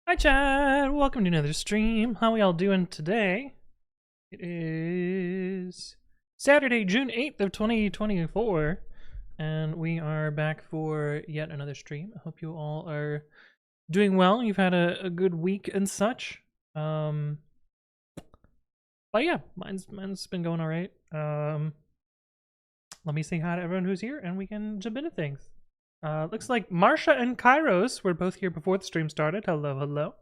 Hi Chad, welcome to another stream. How we all doing today? It is Saturday, June 8th of 2024, and we are back for yet another stream. I hope you all are doing well. You've had a good week and such. But yeah, mine's been going all right. Let me say hi to everyone who's here, and we can jump into things. Looks like Marsha and Kairos were both here before the stream started. Hello, hello.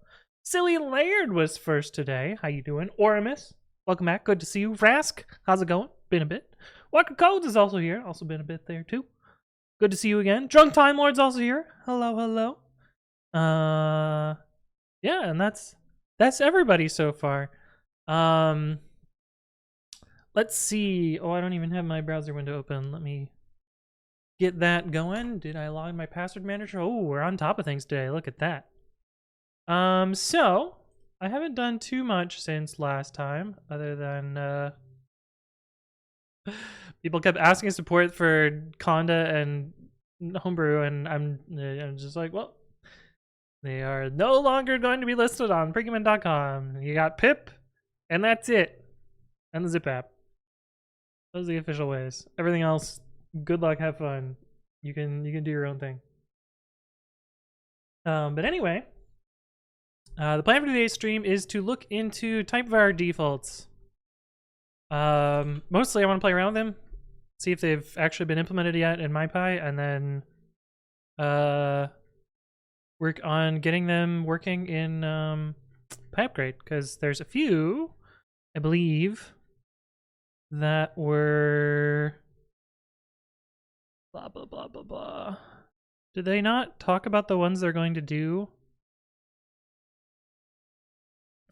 Silly Laird was first today. How you doing? Oramus, welcome back. Good to see you. Rask, how's it going? Been a bit. Walker Codes is also here. Also been a bit there too. Good to see you again. Drunk Time Lord's also here. Hello, hello. Yeah, and that's everybody so far. Let's see. Oh, I don't even have my browser window open. Let me get that going. Did I log in my password manager? Oh, we're on top of things today. Look at that. So I haven't done too much since last time, other than people kept asking support for Conda and Homebrew, and I'm just like, well, they are no longer going to be listed on Pokemon.com. You got PIP, and that's it, and the zip app. Those are the official ways. Everything else, good luck, have fun. You can do your own thing. But anyway, the plan for today's stream is to look into typevar defaults. Mostly I want to play around with them, see if they've actually been implemented yet in MyPy, and then work on getting them working in pyupgrade, because there's a few, I believe, that were blah blah blah blah blah. Did they not talk about the ones they're going to do?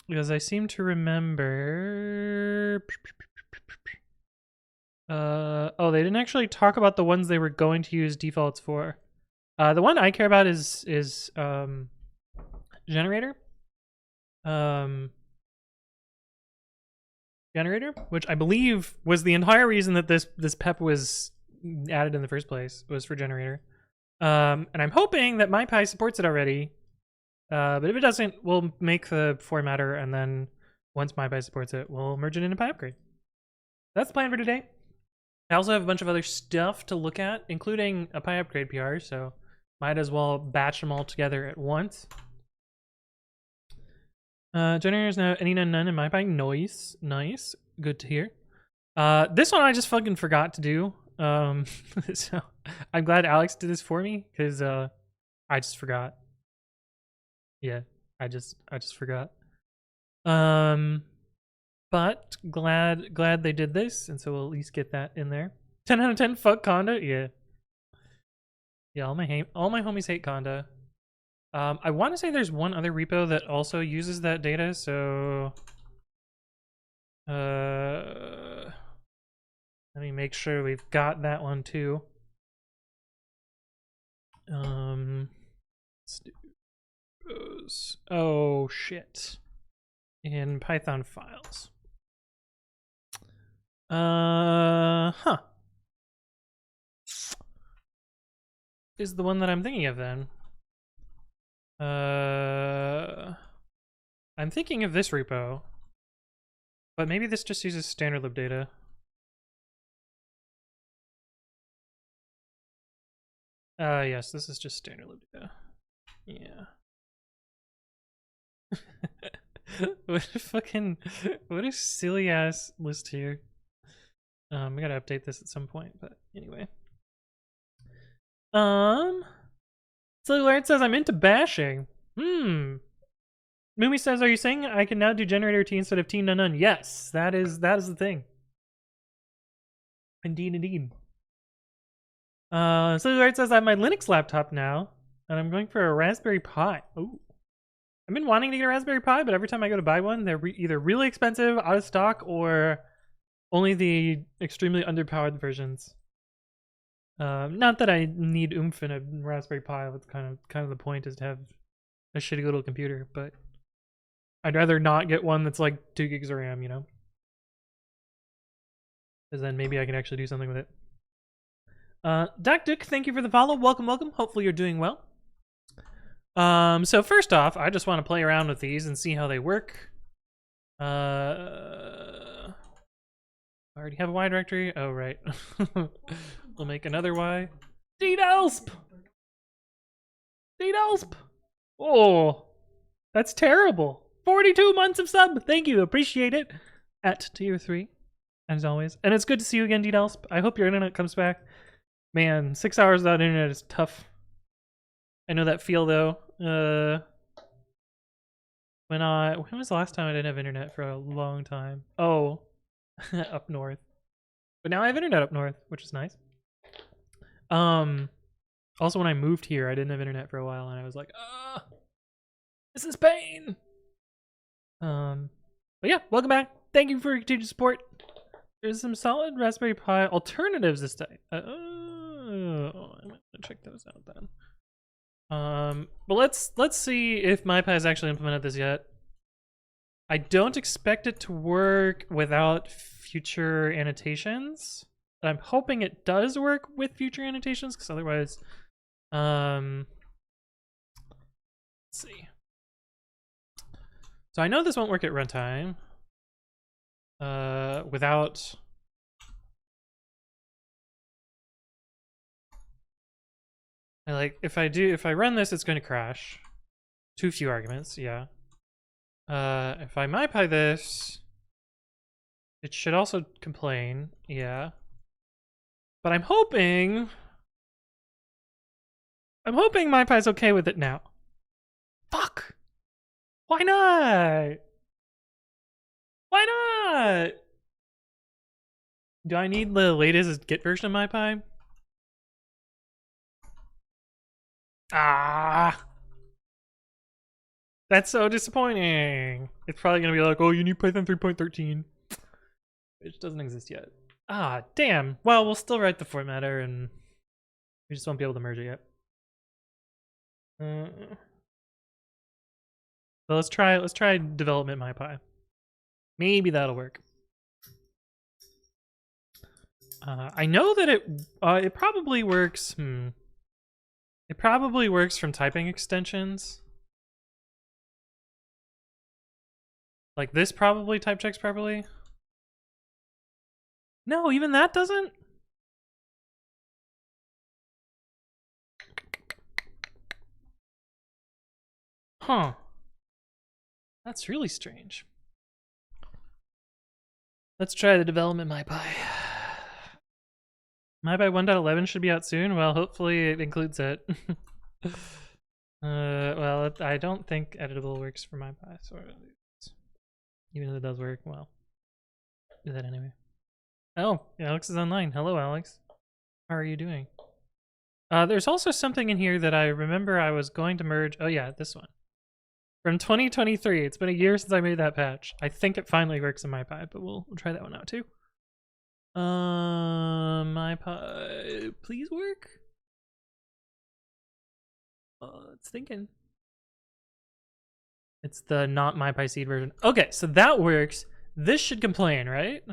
Because I seem to remember oh, they didn't actually talk about the ones they were going to use defaults for. The one I care about is generator. Generator, which I believe was the entire reason that this PEP was added in the first place, was for generator. And I'm hoping that MyPy supports it already. But if it doesn't, we'll make the formatter, and then once MyPy supports it, we'll merge it into pyupgrade. That's the plan for today. I also have a bunch of other stuff to look at, including a pyupgrade PR, so might as well batch them all together at once. Generator is now any none in MyPy. Nice. Good to hear. This one I just fucking forgot to do. So I'm glad Alex did this for me, because I just forgot. Yeah, I just forgot. But glad they did this, and so we'll at least get that in there. 10 out of 10. Fuck Conda. Yeah. All my homies hate Conda. I want to say there's one other repo that also uses that data, so let me make sure we've got that one too. Let's do those. Oh shit. In Python files. Is the one that I'm thinking of then. I'm thinking of this repo, but maybe this just uses standard lib data. Yes, this is just standard lib data. Yeah. What a silly ass list here. We gotta update this at some point, but anyway. So Laird says I'm into bashing. Mumi says, are you saying I can now do generator T instead of T none? Yes, that is the thing. Indeed. So Laird says I have my Linux laptop now, and I'm going for a Raspberry Pi. Ooh. I've been wanting to get a Raspberry Pi, but every time I go to buy one, they're either really expensive, out of stock, or only the extremely underpowered versions. Not that I need oomph in a Raspberry Pi. That's kind of the point, is to have a shitty little computer. But I'd rather not get one that's like 2 gigs of RAM, you know? Because then maybe I can actually do something with it. Duck, thank you for the follow. Welcome. Hopefully you're doing well. So first off, I just want to play around with these and see how they work. I already have a Y directory. Oh, right. We'll make another Y. DDELSP! DDELSP! Oh, that's terrible. 42 months of sub. Thank you. Appreciate it. At tier 3, as always. And it's good to see you again, DDELSP. I hope your internet comes back. Man, 6 hours without internet is tough. I know that feel, though. When was the last time I didn't have internet for a long time? Oh, up north. But now I have internet up north, which is nice. Also, when I moved here, I didn't have internet for a while, and I was like, this is pain. But yeah, welcome back. Thank you for your continued support. There's some solid Raspberry Pi alternatives this time. I'm gonna check those out then. But let's see if MyPy has actually implemented this yet. I don't expect it to work without future annotations. But I'm hoping it does work with future annotations, because otherwise, let's see. So I know this won't work at runtime. Without if I run this, it's going to crash. Too few arguments, yeah. If I MyPy this, it should also complain, yeah. But I'm hoping MyPy's okay with it now. Fuck! Why not? Why not? Do I need the latest Git version of MyPy? Ah! That's so disappointing. It's probably gonna be like, oh, you need Python 3.13. Which doesn't exist yet. Ah, damn. Well, we'll still write the formatter and we just won't be able to merge it yet. So let's try development MyPy. Maybe that'll work. I know that it probably works. It probably works from typing extensions. Like this probably type checks properly. No, even that doesn't. Huh. That's really strange. Let's try the development MyPy. MyPy 1.11 should be out soon. Well, hopefully it includes it. Well, I don't think editable works for MyPy, so even if it does work, well, do that anyway. Oh, Alex is online. Hello, Alex. How are you doing? There's also something in here that I remember I was going to merge. Oh yeah, this one. From 2023. It's been a year since I made that patch. I think it finally works in MyPy, but we'll try that one out too. MyPy, please work. It's thinking. It's the not MyPy seed version. Okay, so that works. This should complain, right?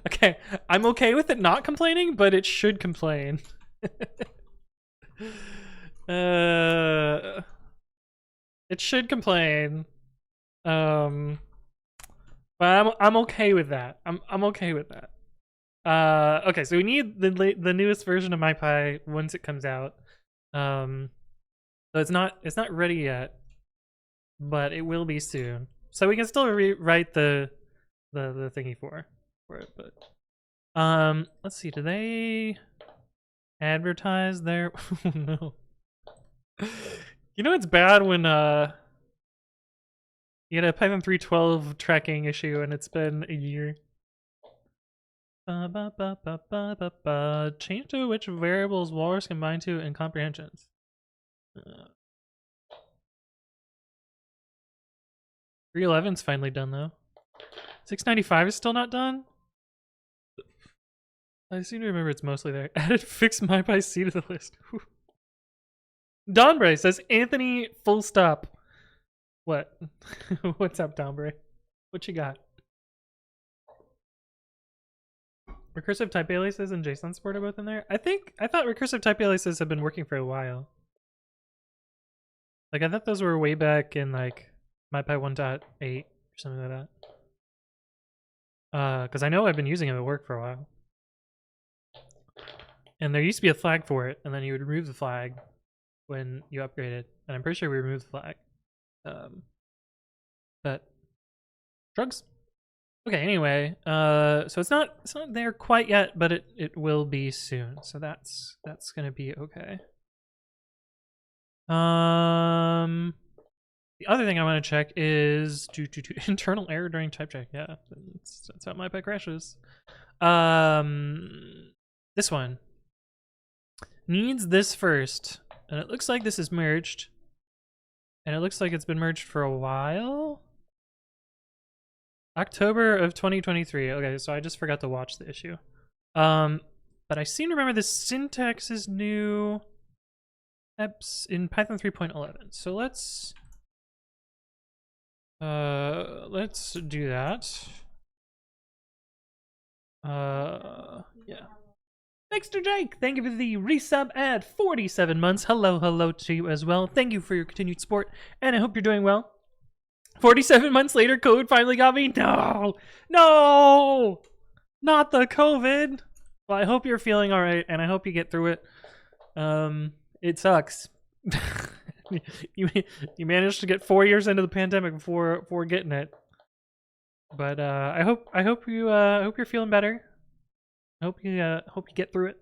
Okay, I'm okay with it not complaining, but it should complain. It should complain. But I'm okay with that. I'm okay with that. Okay, so we need the newest version of MyPy once it comes out. So it's not ready yet, but it will be soon. So we can still rewrite the thingy for it, but let's see, do they advertise their oh no. You know it's bad when you had a Python 3.12 tracking issue and it's been a year. Change to which variables walrus combine to in comprehensions. 3.11's finally done though. 695 is still not done? I seem to remember it's mostly there. Added fix MyPy C to the list. Donbray says Anthony full stop. What? What's up, Donbray? What you got? Recursive type aliases and JSON support are both in there. I thought recursive type aliases have been working for a while. Like I thought those were way back in like MyPy 1.8 or something like that. Because I know I've been using it at work for a while. And there used to be a flag for it, and then you would remove the flag when you upgraded. And I'm pretty sure we removed the flag. But drugs. Okay, anyway, so it's not there quite yet, but it will be soon. So that's gonna be okay. The other thing I want to check is internal error during type check. Yeah, that's how MyPy crashes. This one needs this first, and it looks like this is merged, and it looks like it's been merged for a while. October of 2023. Okay, so I just forgot to watch the issue. But I seem to remember the syntax is new in Python 3.11. So let's do that. Yeah. Mixter Jake, thank you for the resub at 47 months. Hello to you as well. Thank you for your continued support, and I hope you're doing well. 47 months later, COVID finally got me. No, not the COVID. Well, I hope you're feeling all right, and I hope you get through it. It sucks. you managed to get 4 years into the pandemic before getting it. But I hope you're feeling better. I hope you get through it.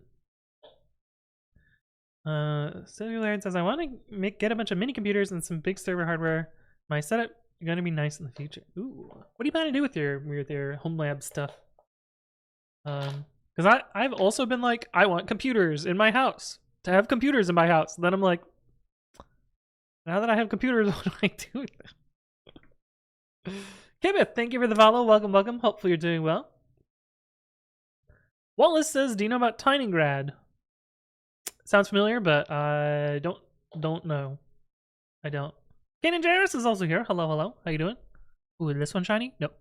Cellular says I want to get a bunch of mini computers and some big server hardware. My setup is gonna be nice in the future. Ooh, what do you plan to do with your home lab stuff? Because I've also been like, I want computers in my house, to have computers in my house. Then I'm like, now that I have computers, what do I do with them? Kibith, thank you for the follow. Welcome. Hopefully you're doing well. Wallace says, do you know about Tinygrad? Sounds familiar, but I don't know. I don't. Kanan Jarris is also here. Hello. How you doing? Ooh, this one shiny? Nope.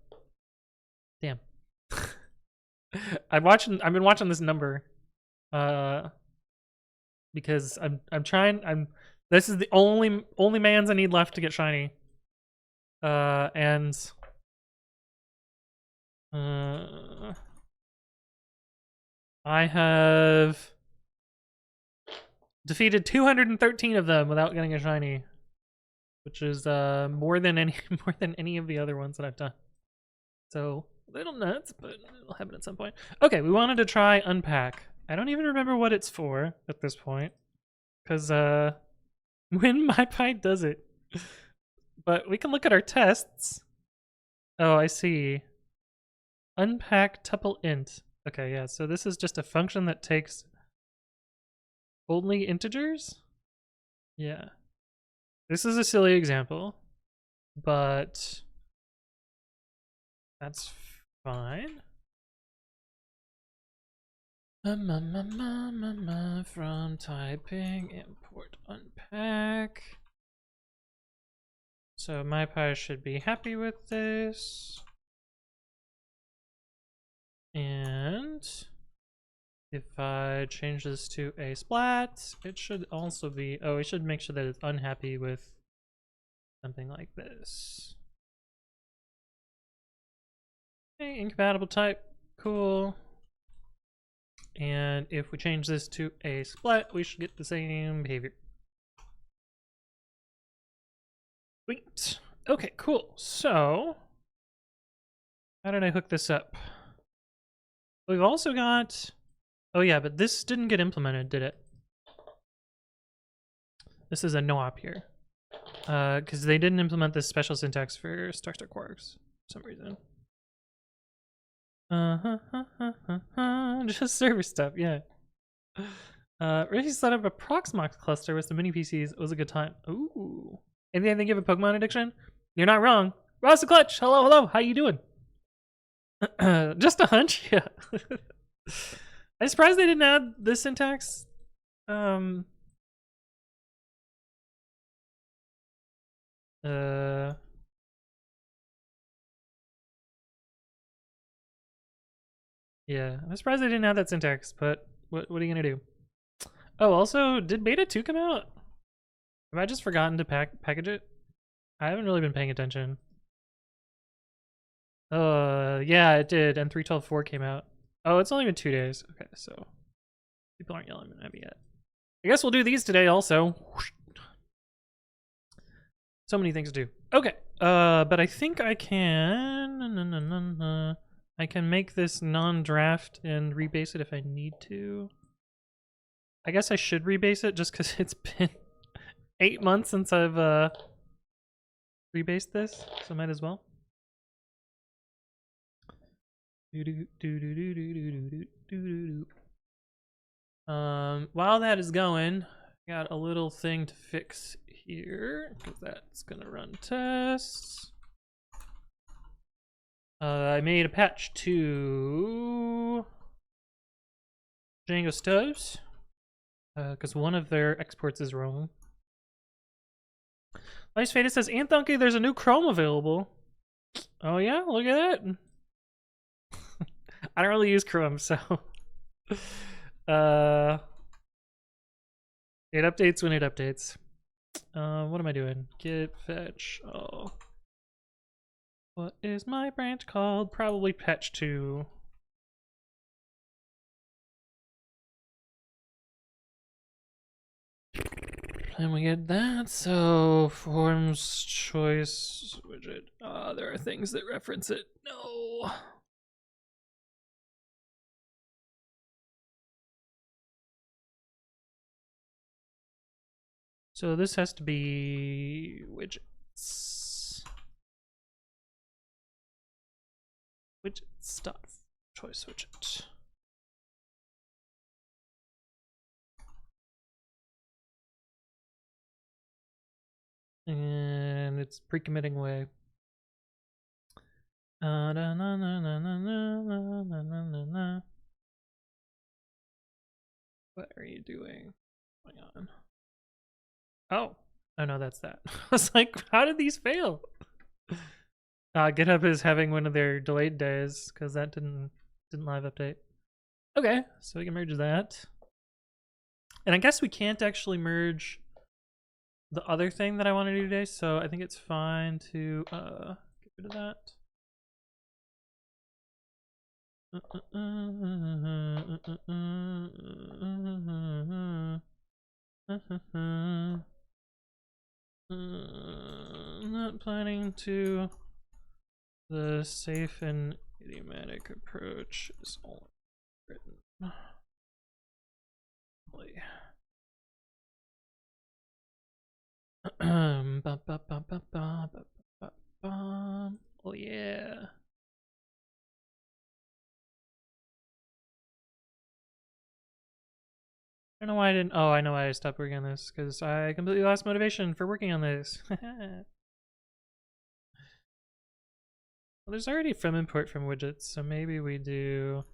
Damn. I've been watching this number. Because I'm trying. This is the only mans I need left to get shiny. And I have defeated 213 of them without getting a shiny, which is more than any of the other ones that I've done. So a little nuts, but it'll happen at some point. Okay, we wanted to try unpack. I don't even remember what it's for at this point, because when MyPy does it. But we can look at our tests. Oh, I see. Unpack tuple int. Okay, yeah, so this is just a function that takes only integers? Yeah. This is a silly example, but that's fine. From typing, import unpack. So MyPy should be happy with this. And if I change this to a splat, it should also be, oh, it should make sure that it's unhappy with something like this. Okay, incompatible type, cool. And if we change this to a splat, we should get the same behavior. Sweet. Okay, cool. So, how did I hook this up? We've also got, oh yeah, but this didn't get implemented, did it? This is a no-op here. Because they didn't implement this special syntax for star quarks for some reason. Just server stuff, yeah. Ricky set up a Proxmox cluster with some mini PCs. It was a good time. Ooh. Anything they give a Pokemon addiction? You're not wrong. Ross the Clutch, hello. How you doing? Just a hunch, yeah. I'm surprised they didn't add this syntax. Yeah, I'm surprised I didn't have that syntax, but what are you gonna do? Oh, also, did beta 2 come out? Have I just forgotten to package it? I haven't really been paying attention. Yeah, it did, and 3.12.4 came out. Oh, it's only been 2 days. Okay, so people aren't yelling at me yet. I guess we'll do these today also. So many things to do. Okay, but I think I can... I can make this non-draft and rebase it if I need to. I guess I should rebase it just because it's been 8 months since I've rebased this, so might as well. While that is going, I got a little thing to fix here because that's gonna run tests. I made a patch to Django stubs because one of their exports is wrong. Nice Fada says, Anthonky, there's a new Chrome available. Oh yeah, look at that. I don't really use Chrome, so it updates when it updates. What am I doing? Git fetch. Oh, what is my branch called? Probably patch 2. And we get that. So forms choice widget. There are things that reference it. No. So this has to be widgets. Widget stuff. Choice widget. And it's pre-committing away. What are you doing? Hang on. Oh no, that's that. I was like, how did these fail? GitHub is having one of their delayed days because that didn't live update. Okay, so we can merge that. And I guess we can't actually merge the other thing that I want to do today, so I think it's fine to get rid of that. Not planning to. The safe and idiomatic approach is only written. Oh yeah. I don't know why I didn't. Oh, I know why I stopped working on this because I completely lost motivation for working on this. Well, there's already from import from widgets, so maybe we do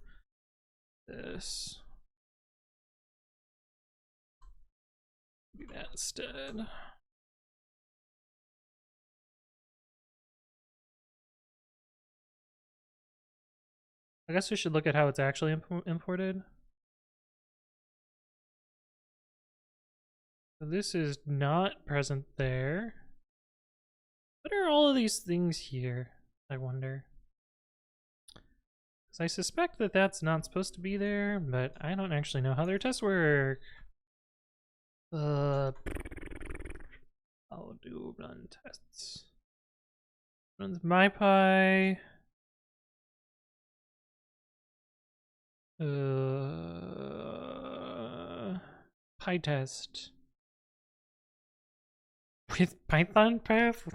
this. Do that instead. I guess we should look at how it's actually imported. So this is not present there. What are all of these things here, I wonder? Because I suspect that that's not supposed to be there, but I don't actually know how their tests work. I'll do run tests. Runs mypy. PyTest. With Python path?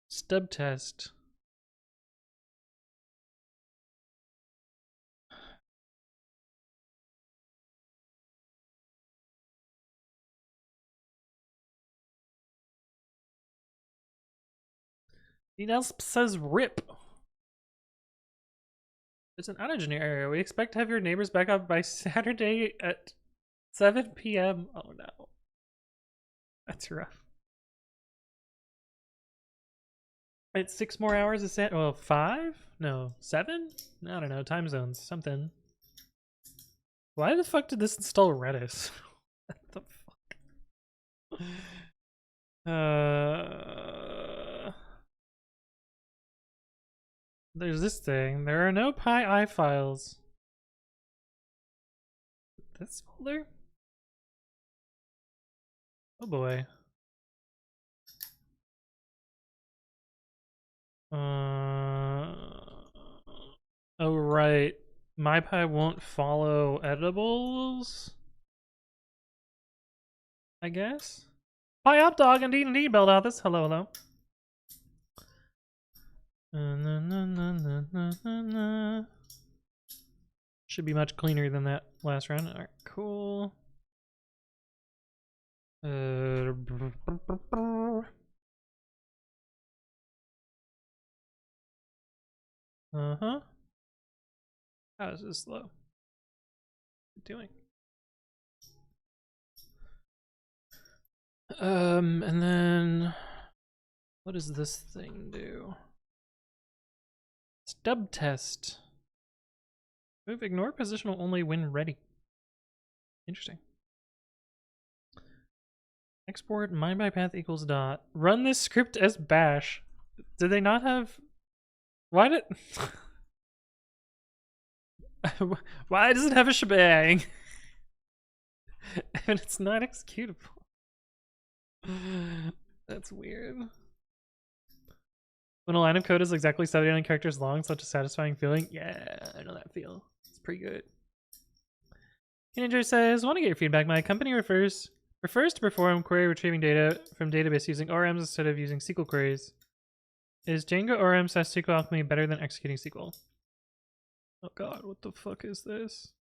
Stub test. It else says RIP. It's an outage area. We expect to have your neighbors back up by Saturday at 7 p.m. Oh no. That's rough. It's 6 more hours of set. Well, 5? No, 7? I don't know. Time zones, something. Why the fuck did this install Redis? What the fuck? There's this thing. There are no PyI files. This folder? Oh boy. Oh right. MyPy won't follow editables, I guess. Hi up dog, indeed build out this. Hello, hello. Should be much cleaner than that last round. Alright, cool. Uh-huh. How is this slow? What are you doing? And then what does this thing do? Stub test. Move ignore positional only when ready. Interesting. Export mine by path equals dot. Run this script as bash. Did they not have? Why did? Why does it have a shebang? And it's not executable. That's weird. When a line of code is exactly 79 characters long, such a satisfying feeling. Yeah, I know that feel. It's pretty good. Teenager says, want to get your feedback. My company prefers to perform query retrieving data from database using ORMs instead of using SQL queries. Is Django ORM / SQL Alchemy better than executing SQL? Oh god, what the fuck is this?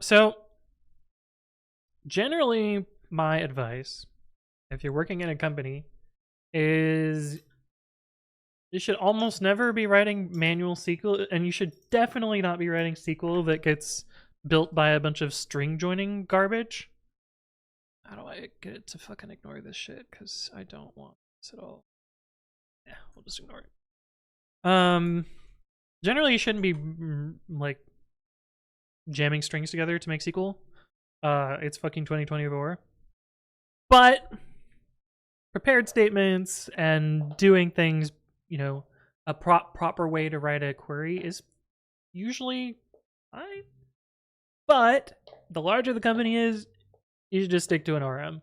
So generally my advice, if you're working in a company, is you should almost never be writing manual SQL, and you should definitely not be writing SQL that gets built by a bunch of string joining garbage. How do I get it to fucking ignore this shit? Because I don't want this at all. Yeah, we'll just ignore it. Generally you shouldn't be like jamming strings together to make SQL. It's fucking 2024. But prepared statements and doing things, you know, a proper way to write a query is usually fine. But the larger the company is, you should just stick to an ORM.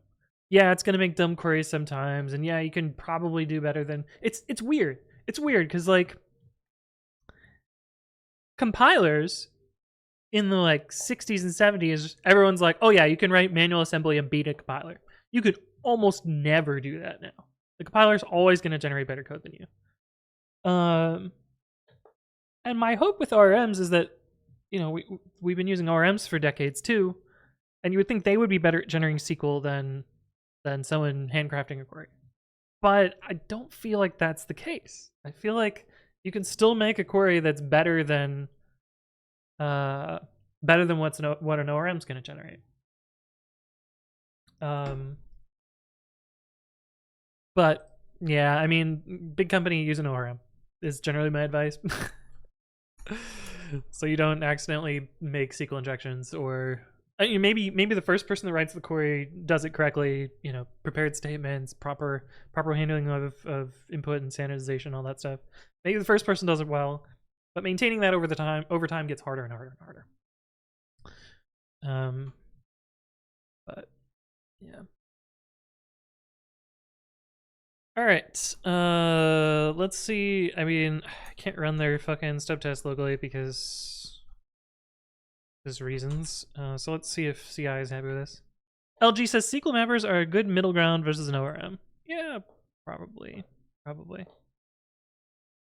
Yeah, it's gonna make dumb queries sometimes, and yeah, you can probably do better than it's weird. It's weird because like compilers in the like 60s and 70s, everyone's like, oh yeah, you can write manual assembly and beat a compiler. You could almost never do that now. The compiler's always going to generate better code than you. And my hope with ORMs is that, you know, we've been using ORMs for decades too, and you would think they would be better at generating SQL than someone handcrafting a query. But I don't feel like that's the case. I feel like you can still make a query that's better than what an ORM is going to generate. But yeah, I mean, big company use an ORM is generally my advice. So you don't accidentally make SQL injections, or maybe the first person that writes the query does it correctly. You know, prepared statements, proper handling of input and sanitization, all that stuff. Maybe the first person does it well, but maintaining that over time gets harder and harder and harder. But yeah. All right. Let's see. I mean, I can't run their fucking stub test locally because there's reasons. So let's see if CI is happy with this. LG says SQL mappers are a good middle ground versus an ORM. Yeah, probably.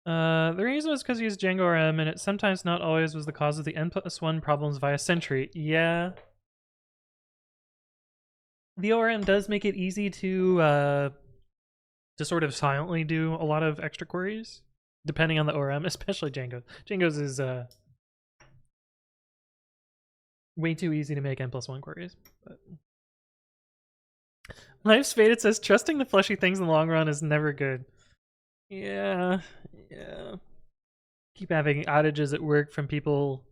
The reason was because he used Django ORM, and it sometimes, not always, was the cause of the n+1 problems via Sentry. Yeah. The ORM does make it easy to sort of silently do a lot of extra queries, depending on the ORM, especially Django. Django's is way too easy to make n+1 queries. But Life's Fate, it says, trusting the fleshy things in the long run is never good. Yeah. Keep having outages at work from people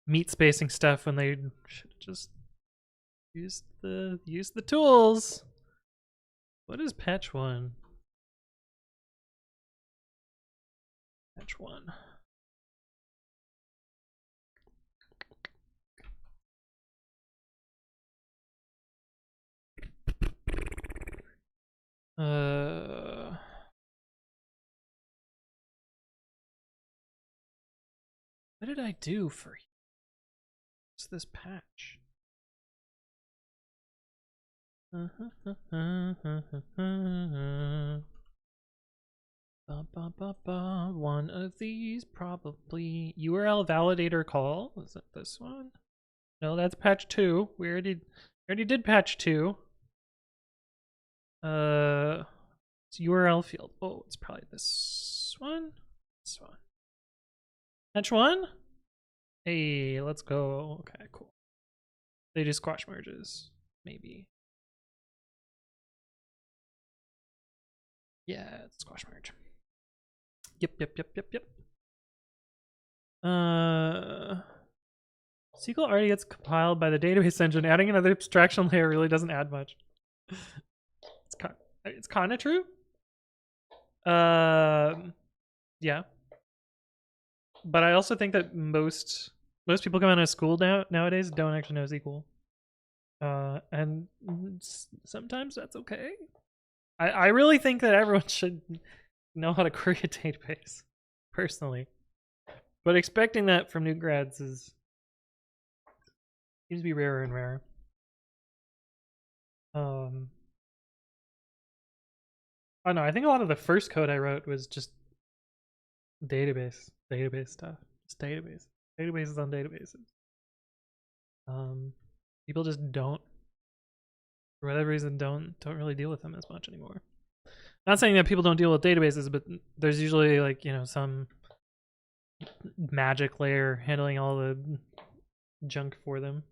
meat spacing stuff when they should just use the tools. What is patch 1? Patch 1. What did I do for you? What's this patch? One of these probably. URL validator call. Is it this one? No, that's patch 2. We already did patch 2. It's URL field. Oh, it's probably this one. This one. Patch 1? Hey, let's go. Okay, cool. They do squash merges, maybe. Yeah, it's squash merge. Yep. SQL already gets compiled by the database engine. Adding another abstraction layer really doesn't add much. It's kind of true. Yeah. But I also think that most people coming out of school nowadays don't actually know SQL. And sometimes that's okay. I really think that everyone should know how to query a database, personally. But expecting that from new grads seems to be rarer and rarer. Oh no, I think a lot of the first code I wrote was just database stuff. Just databases on databases. People just don't, for whatever reason, don't really deal with them as much anymore. Not saying that people don't deal with databases, but there's usually, like, you know, some magic layer handling all the junk for them.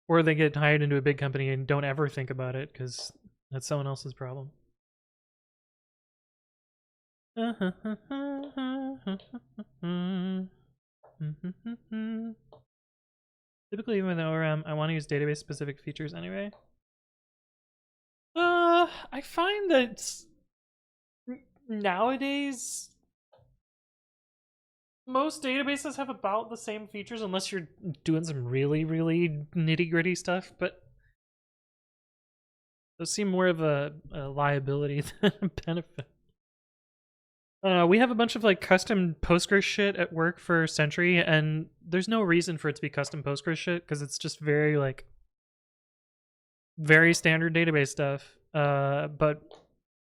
Or they get hired into a big company and don't ever think about it because that's someone else's problem. Typically, even with ORM, I want to use database-specific features anyway. I find that nowadays most databases have about the same features unless you're doing some really, really nitty-gritty stuff, but those seem more of a liability than a benefit. We have a bunch of like custom Postgres shit at work for Sentry, and there's no reason for it to be custom Postgres shit because it's just very standard database stuff. But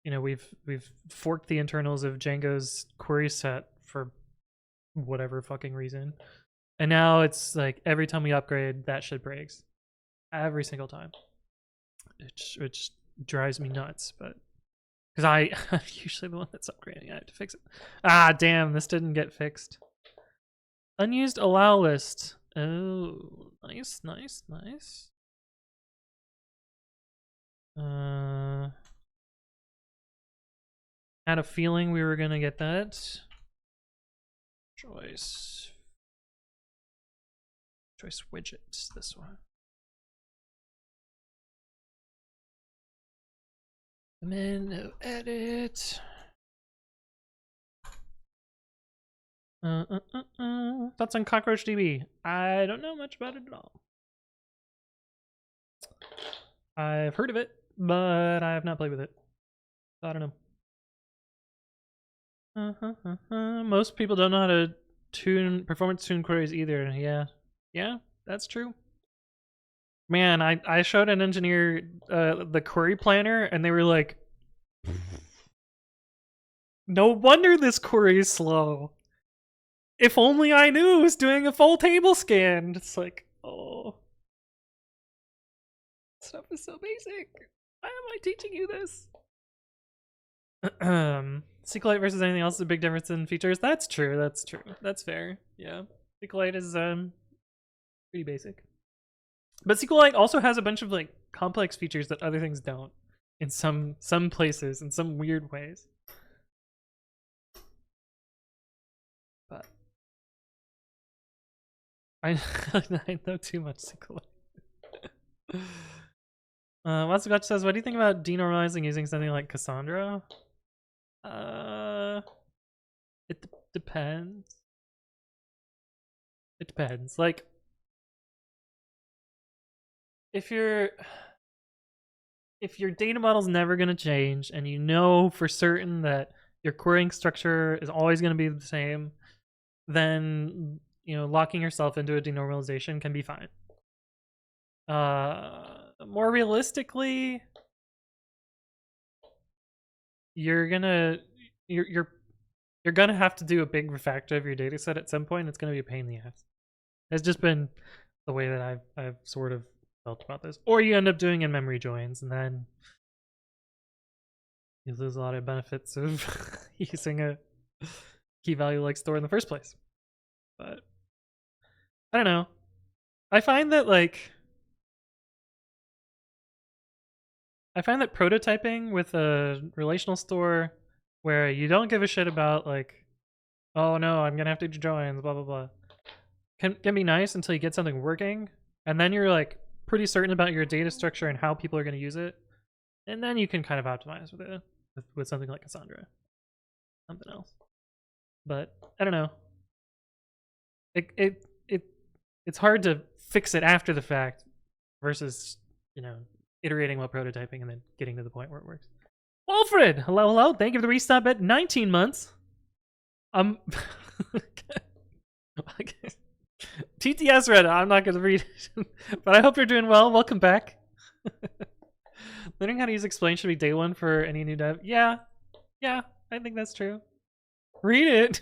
you know, we've forked the internals of Django's query set for whatever fucking reason, and now it's like every time we upgrade, that shit breaks every single time, which drives me nuts. But because I'm usually the one that's upgrading, I have to fix it. Ah, damn, this didn't get fixed. Unused allow list. Oh, nice. Had a feeling we were gonna get that. Choice widgets, this one. Menu edit. Thoughts on CockroachDB? I don't know much about it at all. I've heard of it, but I have not played with it. So I don't know. Most people don't know how to performance tune queries either. Yeah, that's true. Man, I showed an engineer the query planner, and they were like, no wonder this query is slow. If only I knew it was doing a full table scan. It's like, oh. Stuff is so basic. Why am I teaching you this? SQLite versus anything else is a big difference in features. That's true. That's fair. Yeah. SQLite is pretty basic. But SQLite also has a bunch of like complex features that other things don't in some places, in some weird ways. But I know too much SQLite. Watsugacha says, what do you think about denormalizing using something like Cassandra? It depends. It depends. Like, if your data model's never going to change and you know for certain that your querying structure is always going to be the same, then locking yourself into a denormalization can be fine. More realistically, you're gonna have to do a big refactor of your data set at some point. It's gonna be a pain in the ass. It's just been the way that I've sort of felt about this. Or you end up doing in-memory joins, and then you lose a lot of benefits of using a key value like store in the first place. But I don't know. I find that prototyping with a relational store where you don't give a shit about like, oh no, I'm gonna have to do joins, blah blah blah, can be nice until you get something working, and then you're like pretty certain about your data structure and how people are gonna use it, and then you can kind of optimize with it with something like Cassandra, something else. But I don't know. It's hard to fix it after the fact versus iterating while prototyping and then getting to the point where it works. Walfred, hello. Thank you for the restop at 19 months. TTS Reddit, I'm not going to read it, but I hope you're doing well. Welcome back. Learning how to use explain should be day one for any new dev. Yeah, I think that's true. Read it.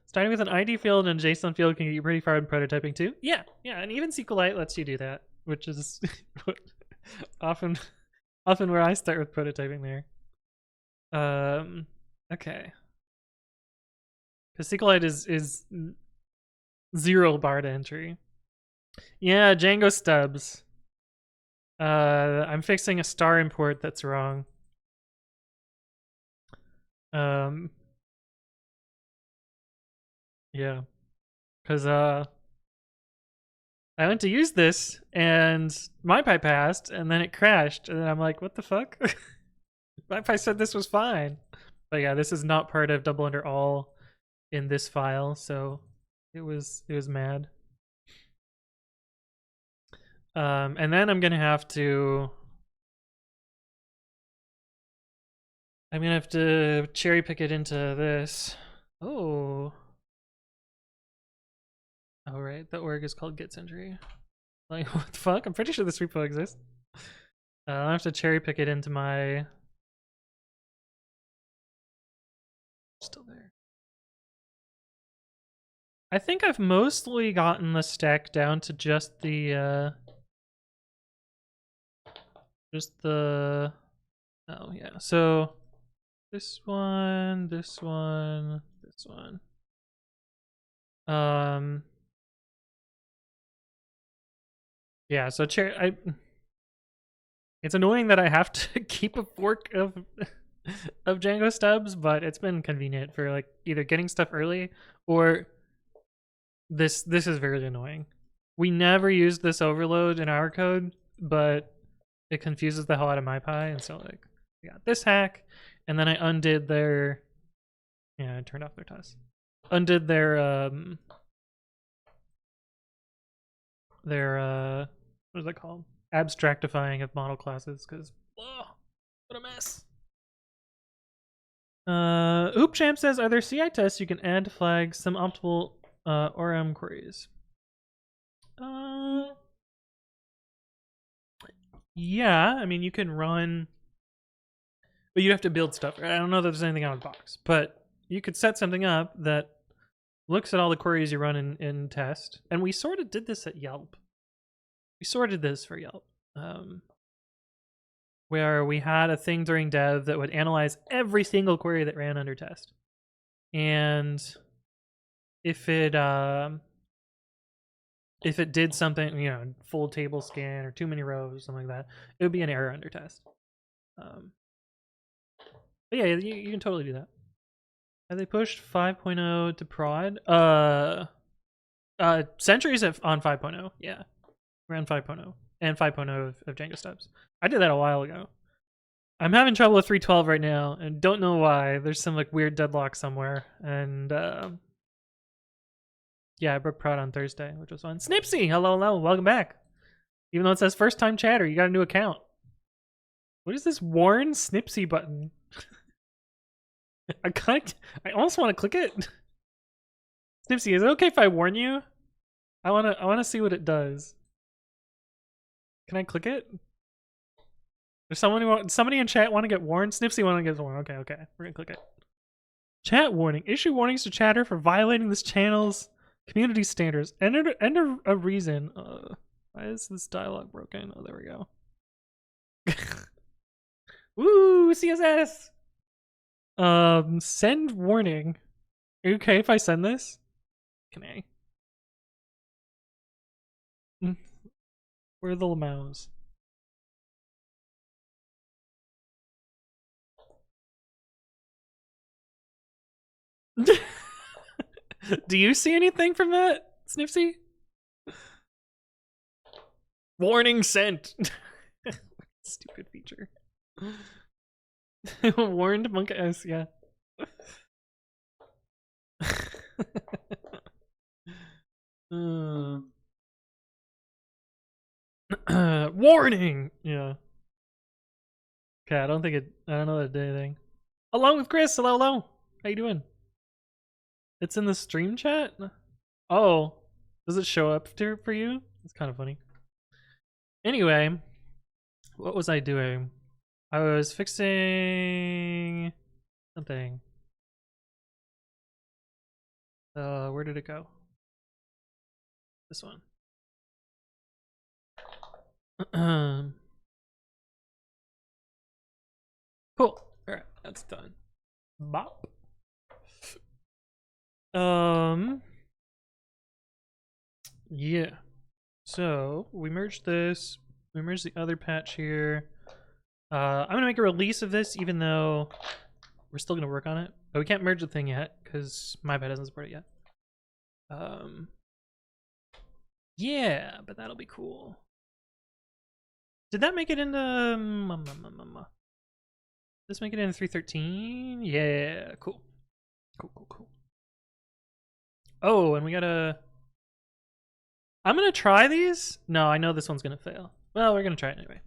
Starting with an ID field and a JSON field can get you pretty far in prototyping too. Yeah, and even SQLite lets you do that, which is often where I start with prototyping there. Okay. Because SQLite is 0 bar to entry. Yeah, Django stubs. I'm fixing a star import that's wrong. Yeah, because I went to use this and MyPy passed and then it crashed and I'm like, what the fuck? MyPy said this was fine. But yeah, this is not part of double under all in this file, so it was mad. And then I'm gonna have to cherry pick it into this. Oh right, the org is called getsentry. Like, what the fuck? I'm pretty sure this repo exists. I'll have to cherry pick it into my... Still there. I think I've mostly gotten the stack down to just the oh yeah, so this one, this one, this one. Yeah, so it's annoying that I have to keep a fork of Django stubs, but it's been convenient for like either getting stuff early or this is very annoying. We never use this overload in our code, but it confuses the hell out of MyPy, and so like we got this hack, and then I undid their I turned off their TUS. Undid their what is that called? Abstractifying of model classes, because what a mess. Oopchamp says, are there CI tests you can add to flag some optimal ORM queries? Yeah, I mean you can run, but you have to build stuff. I don't know that there's anything out of the box, but you could set something up that looks at all the queries you run in test. And we sort of did this at Yelp. We sorted this for Yelp, where we had a thing during dev that would analyze every single query that ran under test. And if it did something, you know, full table scan or too many rows or something like that, it would be an error under test. But yeah, you can totally do that. Have they pushed 5.0 to prod? Sentry's on 5.0. Yeah, we're on 5.0 and 5.0 of Django stubs. I did that a while ago. I'm having trouble with 3.12 right now and don't know why. There's some like weird deadlock somewhere. And yeah, I broke prod on Thursday, which was fun. Snipsy, hello, welcome back. Even though it says first time chatter, you got a new account. What is this warn Snipsy button? I almost want to click it. Snipsy, is it okay if I warn you? I wanna see what it does. Can I click it? There's somebody in chat want to get warned. Snipsy want to get warned. Okay, we're gonna click it. Chat warning: issue warnings to chatter for violating this channel's community standards. Enter a reason. Why is this dialogue broken? Oh, there we go. Woo, CSS. Send warning. Are you okay if I send this? Can I? Where are the lemurs? Do you see anything from that, Snipsy? Warning sent. Stupid feature. Warned Monk S, yeah. Warning! Yeah. Okay, I don't know that it did anything. Along with Chris, hello. How you doing? It's in the stream chat? Oh. Does it show up for you? It's kind of funny. Anyway, what was I doing? I was fixing something. Where did it go? This one. Cool. Alright, that's done. Bop. Yeah. So we merged this. We merged the other patch here. I'm gonna make a release of this, even though we're still gonna work on it. But we can't merge the thing yet because my pad doesn't support it yet. Yeah, but that'll be cool. Did that make it into? This make it into 3.13? Yeah, cool. Cool. Oh, and we gotta. I'm gonna try these. No, I know this one's gonna fail. Well, we're gonna try it anyway.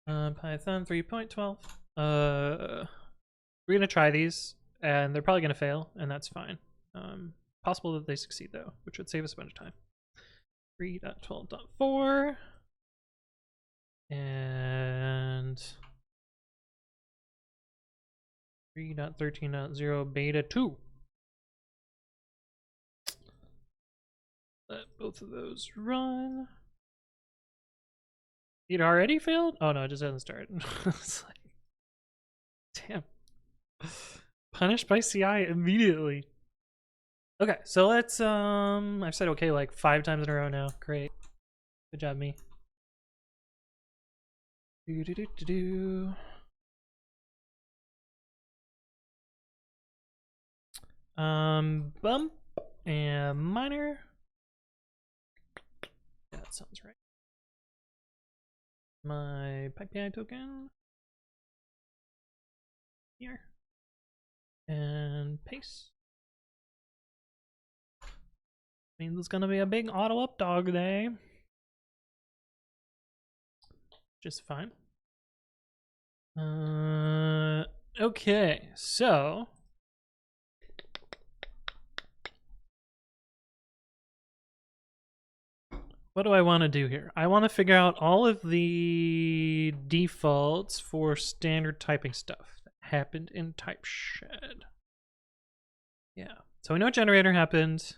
Python 3.12. We're gonna try these, and they're probably gonna fail, and that's fine. Possible that they succeed though, which would save us a bunch of time. 3.12.4 and 3.13.0 beta 2. Let both of those run. It already failed? Oh no, it just hasn't started. It's like, damn. Punished by CI immediately. Okay, so let's I've said okay like 5 times in a row now. Great. Good job, me. Bump and minor. Yeah, that sounds right. My PyPI token here and paste. Means it's gonna be a big auto up dog day. Just fine. Okay, so what do I want to do here? I want to figure out all of the defaults for standard typing stuff that happened in TypeShed. Yeah, so we know generator happened.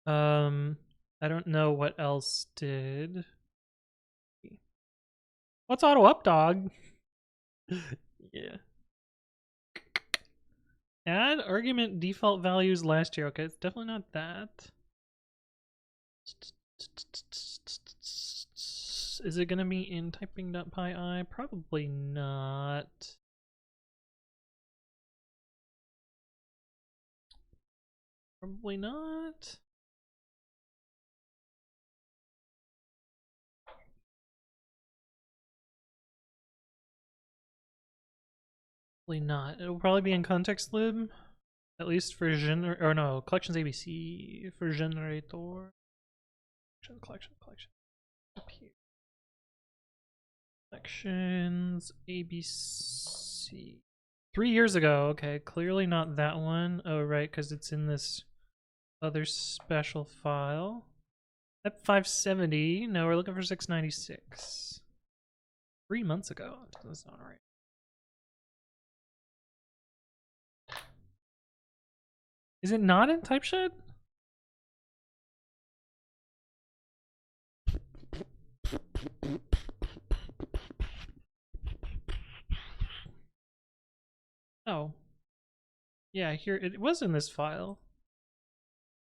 I don't know what else did. What's auto up dog? Yeah. Add argument default values last year. Okay, it's definitely not that. Is it gonna be in typing.py? Probably not. Probably not. Probably not. It'll probably be in context lib, at least for or no, collections ABC for generator. Collection. Up here. Collections ABC. 3 years ago. Okay, clearly not that one. Oh, right, because it's in this other special file. PEP 570. No, we're looking for 696. 3 months ago. That's not right. Is it not in typeshed? Oh. Yeah, here it was in this file.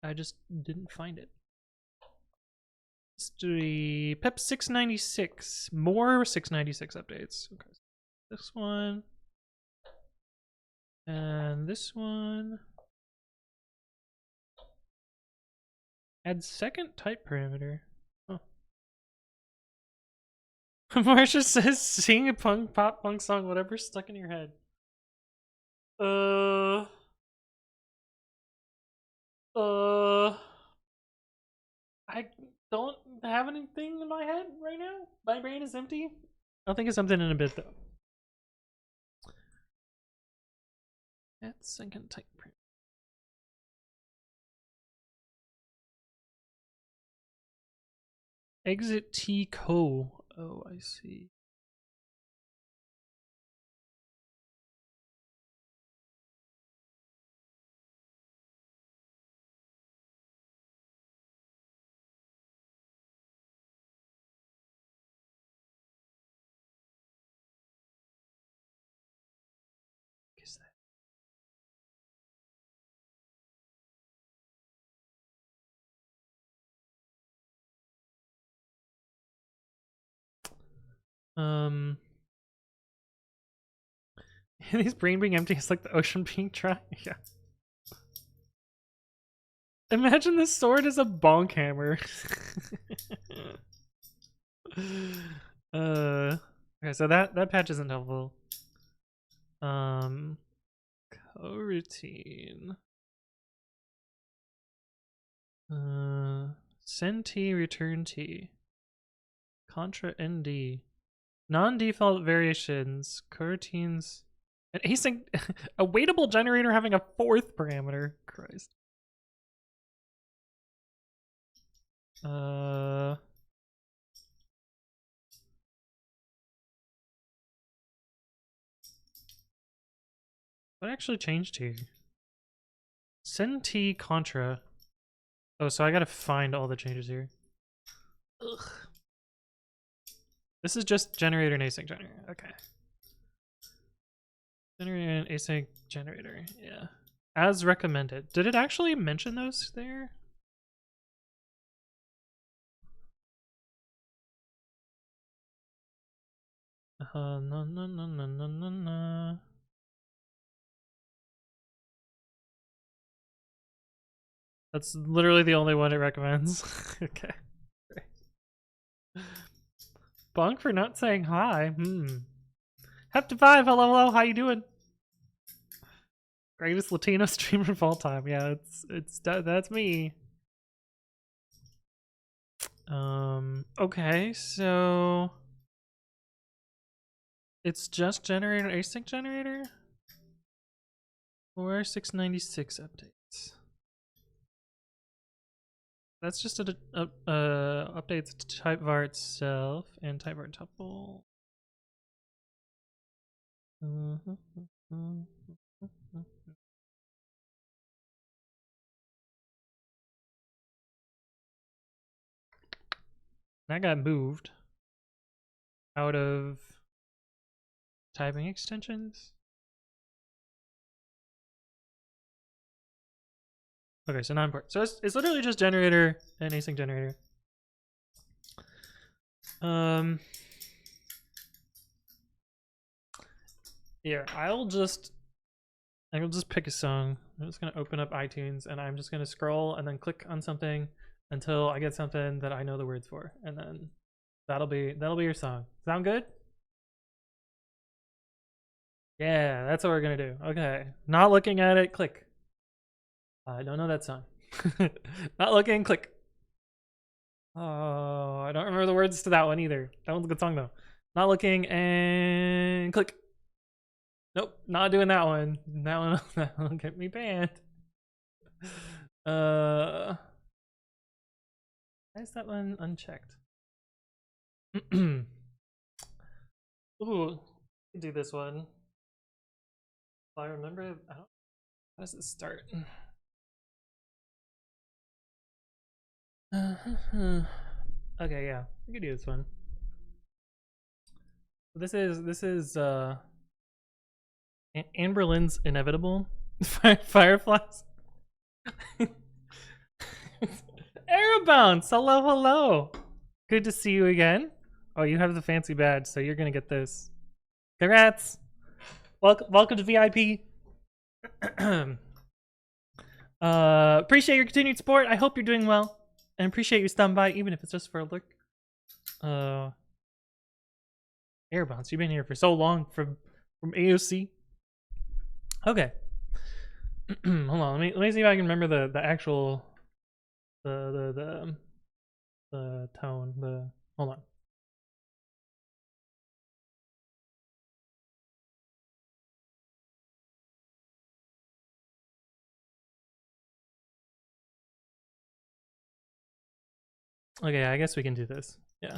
I just didn't find it. History PEP 696. More 696 updates. Okay. This one. And this one. Add second type parameter. Oh. Marsha says sing a pop punk song, whatever's stuck in your head. I don't have anything in my head right now. My brain is empty. I'll think of something in a bit though. That's second type print. Exit T co. Oh, I see. What is that? His brain being empty is like the ocean being dry. Yeah. Imagine this sword is a bonk hammer. Okay, so that patch isn't helpful. Coroutine. Send T, return T. Contra ND. Non-default variations. Coroutines. An async a waitable generator having a fourth parameter. Christ. What actually changed here? Send T contra. Oh, so I gotta find all the changes here. Ugh. This is just generator and async generator. Okay. Generator and async generator. Yeah. As recommended. Did it actually mention those there? No. That's literally the only one it recommends. Okay. Bonk for not saying hi. Hep5, hello, how you doing? Greatest Latino streamer of all time. Yeah, that's me. Okay, so it's just generator async generator? Or 696 updates. That's just updates to typevar itself and typevar tuple. That got moved out of typing extensions. Okay, so not important. So it's literally just generator and async generator. Here, I'll just pick a song. I'm just gonna open up iTunes and I'm just gonna scroll and then click on something until I get something that I know the words for, and then that'll be your song. Sound good? Yeah, that's what we're gonna do. Okay, not looking at it, click. I don't know that song. Not looking, click. Oh, I don't remember the words to that one either. That one's a good song though. Not looking and click. Nope, not doing that one. That'll get me banned. Why is that one unchecked? Ooh, do this one. If I remember, how does it start? Okay, yeah, we could do this one. This is Amberlin's Inevitable. Fireflies. Aerobounce, hello. Good to see you again. Oh, you have the fancy badge, so you're gonna get this. Congrats. Welcome to VIP. Appreciate your continued support. I hope you're doing well, and appreciate you stopping by, even if it's just for a look. Airbounce, you've been here for so long from AOC. Okay. Hold on, let me see if I can remember the actual the tone. Hold on. Okay, I guess we can do this. Yeah.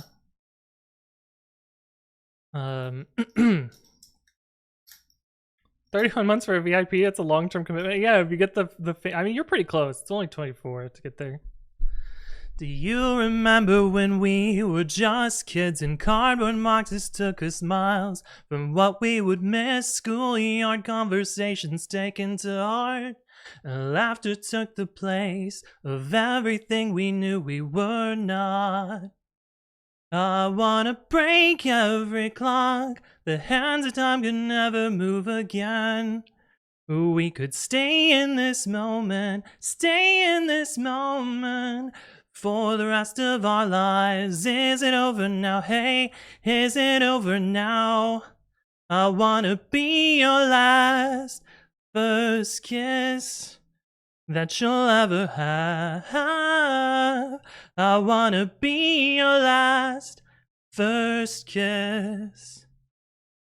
31 months for a VIP, it's a long-term commitment. Yeah, if you get the I mean, you're pretty close. It's only 24 to get there. Do you remember when we were just kids and cardboard boxes took us miles from what we would miss? Schoolyard conversations taken to heart. Laughter took the place of everything we knew we were not. I wanna break every clock. The hands of time could never move again. We could stay in this moment for the rest of our lives. Is it over now? Hey, is it over now? I wanna be your last first kiss that you'll ever have. I wanna be your last first kiss.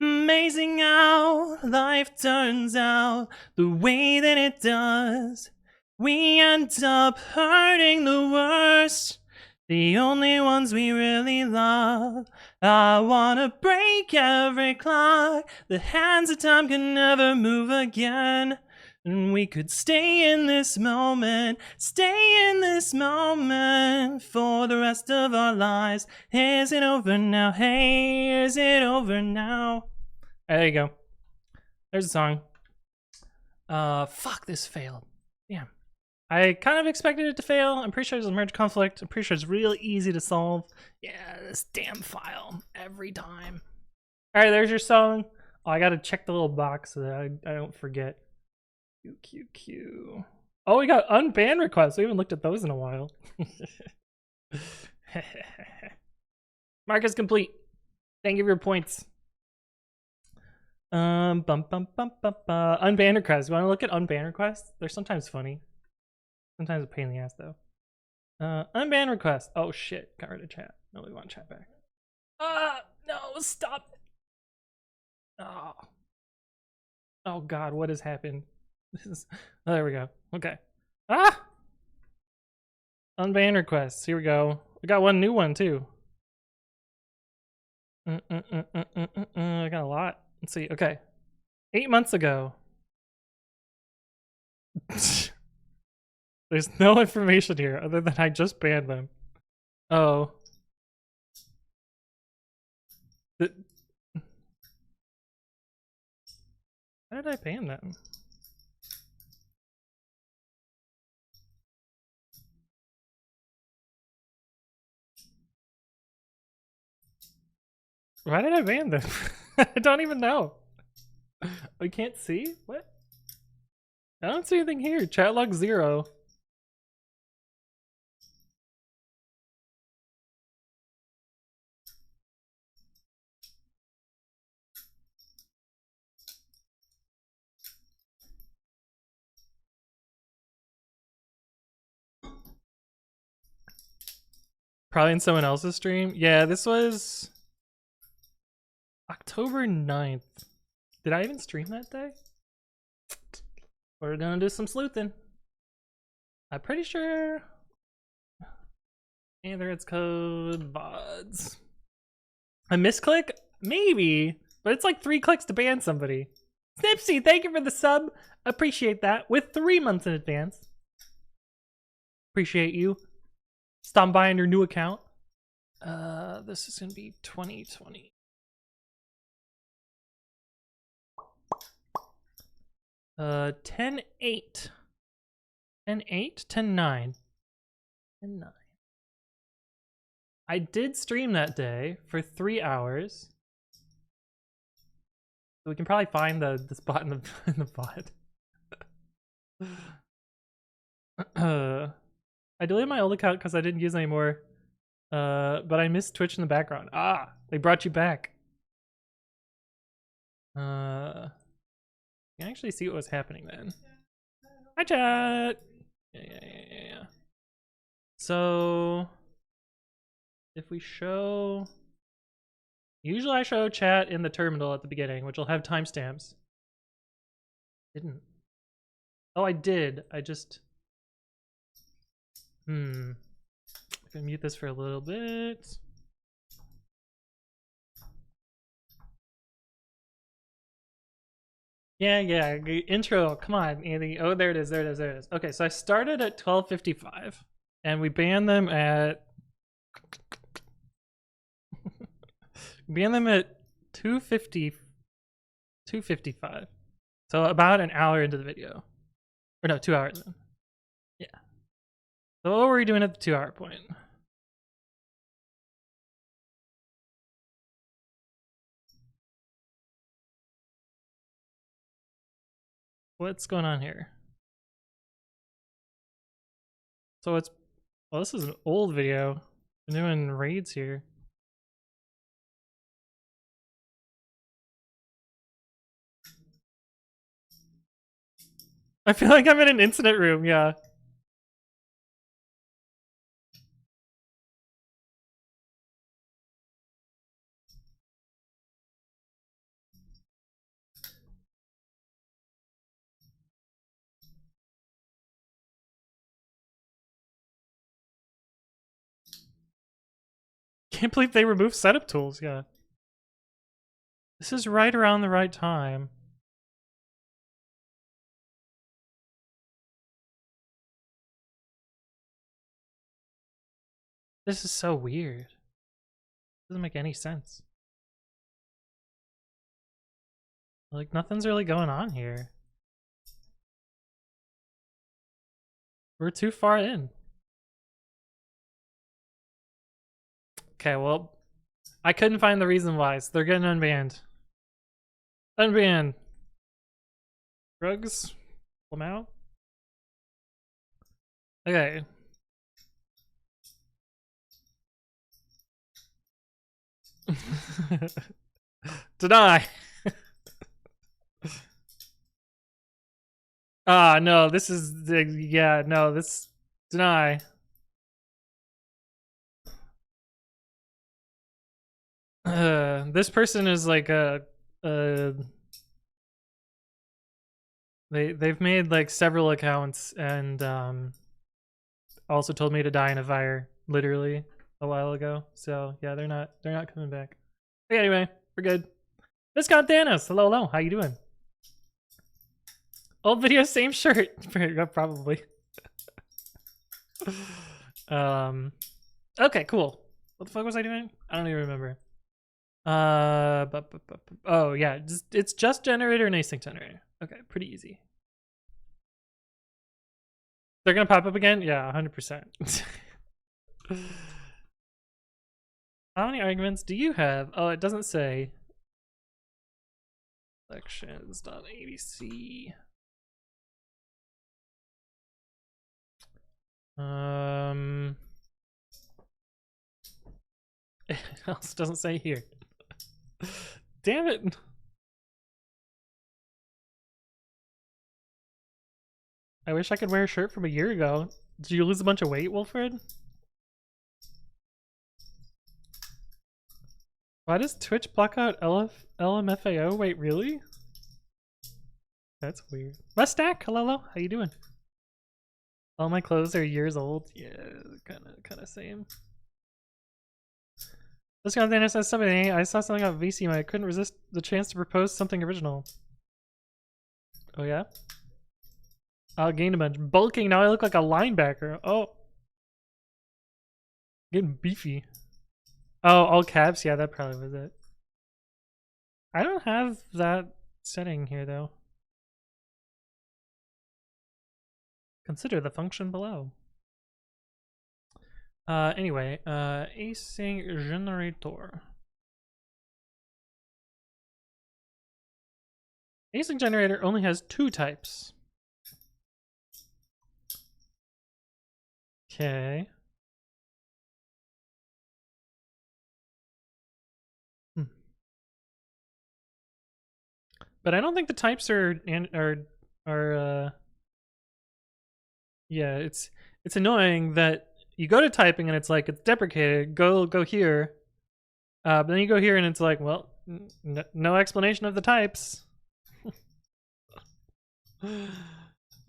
Amazing how life turns out the way that it does. We end up hurting the worst, the only ones we really love. I wanna break every clock. The hands of time can never move again. And we could stay in this moment for the rest of our lives. Is it over now? Hey, is it over now? There you go. There's a song. Fuck, this failed. Damn. I kind of expected it to fail. I'm pretty sure there's a merge conflict. I'm pretty sure it's really easy to solve. Yeah, this damn file. Every time. Alright, there's your song. Oh, I gotta check the little box so that I don't forget. QQQ. Oh, we got unbanned requests. We haven't looked at those in a while. Mark is complete. Thank you for your points. Unbanned requests. You want to look at unbanned requests? They're sometimes funny. Sometimes a pain in the ass though. Unbanned requests. Oh shit. Got rid of chat. No, we want chat back. No, stop. Oh. Oh god, what has happened? Oh, there we go. Okay. Unbanned requests. Here we go. We got one new one too. I got a lot. Let's see. Okay. 8 months ago. There's no information here other than I just banned them. Oh. How did I ban them? Why did I ban them? I don't even know. I can't see? What? I don't see anything here. Chat log 0. Probably in someone else's stream. Yeah, this was October 9th. Did I even stream that day? We're gonna do some sleuthing. I'm pretty sure. Either it's code-vods. A misclick? Maybe, but it's like 3 clicks to ban somebody. Snipsy, thank you for the sub. Appreciate that. With 3 months in advance. Appreciate you. Stop by on your new account. This is gonna be 2020. Uh, 10-8. 10-8? 10-9. 10-9. I did stream that day for 3 hours. So we can probably find the spot in the bot. I deleted my old account because I didn't use it anymore. But I missed Twitch in the background. Ah, they brought you back. You can actually see what was happening then. Hi, chat. Yeah. So if we show, usually I show chat in the terminal at the beginning, which will have timestamps. Didn't. Oh, I did. I just. I can mute this for a little bit. Yeah, intro, come on, Andy. Oh, there it is. Okay, so I started at 12:55, and we banned them at 2:55. So about an hour into the video. Or no, 2 hours in. Yeah. So what were we doing at the 2 hour point? What's going on here? So it's, well, this is an old video. I'm doing raids here. I feel like I'm in an incident room, yeah. Can't believe they removed setup tools, yeah. This is right around the right time. This is so weird. Doesn't make any sense. Like, nothing's really going on here. We're too far in. Okay, well, I couldn't find the reason why, so they're getting unbanned. Unbanned. Drugs? Pull them out? Okay. Deny. Ah, no, this is the, yeah, no, this, deny. This person is like they've made like several accounts and also told me to die in a fire literally a while ago. So yeah, they're not coming back. But anyway, we're good. Viscount Thanos, hello, how you doing? Old video, same shirt. Probably. Okay, cool. What the fuck was I doing? I don't even remember. Oh yeah, it's just generator and async generator. Okay, pretty easy. They're gonna pop up again? Yeah, 100%. How many arguments do you have? Oh, it doesn't say. Sections.abc. It also doesn't say here. Damn it. I wish I could wear a shirt from a year ago. Did you lose a bunch of weight, Wilfred? Why does Twitch block out LMFAO? Wait, really? That's weird. Mustack, hello, how you doing? All my clothes are years old. Yeah, kind of same. Let's go on the says something. I saw something on VC, and I couldn't resist the chance to propose something original. Oh yeah? I gained a bunch. Bulking, now I look like a linebacker. Oh. Getting beefy. Oh, all caps? Yeah, that probably was it. I don't have that setting here though. Consider the function below. Anyway, async generator. Async generator only has 2 types. Okay. But I don't think the types are yeah, it's annoying that you go to typing and it's like it's deprecated. Go here. But then you go here and it's like, well, no explanation of the types. You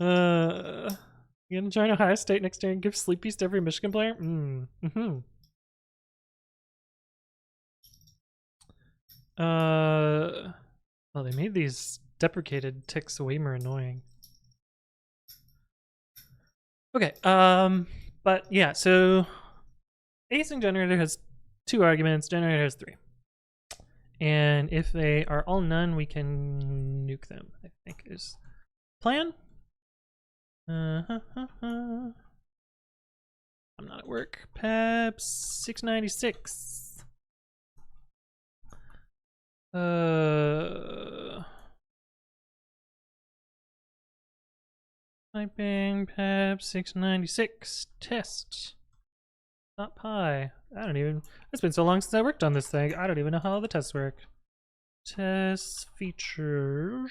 gonna join Ohio State next year and give sleepies to every Michigan player? Well, they made these deprecated ticks way more annoying. Okay, but yeah, so async generator has 2 arguments, generator has 3. And if they are all none, we can nuke them, I think is plan. I'm not at work. PEP 696. Typing PEP 696 test. Not pi. I don't even. It's been so long since I worked on this thing. I don't even know how the tests work. Test features.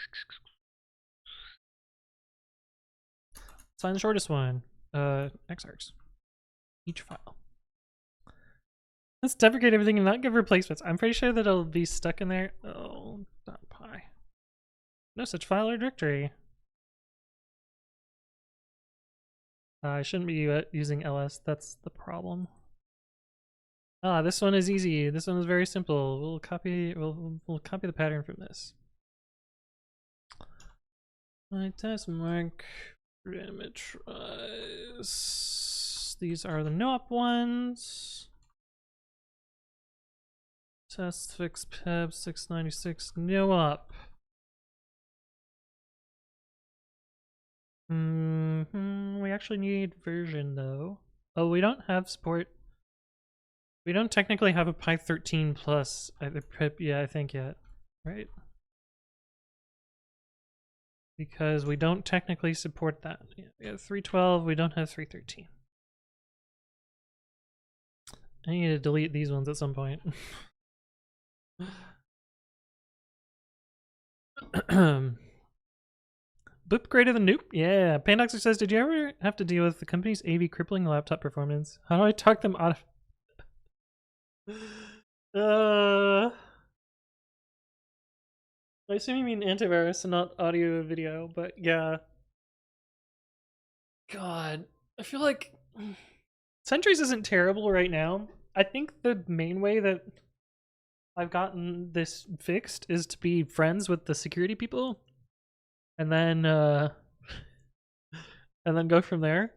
Let's find the shortest one. Xargs. Each file. Let's deprecate everything and not give replacements. I'm pretty sure that it'll be stuck in there. Oh, not pi. No such file or directory. I shouldn't be using ls. That's the problem. Ah, this one is easy. This one is very simple. We'll copy the pattern from this. My test mark parameterize. These are the no-op ones. Test fix PEP 696 no-op. We actually need version though. Oh, we don't have support. We don't technically have a Pi 13 plus either PEP, yeah, I think yet, right? Because we don't technically support that. Yeah, we have 312, we don't have 313. I need to delete these ones at some point. Boop greater than Noop? Yeah. Pandoxer says, did you ever have to deal with the company's AV crippling laptop performance? How do I talk them out of... I assume you mean antivirus and not audio or video, but yeah. God. I feel like Sentries isn't terrible right now. I think the main way that I've gotten this fixed is to be friends with the security people. And then go from there.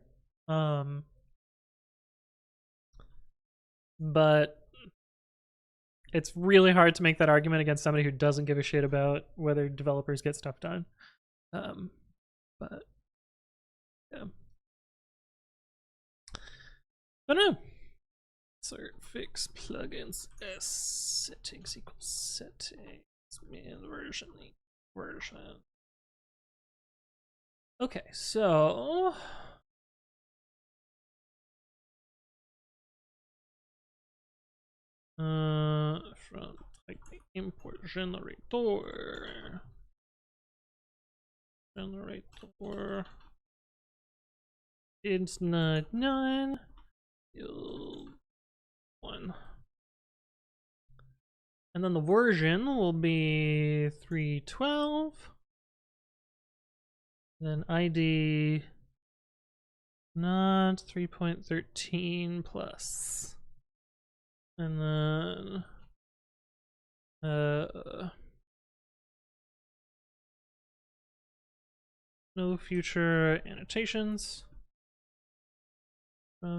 But it's really hard to make that argument against somebody who doesn't give a shit about whether developers get stuff done. But yeah. I don't know. Serve. fix plugins s settings equals settings min version. Okay, so from type import generator. It's not none. Build 1. And then the version will be 312. Then ID not 3.13 plus. And then no future annotations.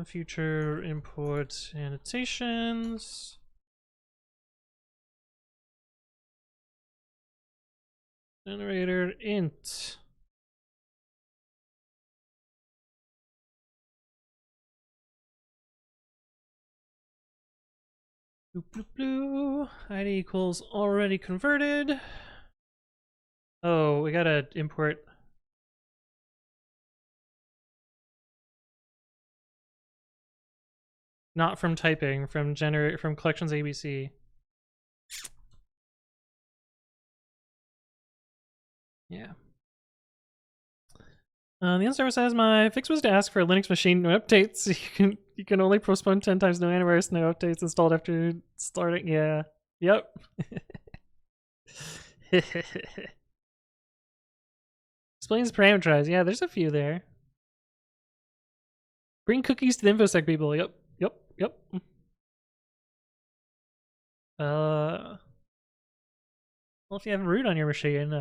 Future import annotations. Generator int. Bloop, bloop, bloop. ID equals already converted. Oh, we gotta import. Not from typing, from collections ABC. Yeah. The installer says my fix was to ask for a Linux machine no updates. You can only postpone 10 times no antivirus, no updates installed after starting. Yeah. Yep. Explains parameterize. Yeah, there's a few there. Bring cookies to the InfoSec people. Yep. Well, if you have root on your machine,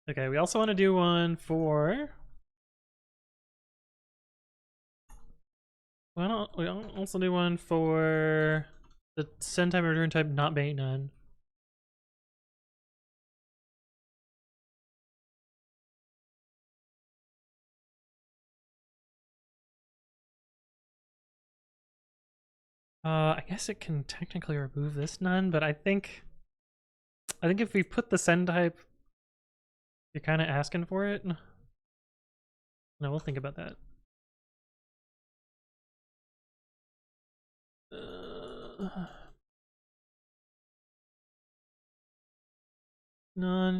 okay, we also want to do one for. We also do one for the send time return type not being none. I guess it can technically remove this none, but I think if we put the send type, you're kind of asking for it. No, we'll think about that. None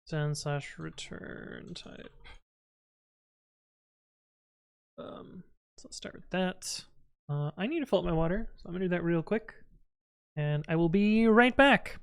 send / return type. So let's start with that. I need to fill up my water, so I'm gonna do that real quick, and I will be right back.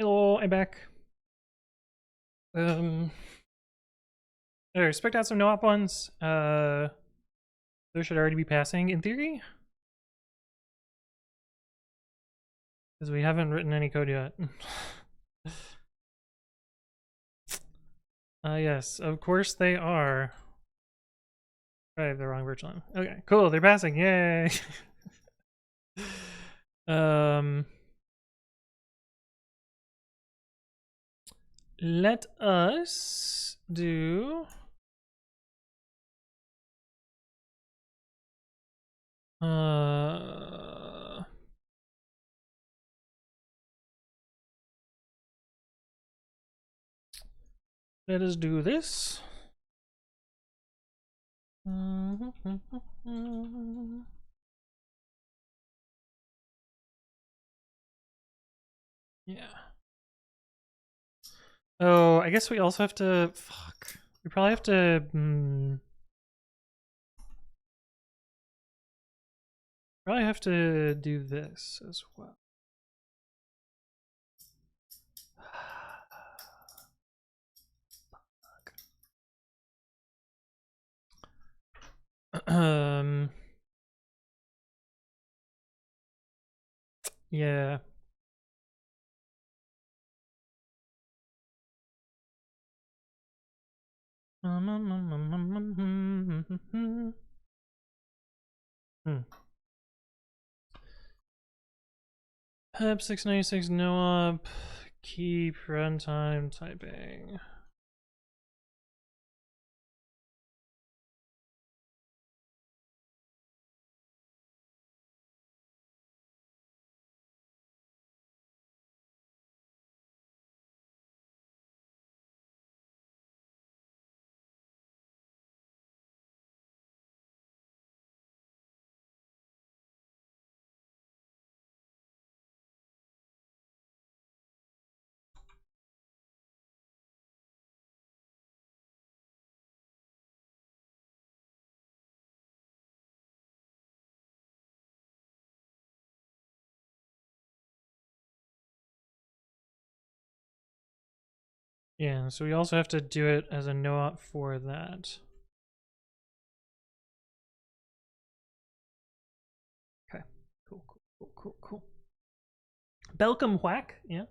Hello, I'm back. I spec'd out some no-op ones. Those should already be passing in theory, because we haven't written any code yet. Yes, of course they are. I have the wrong virtual. Okay, cool, they're passing, yay! Let us do... let us do this. Yeah. Oh, I guess we also have to... Fuck. We probably have to... probably have to do this as well. Yeah. PEP 696 no-op, keep runtime typing. Yeah, so we also have to do it as a no-op for that. Okay, cool. Belcom whack, yeah.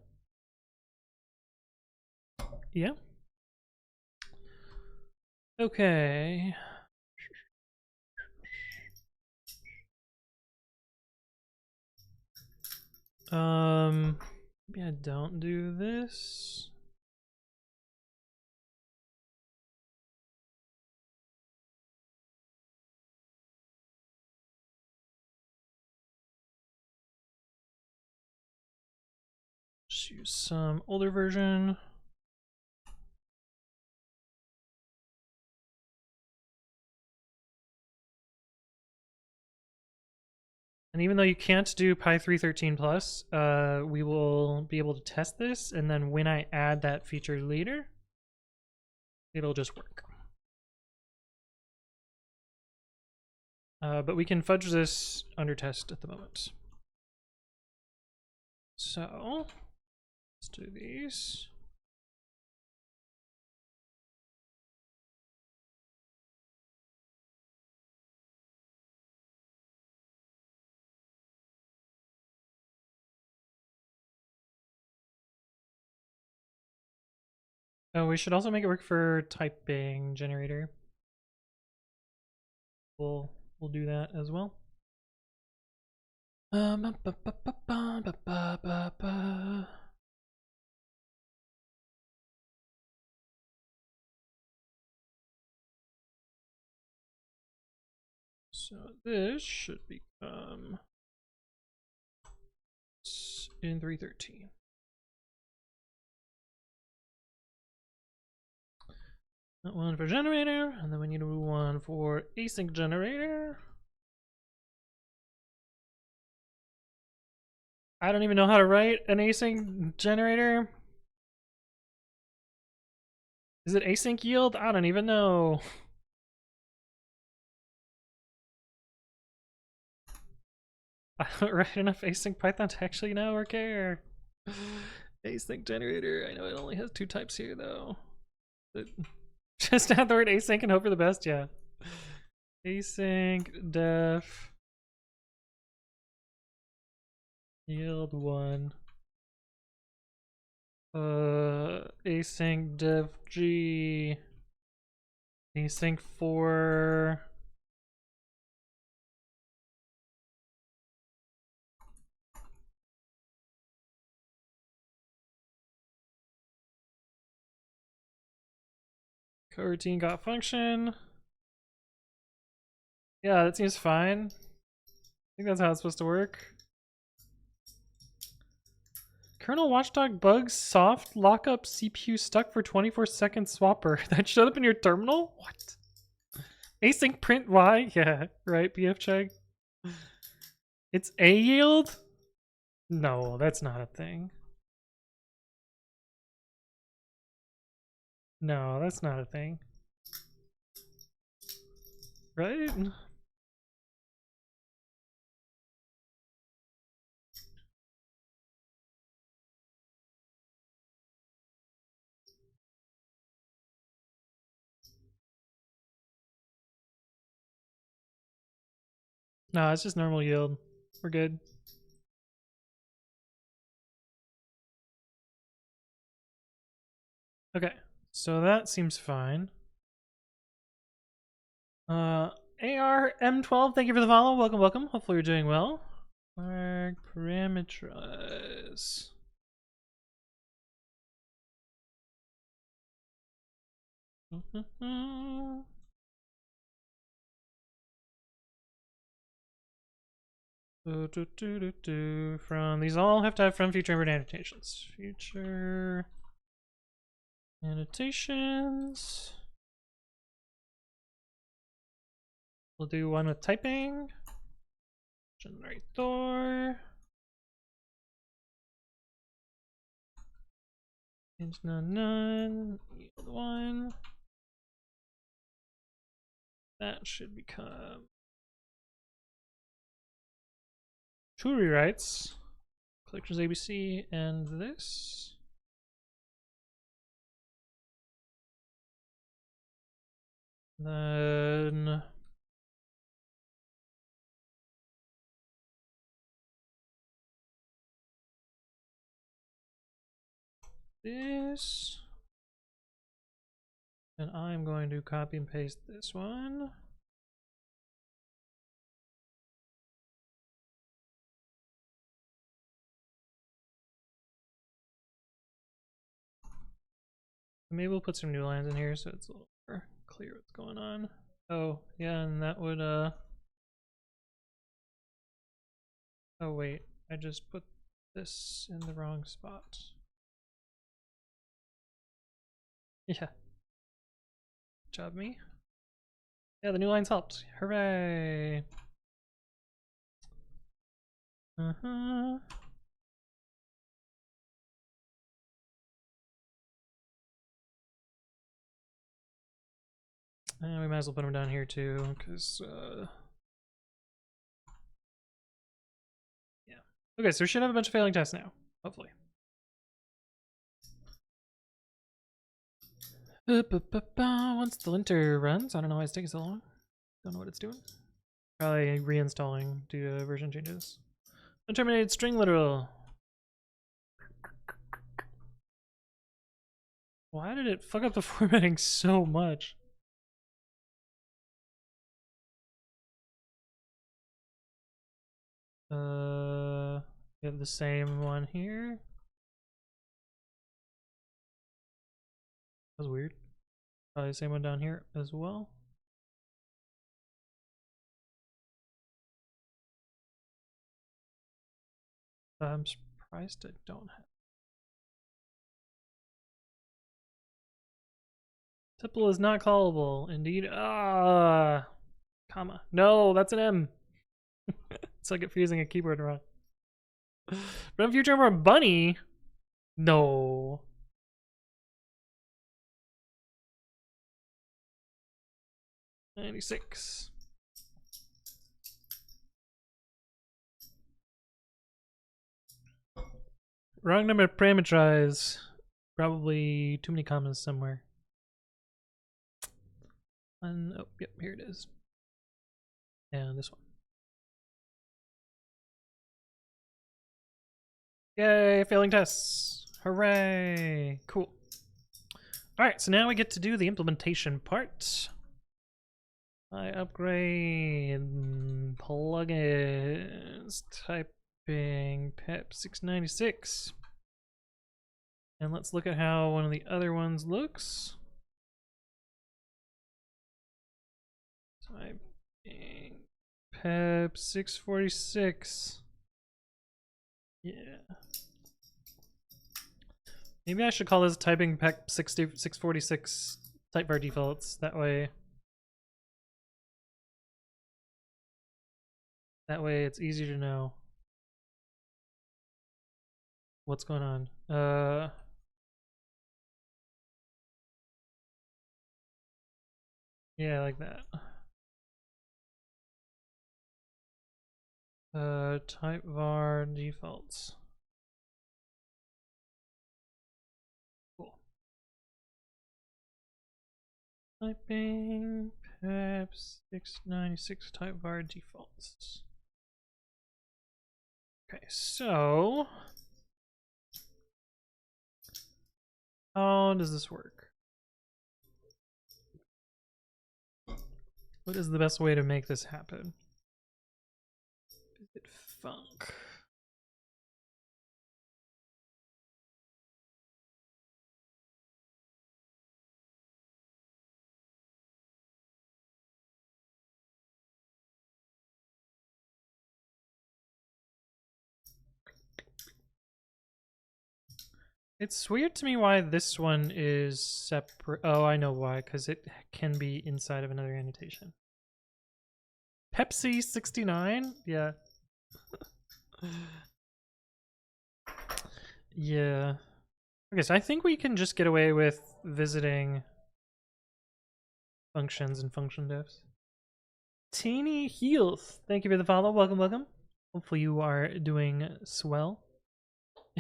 Yeah. Okay. Maybe I don't do this. Just use some older version. And even though you can't do Pi 313 plus, we will be able to test this, and then when I add that feature later, it'll just work. But we can fudge this under test at the moment. So let's do these. Oh, we should also make it work for typing generator. We'll do that as well. So this should become in 313. That one for generator, and then we need to move one for async generator. I don't even know how to write an async generator. Is it async yield? I don't even know. I don't write enough async Python to actually know or care. Async generator. I know it only has 2 types here though. But just add the word async and hope for the best. Yeah. Async def yield 1. Async def g async 4. Coroutine got function. Yeah, that seems fine. I think that's how it's supposed to work. Kernel watchdog bugs soft lockup CPU stuck for 24 seconds swapper. That showed up in your terminal? What? Async print y? Yeah, right, PF check. It's a yield? No, that's not a thing. No, that's not a thing. Right? No, it's just normal yield. We're good. Okay, so that seems fine. ARM12, thank you for the follow. Welcome, welcome. Hopefully you're doing well. Parameterize. From these all have to have from feature input annotations. Feature annotations. We'll do one with typing. Generator. Int none. Yield 1. That should become 2 rewrites. Collections ABC and this. Then this. And I'm going to copy and paste this one. Maybe we'll put some new lines in here so it's a little more clear what's going on. Oh, yeah, and that would, oh wait, I just put this in the wrong spot. Yeah. Good job, me. Yeah, the new lines helped. Hooray! And we might as well put them down here too, because, yeah. Okay, so we should have a bunch of failing tests now, hopefully. Once the linter runs, I don't know why it's taking so long. Don't know what it's doing. Probably reinstalling due to version changes. Unterminated string literal. Why did it fuck up the formatting so much? We have the same one here. That was weird. Probably the same one down here as well. I'm surprised I don't have. Tuple is not callable. Indeed. Comma. No, that's an M. It's like if using a keyboard wrong. But if you turn for bunny, no. $96. wrong number of parametrized. Probably too many commas somewhere. Oh, yep, here it is. And this one. Yay, failing tests. Hooray. Cool. All right, so now we get to do the implementation part. I upgrade plugins, typing PEP 696. And let's look at how one of the other ones looks. Typing PEP 646. Yeah. Maybe I should call this typing PEP 646 typevar defaults. That way it's easier to know what's going on. Yeah, like that. Typevar defaults. Cool. Typing PEP 696 typevar defaults. Okay, so how does this work? What is the best way to make this happen? Visit func. It's weird to me why this one is separate. Oh, I know why, because it can be inside of another annotation. Pepsi 69? Yeah. Yeah. Okay, so I think we can just get away with visiting functions and function diffs. Teeny Heels, thank you for the follow. Welcome, welcome. Hopefully you are doing swell.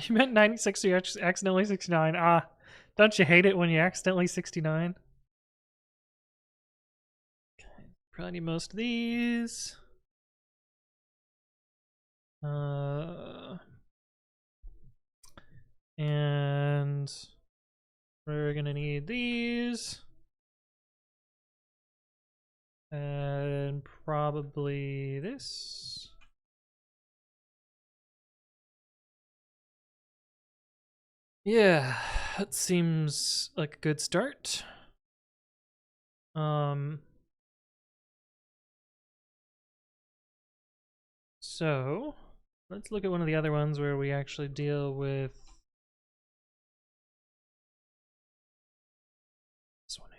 You meant 96, so you accidentally 69. Ah, don't you hate it when you accidentally 69? Okay, probably need most of these. And we're gonna need these. And probably this. Yeah, that seems like a good start. So let's look at one of the other ones where we actually deal with this one.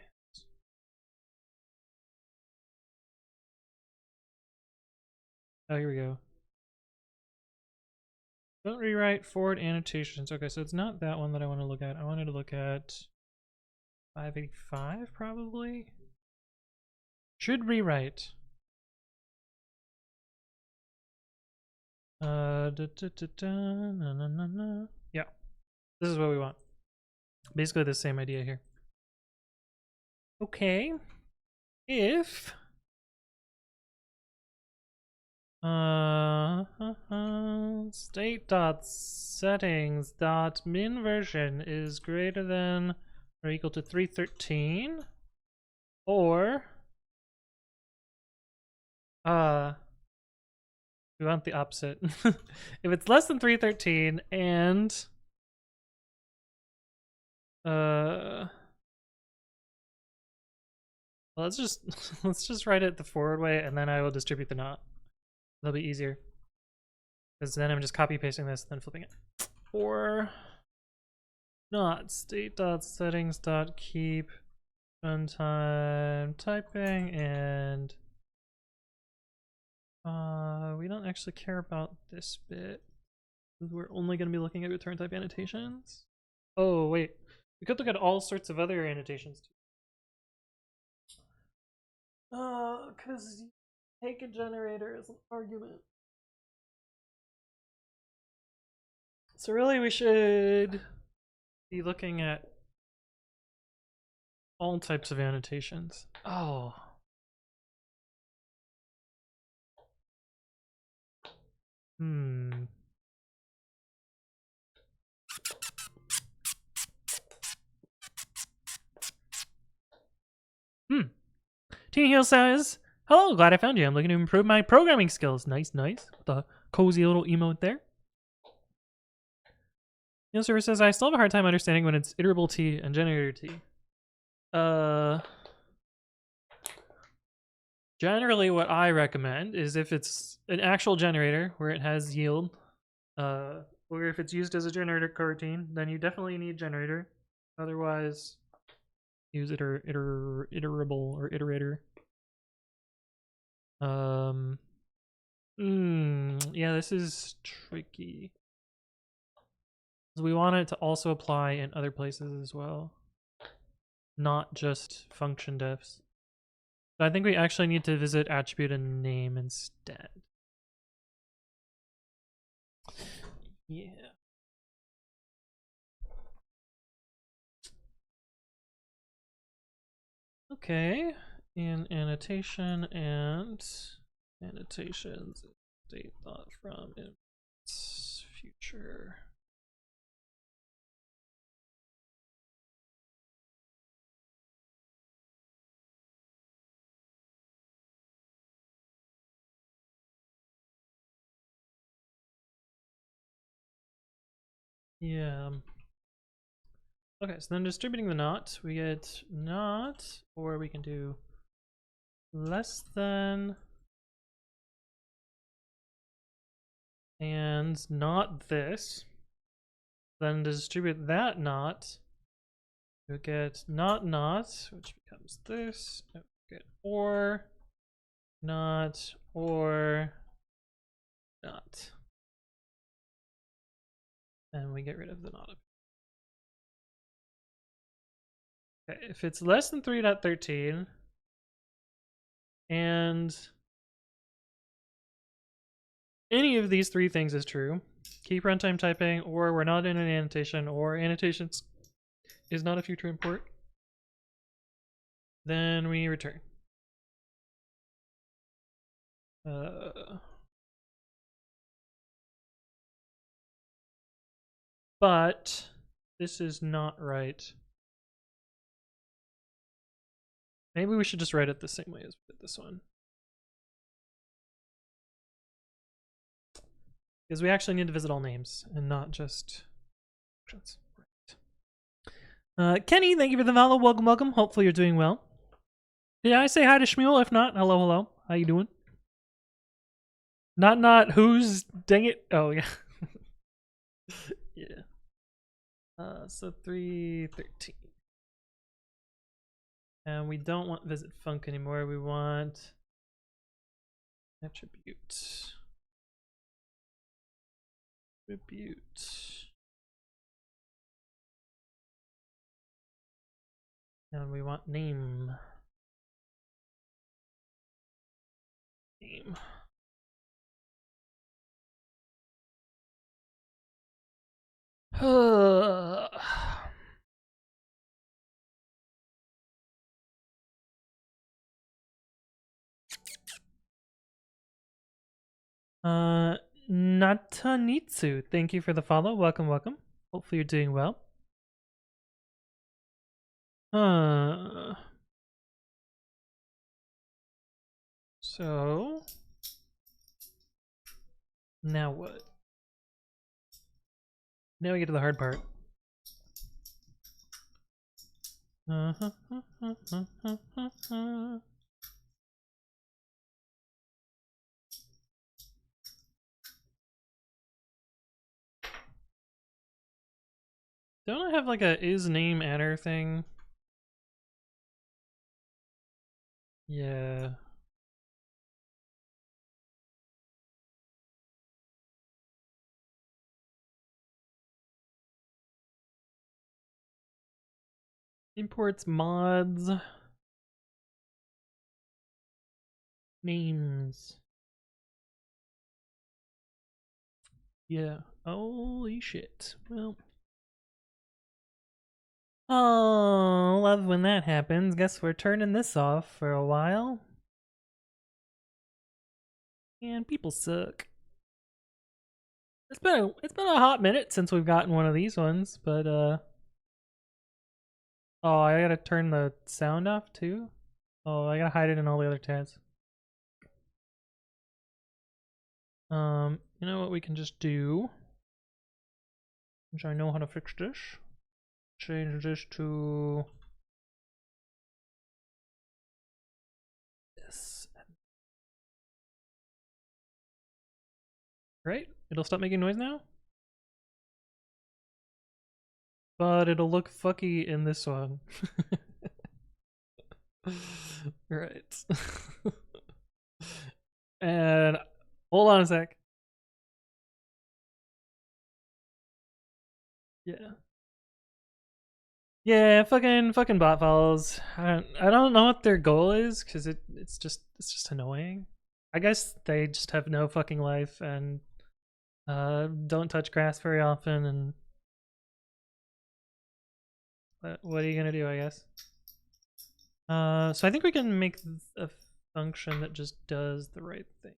Oh, here we go. Don't rewrite forward annotations. Okay, so it's not that one that I want to look at. I wanted to look at 585 probably. Should rewrite. Yeah, this is what we want. Basically the same idea here. Okay, if state.settings.min version is greater than or equal to 313, or we want the opposite. If it's less than 313 and well, let's just write it the forward way, and then I will distribute the not. That'll be easier, because then I'm just copy pasting this and then flipping it. Or not state.settings.keep runtime typing, and we don't actually care about this bit. We're only going to be looking at return type annotations. Oh wait, we could look at all sorts of other annotations too. Because you take a generator as an argument. So really we should be looking at all types of annotations. Oh. Teen Heel says, "Hello, glad I found you. I'm looking to improve my programming skills." Nice, nice. The cozy little emote there. Neil Server says, "I still have a hard time understanding when it's iterable T and generator T." Generally what I recommend is if it's an actual generator where it has yield, or if it's used as a generator coroutine, then you definitely need generator. Otherwise, use iterable or iterator. Yeah, this is tricky. We want it to also apply in other places as well, not just function defs. So I think we actually need to visit attribute and name instead. Yeah. Okay, in annotation and annotations date thought from its future. Yeah. Okay, so then distributing the not, we get not, or we can do less than and not this. Then to distribute that not, we get not, which becomes this. We get or not, and we get rid of the not. Okay, if it's less than 3.13 and any of these three things is true, keep runtime typing, or we're not in an annotation, or annotations is not a future import, then we return. But this is not right. Maybe we should just write it the same way as we did this one. Because we actually need to visit all names and not just functions. Right. Kenny, thank you for the follow. Welcome, welcome. Hopefully you're doing well. Did I say hi to Shmuel? If not, hello, hello. How you doing? Not who's, dang it. Oh, yeah. Yeah. So 3.13. And we don't want visit func anymore. We want attribute. And we want name. Natanitsu, thank you for the follow. Welcome, welcome. Hopefully you're doing well. So now what? Now we get to the hard part. Don't I have like a is name adder thing? Yeah. Imports mods. Names. Yeah. Holy shit. Well. Oh, love when that happens. Guess we're turning this off for a while. And people suck. It's been a hot minute since we've gotten one of these ones, but oh, I gotta turn the sound off too? Oh, I gotta hide it in all the other tabs. You know what we can just do? Which I know how to fix this. Change this to this. Right? It'll stop making noise now? But it'll look fucky in this one. Right. And hold on a sec. Yeah. Yeah, fucking bot files. I don't know what their goal is because it's just annoying. I guess they just have no fucking life and don't touch grass very often, and what are you gonna do, I guess? So I think we can make a function that just does the right thing.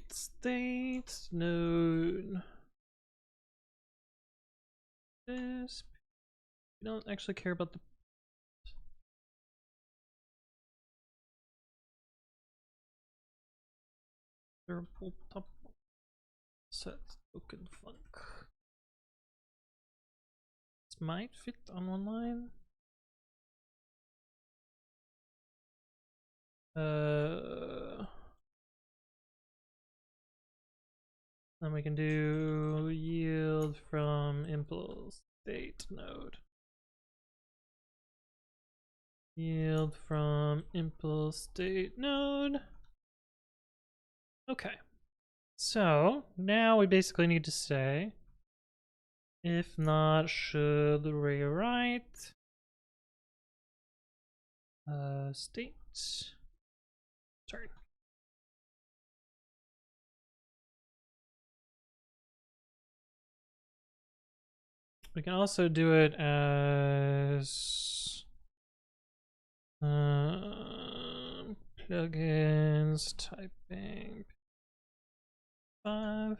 State node. This. We don't actually care about the durable top set token funk. This might fit on one line. Then we can do yield from impulse state node. Yield from impulse state node. Okay. So now we basically need to say, if not, should rewrite state. Sorry. We can also do it as plugins typing 5.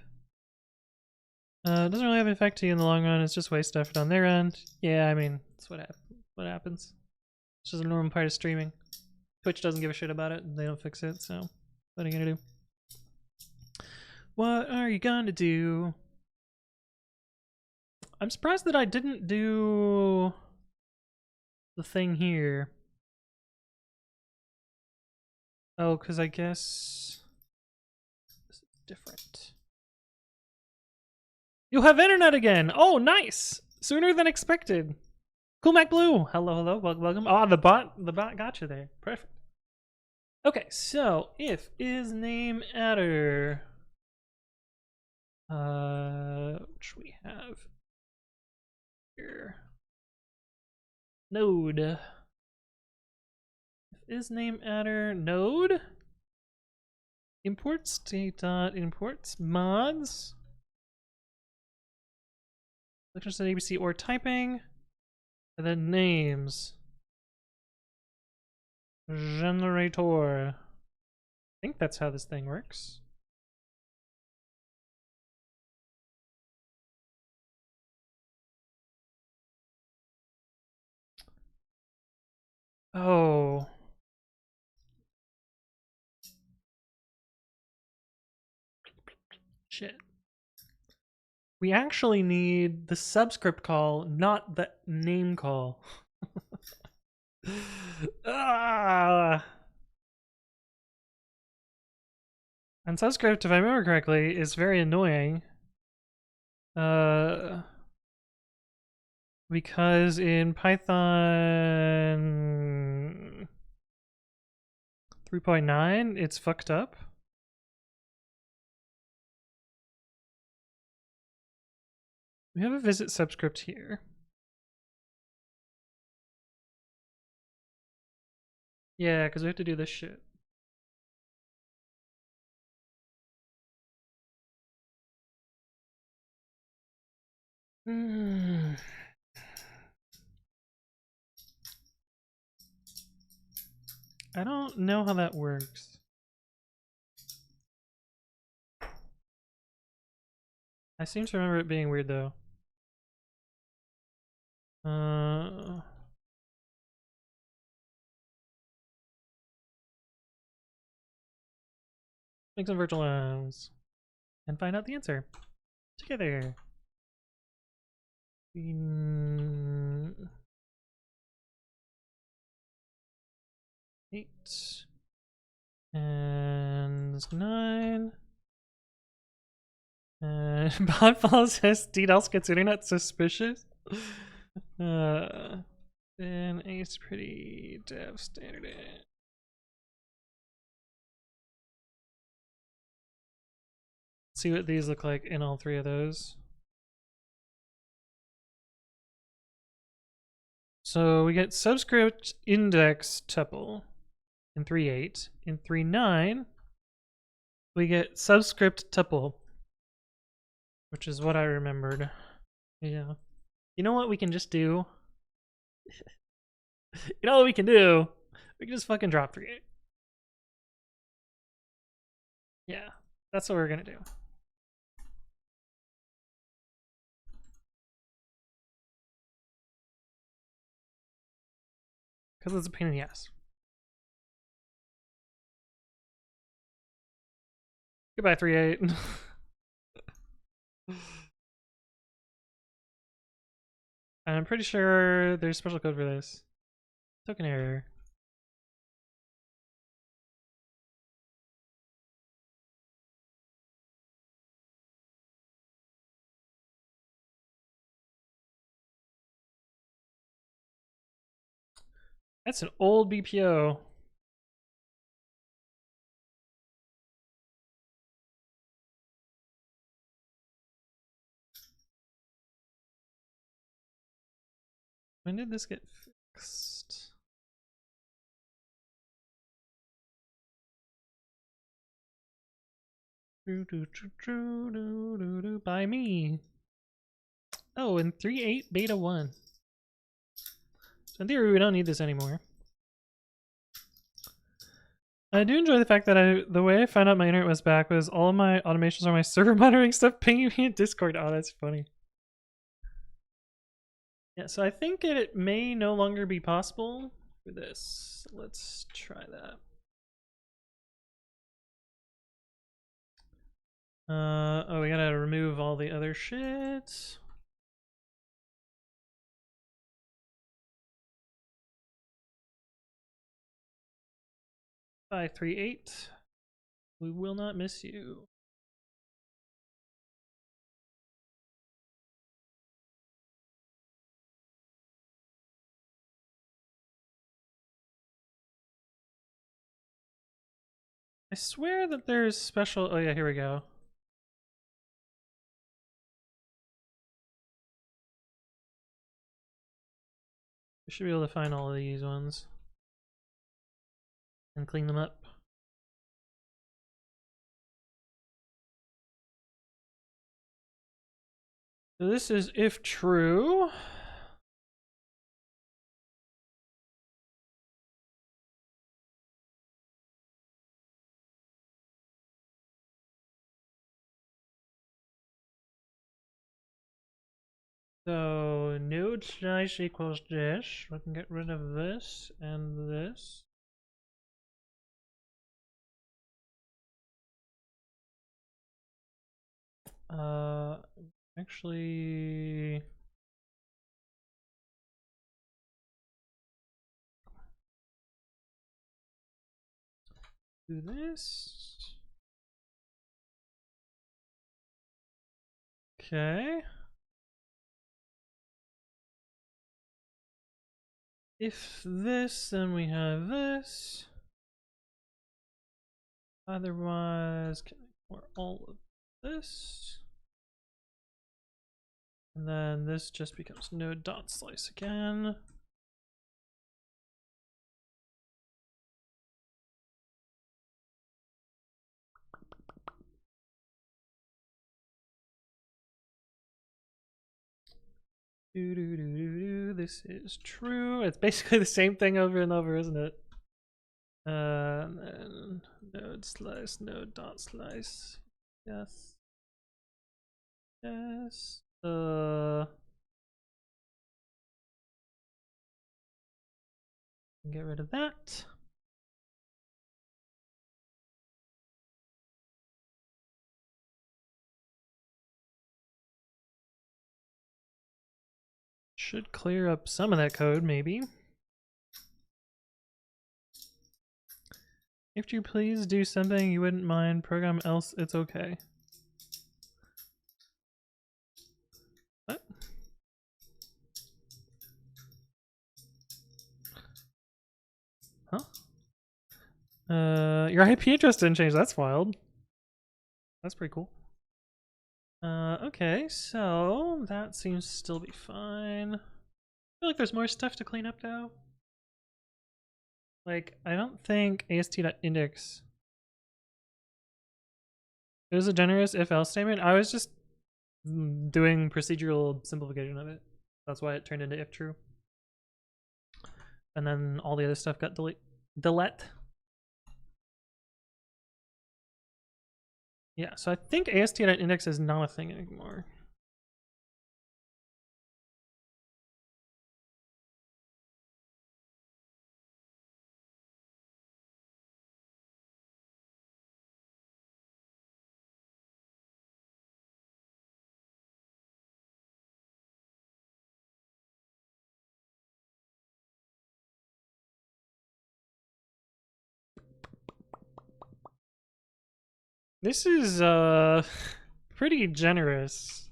It doesn't really have an effect to you in the long run. It's just waste effort on their end. Yeah, I mean, that's what happens. It's just a normal part of streaming. Twitch doesn't give a shit about it, and they don't fix it, so what are you gonna do? What are you gonna do? I'm surprised that I didn't do the thing here. Oh, because I guess this is different. You have internet again! Oh, nice! Sooner than expected. Cool Mac Blue! Hello, welcome. Oh, the bot got you there. Perfect. Okay, so if is name adder, which we have here, node. If is name adder node, import state dot imports mods, selections at ABC or typing, and then names. Generator. I think that's how this thing works. Oh. Shit. We actually need the subscript call, not the name call. Ah. And subscript, if I remember correctly, is very annoying. Because in Python 3.9, it's fucked up. We have a visit subscript here. Yeah, because we have to do this shit. I don't know how that works. I seem to remember it being weird though. Make some virtual labs and find out the answer together. 8 and 9. Botfall says DDoS gets internet suspicious. Then Ace pretty dev standard. See what these look like in all three of those. So we get subscript index tuple in 3.8. In 3.9, we get subscript tuple, which is what I remembered. Yeah. You know what we can just do? You know what we can do? We can just fucking drop 3.8. Yeah, that's what we're gonna do. Because it's a pain in the ass. Goodbye, 3.8. I'm pretty sure there's special code for this. Token error. That's an old BPO. When did this get fixed? By me. Oh, in 3.8 beta 1. So in theory, we don't need this anymore. I do enjoy the fact that the way I found out my internet was back was all of my automations on my server monitoring stuff pinging me in Discord. Oh, that's funny. Yeah, so I think it may no longer be possible for this. Let's try that. Oh, we gotta remove all the other shit. Bye, 3.8. We will not miss you. I swear that there's special. Oh, yeah, here we go. We should be able to find all of these ones and clean them up. So this is if true. So node size equals this. We can get rid of this and this. Actually, do this. Okay. If this, then we have this. Otherwise, can I ignore all of this? And then this just becomes node.slice again. This is true. It's basically the same thing over and over, isn't it? And then node slice, node dot slice. Yes. Yes. Get rid of that. Should clear up some of that code, maybe. If you please do something you wouldn't mind, program else it's okay. What? Huh? Your IP address didn't change. That's wild. That's pretty cool. Okay, so that seems to still be fine. I feel like there's more stuff to clean up though. Like, I don't think ast.index. It was a generous if-else statement. I was just doing procedural simplification of it. That's why it turned into if true. And then all the other stuff got delete. Yeah, so I think ast.index is not a thing anymore. This is pretty generous.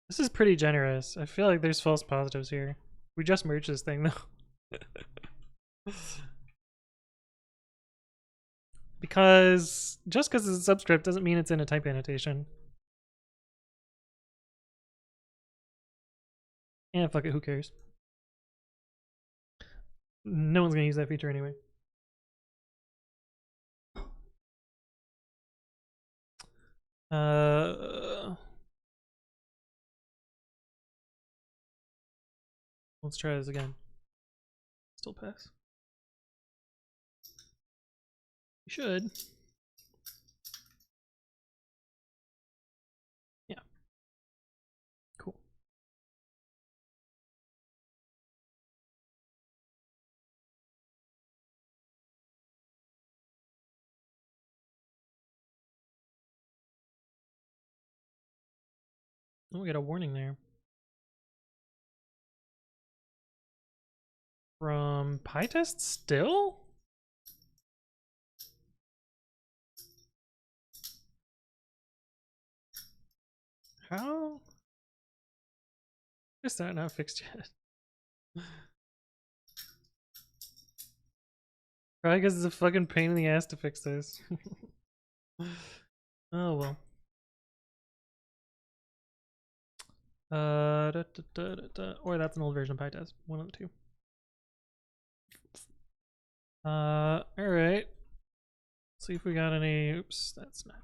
This is pretty generous. I feel like there's false positives here. We just merged this thing though. Because just because it's a subscript doesn't mean it's in a type annotation. And fuck it, who cares? No one's gonna use that feature anyway. Let's try this again. Still pass. You should. Yeah. Cool. Oh, we got a warning there. From PyTest still? How? Is that not fixed yet? Probably because it's a fucking pain in the ass to fix this. Oh well. Or that's an old version of PyTest. One of the two. Alright. See if we got any. Oops, that's not.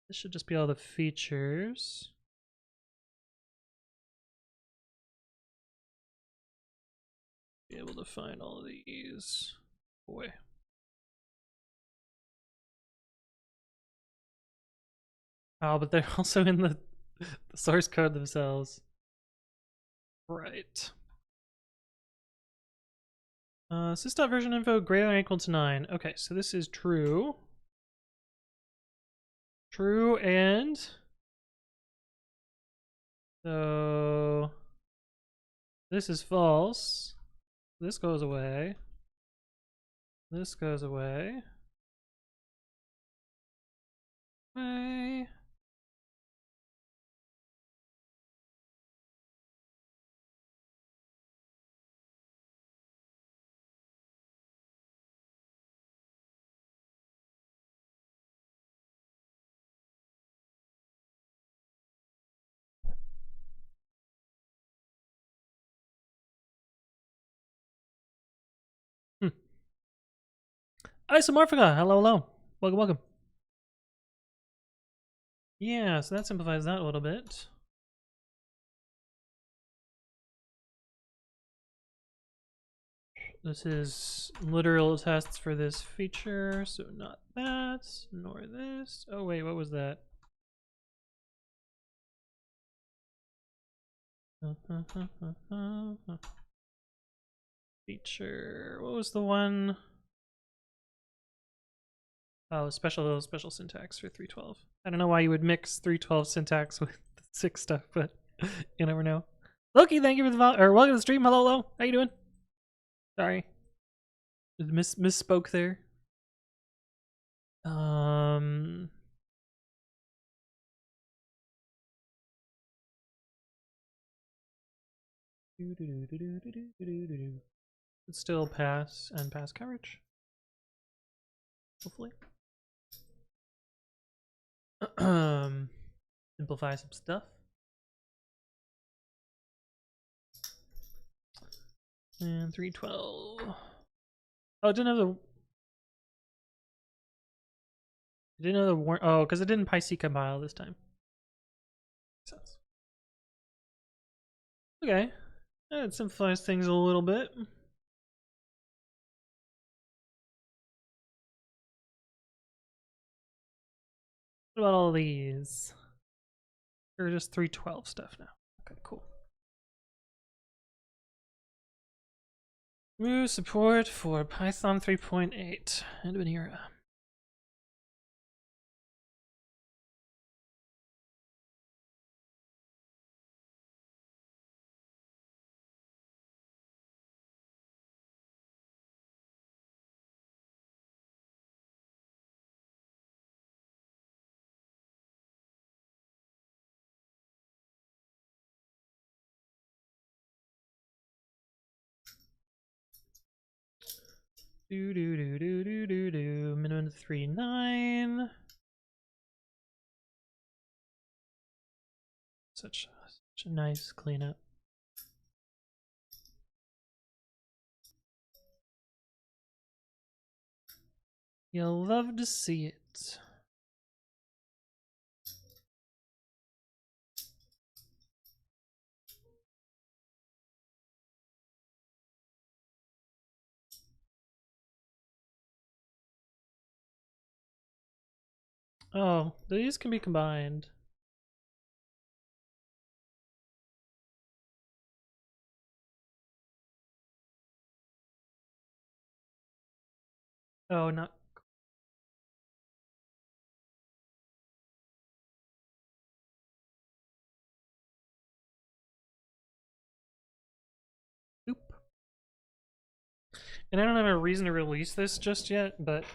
This should just be all the features. Be able to find all of these. Boy. Oh, but they're also in the source code themselves. Right. Sys.version info greater than or equal to 9. Okay, so this is true. True and so this is false. This goes away. This goes away. Isomorphica, hello, hello. Welcome, welcome. Yeah, so that simplifies that a little bit. This is literal tests for this feature, so not that, nor this. Oh wait, what was that? Feature, what was the one? Oh, special syntax for 312. I don't know why you would mix 312 syntax with 6 stuff, but you never know. Loki, thank you for the welcome to the stream. Hello, hello. How you doing? Sorry, misspoke there. It's still pass and pass coverage. Hopefully. Simplify some stuff. And 312. Oh, it didn't have the. It didn't have the warn. Oh, because it didn't PyC compile this time. Makes sense. Okay. That simplifies things a little bit. What about all these? Or just 312 stuff now. Okay, cool. New support for Python 3.8 and Vanilla. Minimum 3.9. Such a nice cleanup. You'll love to see it. Oh, these can be combined. Oh, not. Oop. And I don't have a reason to release this just yet, but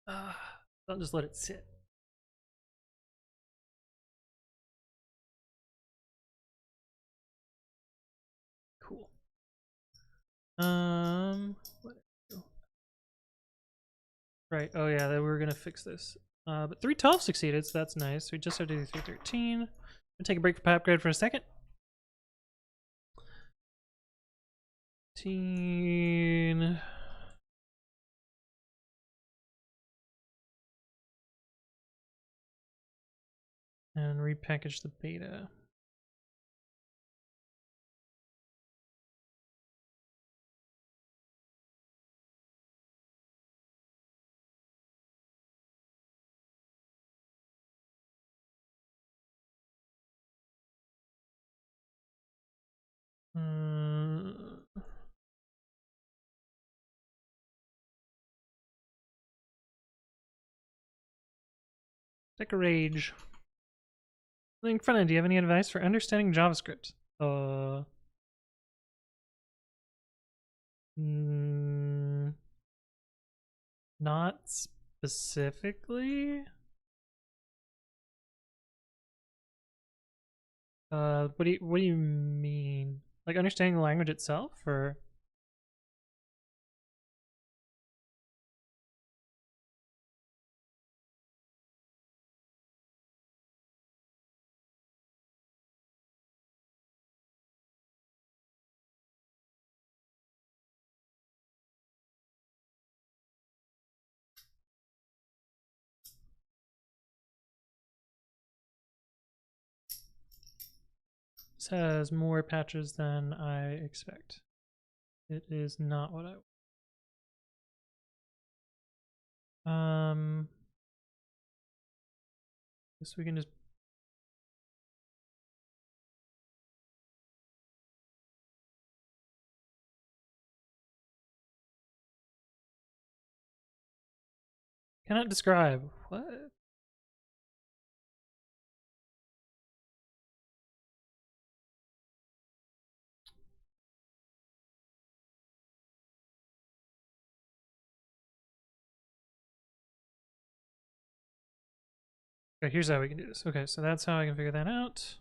I'll just let it sit. Cool. What? Right. Oh yeah, we were gonna fix this. But 312 succeeded, so that's nice. We just have to do 313. I'm gonna take a break for pyupgrade for a second. And repackage the beta. Take a rage. Link front end, do you have any advice for understanding JavaScript? Not specifically. What do you mean? Like understanding the language itself, or? This has more patches than I expect. It is not what I guess we can just cannot describe. What? Okay, here's how we can do this. Okay, so that's how I can figure that out.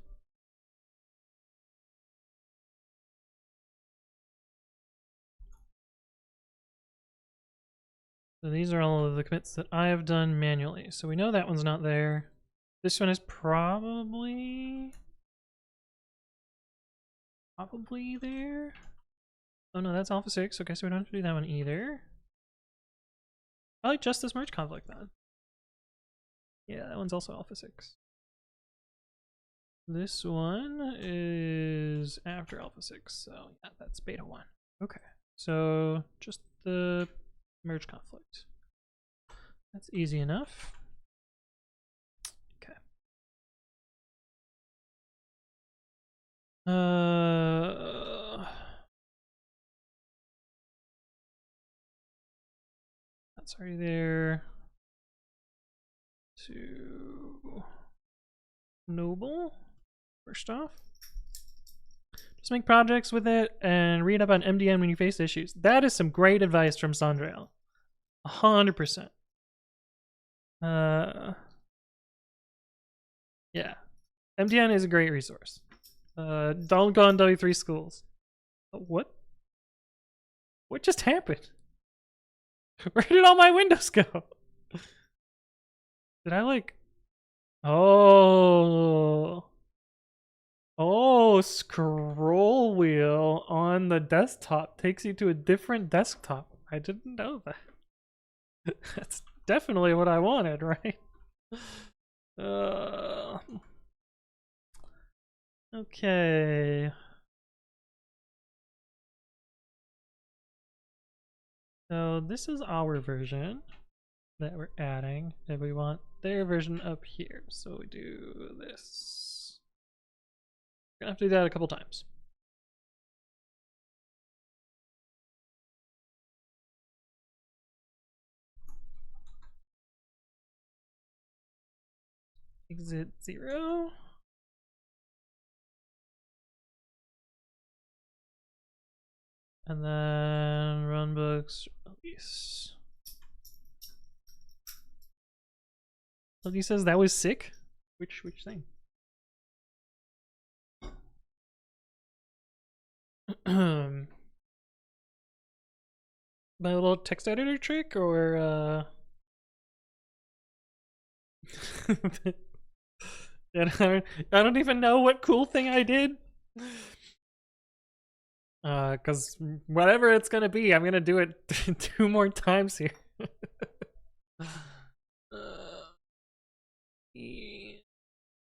So these are all of the commits that I have done manually. So we know that one's not there. This one is probably there. Oh no, that's alpha 6. Okay, so we don't have to do that one either. I like just this merge conflict then. Yeah, that one's also alpha 6. This one is after alpha 6, so yeah, that's beta 1. Okay, so just the merge conflict. That's easy enough. Okay. That's already there. To Noble, first off. Just make projects with it and read up on MDN when you face issues. That is some great advice from Sandrael. 100%. Yeah. MDN is a great resource. Don't go on W3 schools. What? What just happened? Where did all my windows go? Did I like... Oh... Oh, scroll wheel on the desktop takes you to a different desktop. I didn't know that. That's definitely what I wanted, right? Okay. So this is our version that we're adding, and we want their version up here. So we do this. We're gonna have to do that a couple times. Exit 0. And then runbooks release. Loki says that was sick. Which thing? My little text editor trick, or I don't even know what cool thing I did. Cause whatever it's gonna be, I'm gonna do it 2 more times here.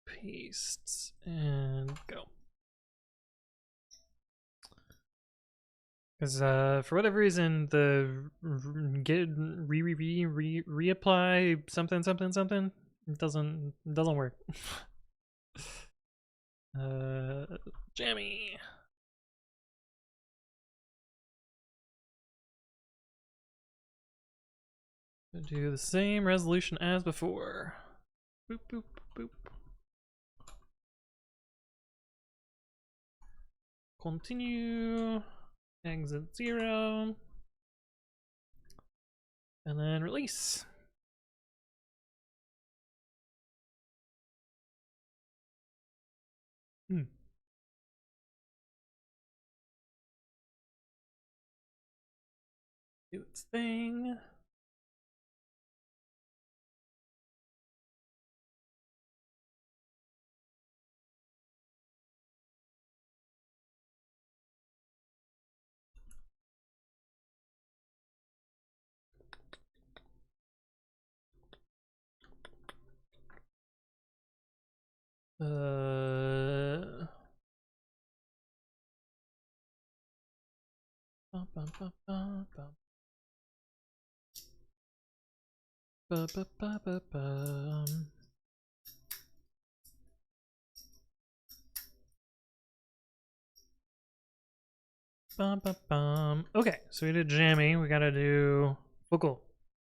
Paste and go. Because for whatever reason, the get reapply something doesn't work. Jammy. Do the same resolution as before. Boop boop boop. Continue. Exit 0. And then release. Do its thing. Okay, so we did jammy. We gotta do focal.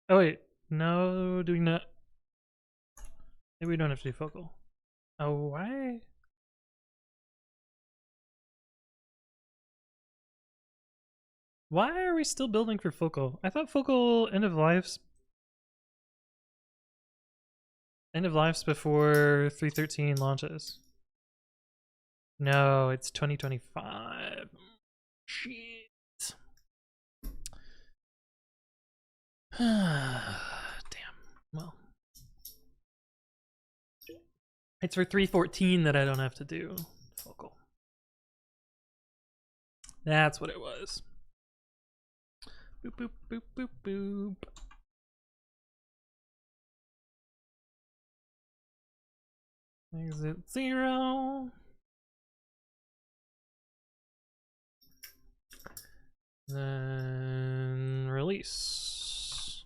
Oh wait, no, do we not? Maybe we don't have to do focal. Oh, why? Why are we still building for focal? I thought focal end of life's before 3.13 launches. No, it's 2025. Shit. Damn. Well, it's for 3.14 that I don't have to do focal. That's what it was. Boop, boop, boop, boop, boop. Exit 0. Then release.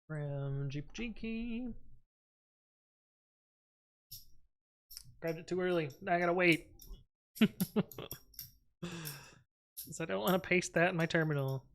From GPG key. Grabbed it too early. I gotta wait. Because I don't want to paste that in my terminal.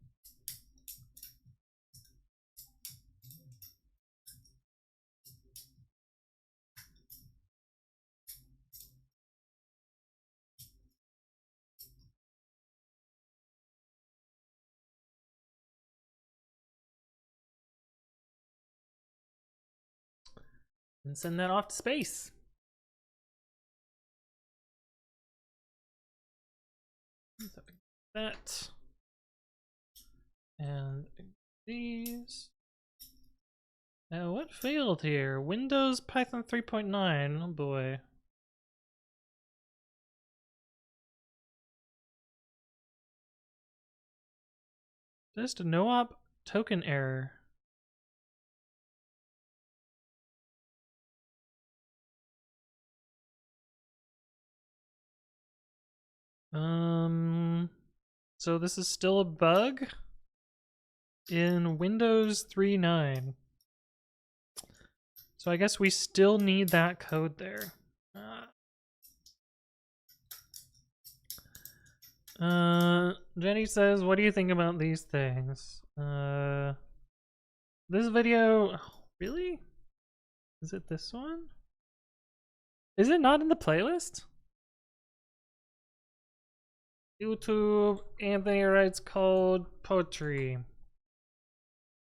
And send that off to space. So that. And these. Now what failed here? Windows Python 3.9. Oh boy. Just a no-op token error. So this is still a bug in Windows 3.9. So I guess we still need that code there. Jenny says, what do you think about these things? This video, oh, really? Is it this one? Is it not in the playlist? YouTube, Anthony writes code poetry. Here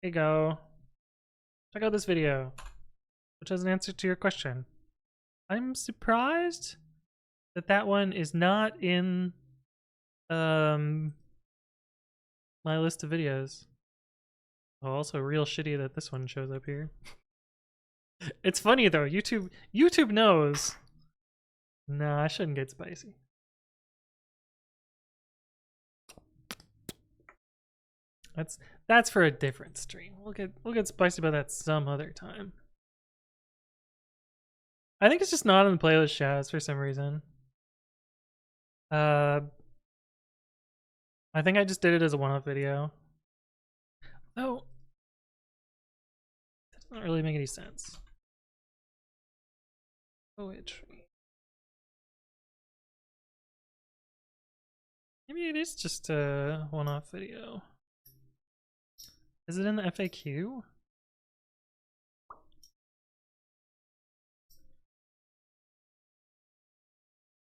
you go. Check out this video, which has an answer to your question. I'm surprised that that one is not in my list of videos. Oh, also real shitty that this one shows up here. It's funny though, YouTube knows. No, I shouldn't get spicy. That's for a different stream. We'll get spicy about that some other time. I think it's just not on the playlist, Shaz, for some reason. I think I just did it as a one-off video. Oh, that doesn't really make any sense. Poetry. Maybe it is just a one-off video. Is it in the FAQ?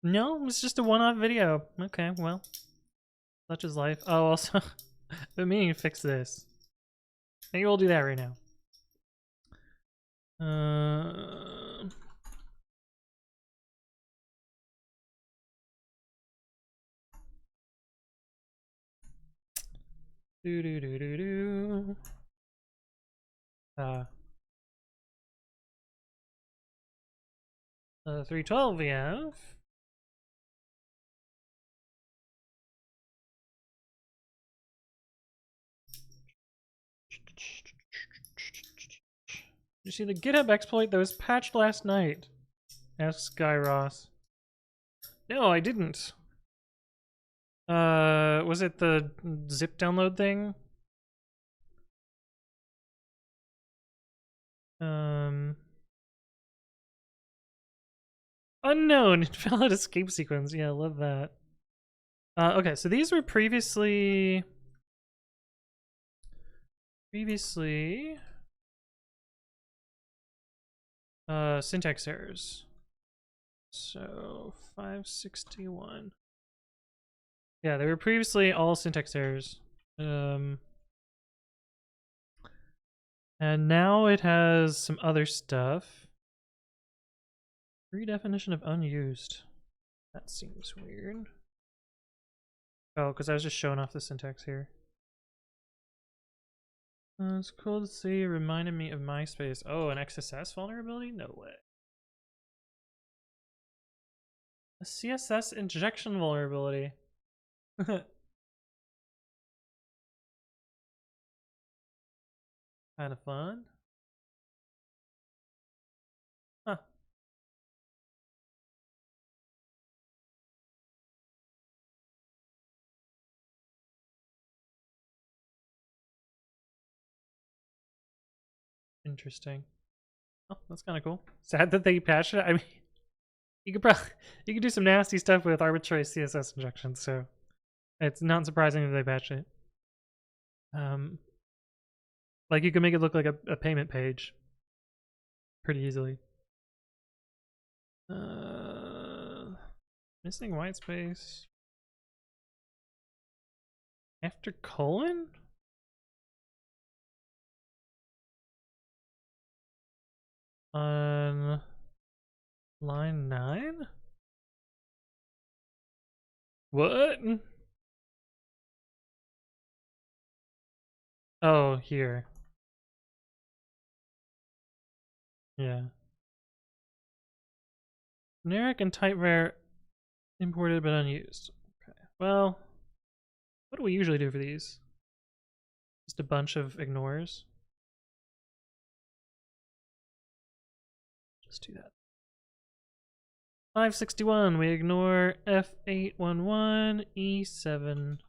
No, it's just a one-off video. Okay, well, such is life. Oh, also, I've been meaning to fix this. Maybe we'll do that right now. Do do do do do. 312 we have. Did you see the GitHub exploit that was patched last night? Asks Guy Ross. No, I didn't. Was it the zip download thing? Unknown invalid escape sequence. Yeah, I love that. Okay, so these were previously syntax errors. So 561. Yeah, they were previously all syntax errors. And now it has some other stuff. Redefinition of unused. That seems weird. Oh, because I was just showing off the syntax here. It's cool to see. It reminded me of MySpace. Oh, an XSS vulnerability? No way. A CSS injection vulnerability. Kind of fun. Huh. Interesting. Oh, that's kind of cool. Sad that they patched it. I mean, you could do some nasty stuff with arbitrary CSS injections, so it's not surprising that they patched it. Like you can make it look like a payment page pretty easily. Missing white space after colon? On line 9? What? Oh, here. Yeah. Generic and typevar imported but unused. Okay. Well, what do we usually do for these? Just a bunch of ignores. Just do that. 561, we ignore F811, E7,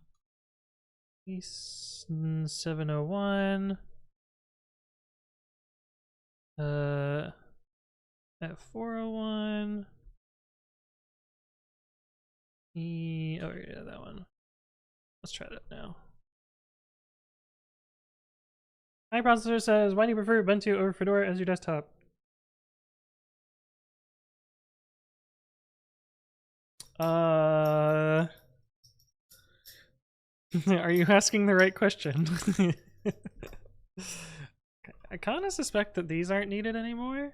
E701, F401, oh yeah, that one. Let's try that now. iProcessor says, why do you prefer Ubuntu over Fedora as your desktop? Are you asking the right question? I kind of suspect that these aren't needed anymore.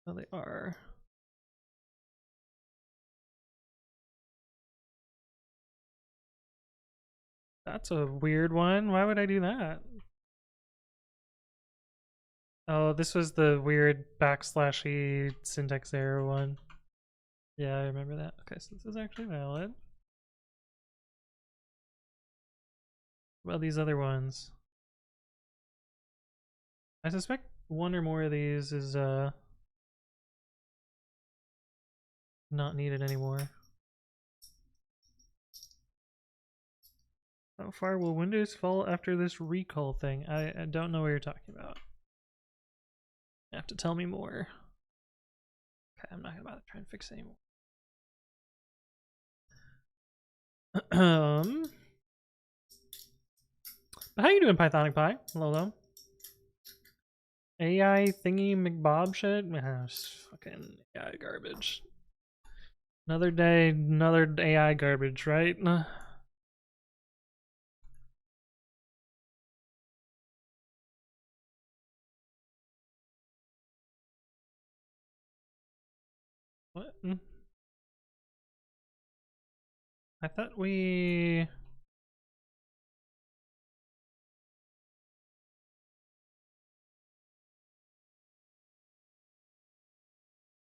Well, they are. That's a weird one. Why would I do that? Oh, this was the weird backslashy syntax error one. Yeah, I remember that. Okay, so this is actually valid. What about these other ones? I suspect one or more of these is not needed anymore. How far will Windows fall after this recall thing? I don't know what you're talking about. You have to tell me more. Okay, I'm not gonna bother trying to fix it anymore. But how you doing, Pythonic Pie? Hello. AI thingy McBob shit? Fucking AI garbage. Another day, another AI garbage, right? What? I thought we...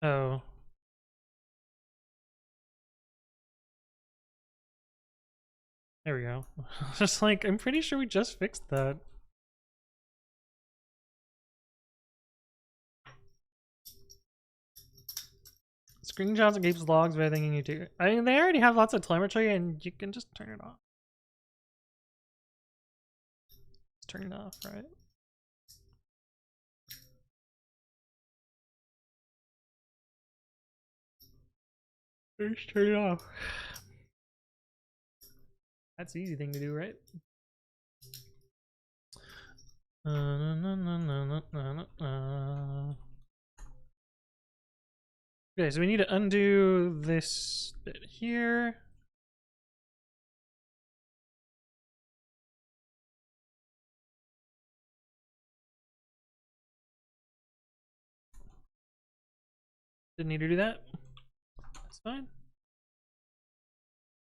Oh. There we go. Just like, I'm pretty sure we just fixed that. Screenshots and keeps logs of everything you do. I mean, they already have lots of telemetry, and you can just turn it off. Just turn it off, right? Just turn it off. That's the easy thing to do, right? Okay, so we need to undo this bit here. Didn't need to do that. That's fine.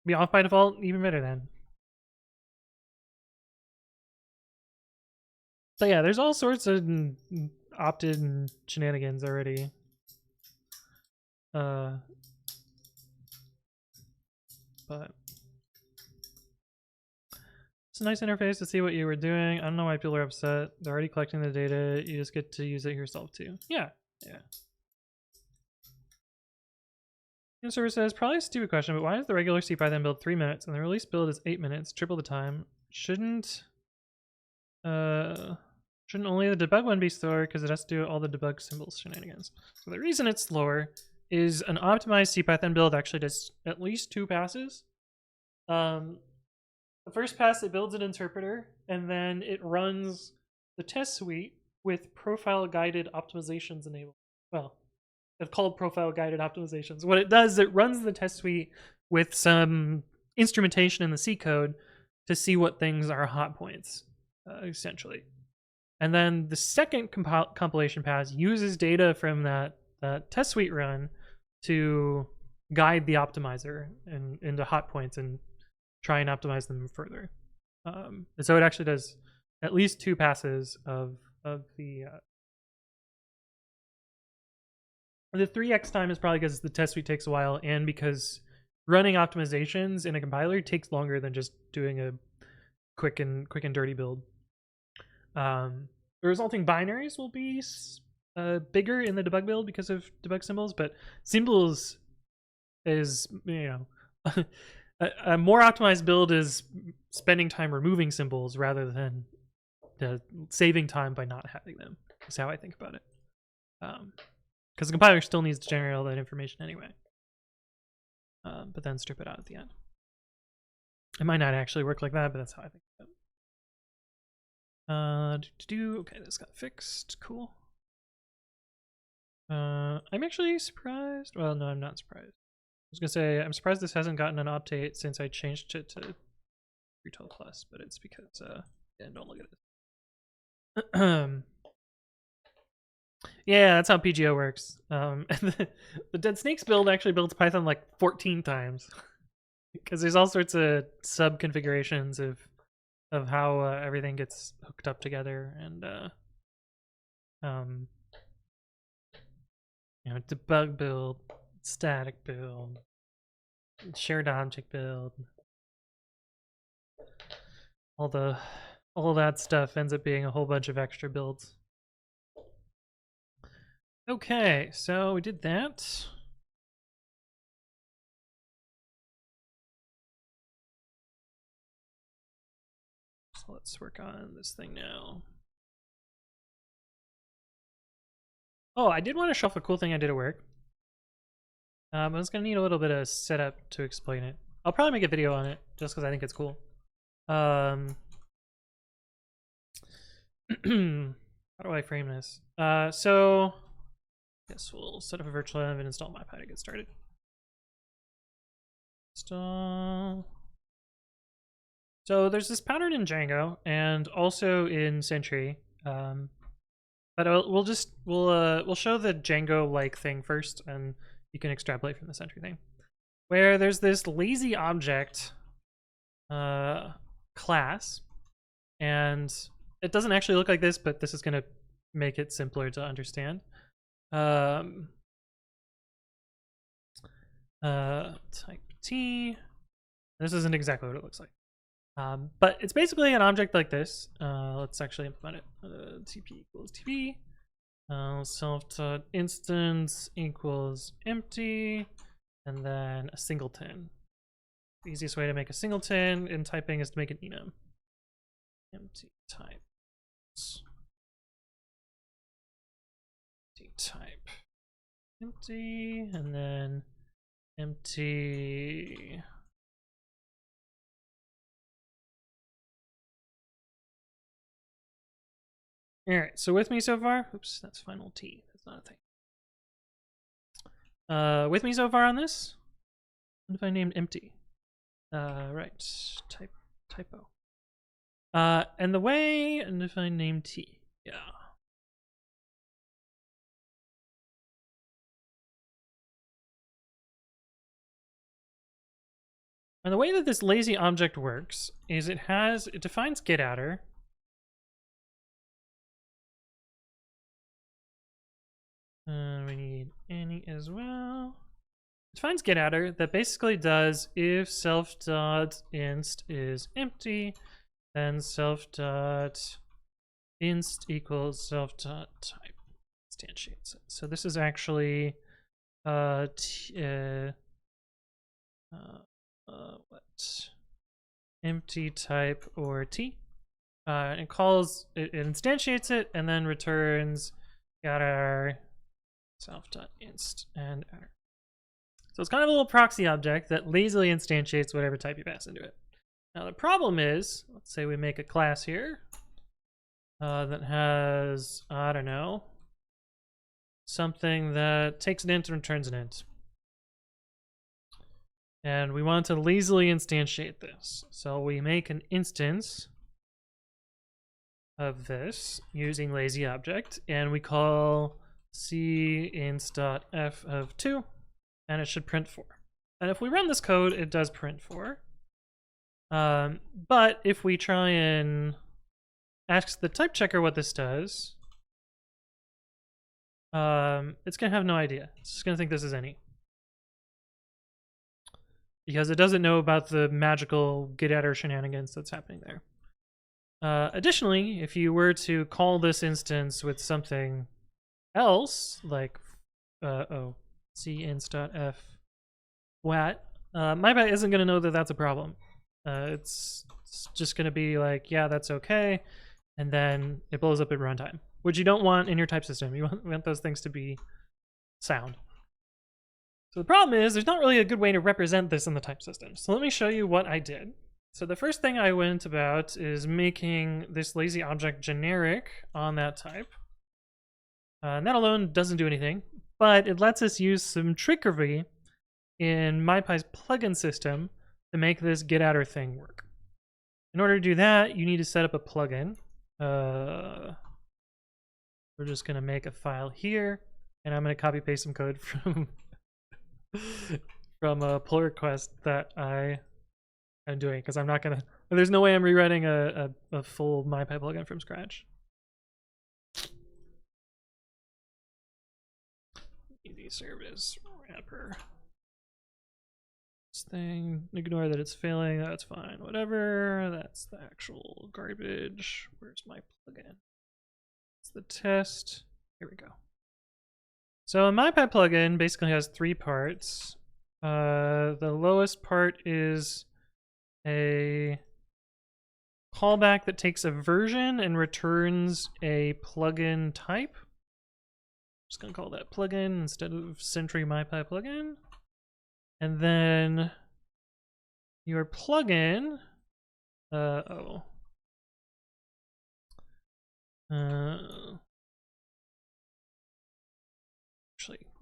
Be off by default, even better then. So yeah, there's all sorts of opt-in shenanigans already. But it's a nice interface to see what you were doing. I don't know why people are upset. They're already collecting the data. You just get to use it yourself too. Yeah, yeah. The server says, probably a stupid question, but why does the regular CPython build 3 minutes and the release build is 8 minutes, triple the time? Shouldn't only the debug one be slower because it has to do all the debug symbols shenanigans? So the reason it's slower is an optimized CPython build actually does at least 2 passes. The first pass, it builds an interpreter, and then it runs the test suite with profile guided optimizations enabled. Well, it's called profile guided optimizations. What it does is it runs the test suite with some instrumentation in the C code to see what things are hot points, essentially. And then the second compilation pass uses data from that test suite run to guide the optimizer into hot points and try and optimize them further. And so it actually does at least 2 passes of the 3x time is probably because the test suite takes a while, and because running optimizations in a compiler takes longer than just doing a quick and dirty build. The resulting binaries will be bigger in the debug build because of debug symbols, but symbols is, you know, a more optimized build is spending time removing symbols rather than saving time by not having them. Is how I think about it. Because the compiler still needs to generate all that information anyway, but then strip it out at the end. It might not actually work like that, but that's how I think about it. Okay, this got fixed. Cool. I'm actually surprised. Well, no, I'm not surprised. I was gonna say I'm surprised this hasn't gotten an update since I changed it to 312 plus, but it's because yeah, don't look at it. Yeah, that's how PGO works. The Dead Snakes build actually builds Python like 14 times because there's all sorts of sub configurations of how everything gets hooked up together, and you know, debug build, static build, shared object build, all that stuff ends up being a whole bunch of extra builds. Okay, so we did that. So let's work on this thing now. Oh, I did want to show off a cool thing I did at work. I was gonna need a little bit of setup to explain it. I'll probably make a video on it just because I think it's cool. How do I frame this? So yes, we'll set up a virtual env and install MyPy to get started. Install. So there's this pattern in Django and also in Sentry, but we'll show the Django-like thing first, and you can extrapolate from the Sentry thing, where there's this lazy object class, and it doesn't actually look like this, but this is going to make it simpler to understand. Type T. This isn't exactly what it looks like, but it's basically an object like this. Let's actually implement it. TP equals TP. self.instance equals empty, and then a singleton. The easiest way to make a singleton in typing is to make an enum. Empty type. Empty type. Empty, and then empty. All right, so with me so far? Oops, that's final T. That's not a thing. With me so far on this? What if I named empty? Right, typo. And the way, and if I name T, yeah. And the way that this lazy object works is it defines getAttr. We need any as well. It defines getAttr that basically does if self.inst is empty, then self.inst equals self.type. Instantiates it. So this is actually what? Empty type or T. It instantiates it and then returns getAttr self.inst and attr. So it's kind of a little proxy object that lazily instantiates whatever type you pass into it. Now the problem is, let's say we make a class here that has, I don't know, something that takes an int and returns an int. And we want to lazily instantiate this. So we make an instance of this using lazy object, and we call cinst.f of 2, and it should print 4. And if we run this code, it does print 4. But if we try and ask the type checker what this does, it's going to have no idea. It's just going to think this is any. Because it doesn't know about the magical getAttr shenanigans that's happening there. Additionally, if you were to call this instance with something else, like cinst.f wat, MyPy isn't going to know that that's a problem. It's just going to be like, yeah, that's okay, and then it blows up at runtime, which you don't want in your type system. You want those things to be sound. So the problem is there's not really a good way to represent this in the type system. So let me show you what I did. So the first thing I went about is making this lazy object generic on that type. And that alone doesn't do anything, but it lets us use some trickery in MyPy's plugin system to make this getAttr thing work. In order to do that, you need to set up a plugin. We're just going to make a file here, and I'm going to copy paste some code from a pull request that I'm doing, because I'm not going to, there's no way I'm rewriting a full MyPy plugin from scratch. Easy service wrapper. This thing, ignore that it's failing, that's fine, whatever. That's the actual garbage. Where's my plugin? It's the test. Here we go. So a MyPy plugin basically has 3 parts. The lowest part is a callback that takes a version and returns a plugin type. I'm just gonna call that plugin instead of Sentry MyPy plugin. And then your plugin, actually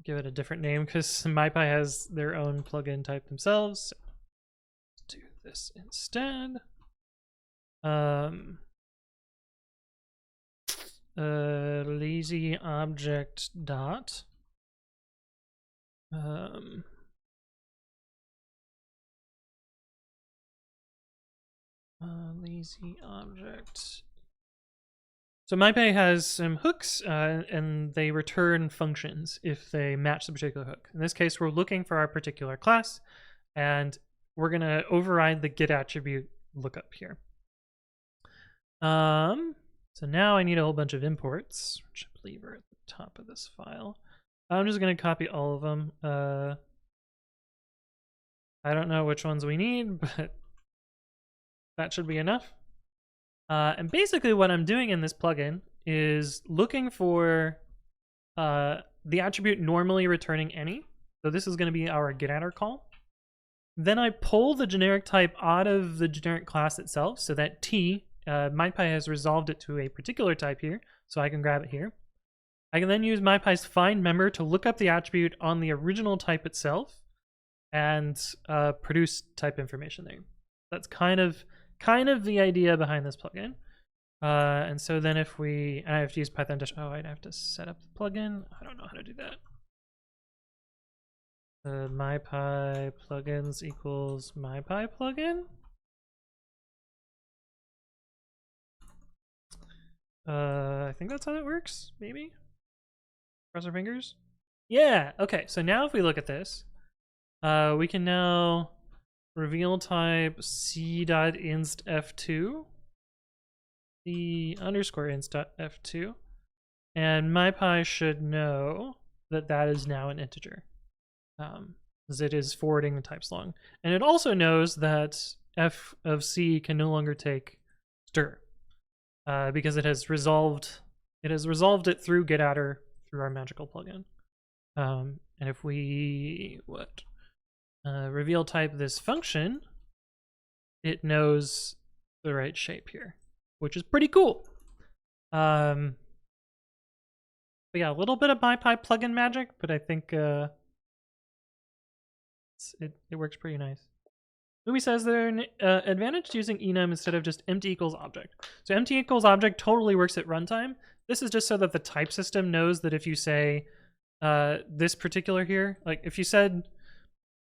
give it a different name because MyPy has their own plugin type themselves. So let's do this instead. Lazy object dot lazy object. So MyPy has some hooks, and they return functions if they match the particular hook. In this case, we're looking for our particular class, and we're going to override the getAttribute lookup here. So now I need a whole bunch of imports, which I believe are at the top of this file. I'm just going to copy all of them. I don't know which ones we need, but that should be enough. And basically what I'm doing in this plugin is looking for the attribute normally returning any. So this is going to be our getter call. Then I pull the generic type out of the generic class itself so that T, MyPy has resolved it to a particular type here, so I can grab it here. I can then use MyPy's find member to look up the attribute on the original type itself and produce type information there. That's kind of the idea behind this plugin. And so then if I have to use Python dash, oh, I'd have to set up the plugin. I don't know how to do that. MyPy plugins equals MyPy plugin. I think that's how that works, maybe? Cross our fingers. Yeah, okay, so now if we look at this, we can now reveal type c.inst f2, the underscore inst.f2, and MyPy should know that that is now an integer, as it is forwarding the types long. And it also knows that f of c can no longer take stir, because it has resolved it through getter through our magical plugin. And if we reveal type this function, it knows the right shape here, which is pretty cool. But yeah, a little bit of MyPy plugin magic, but I think it works pretty nice. Louis says there's an advantage to using enum instead of just empty equals object. So empty equals object totally works at runtime. This is just so that the type system knows that if you say this particular here, like if you said,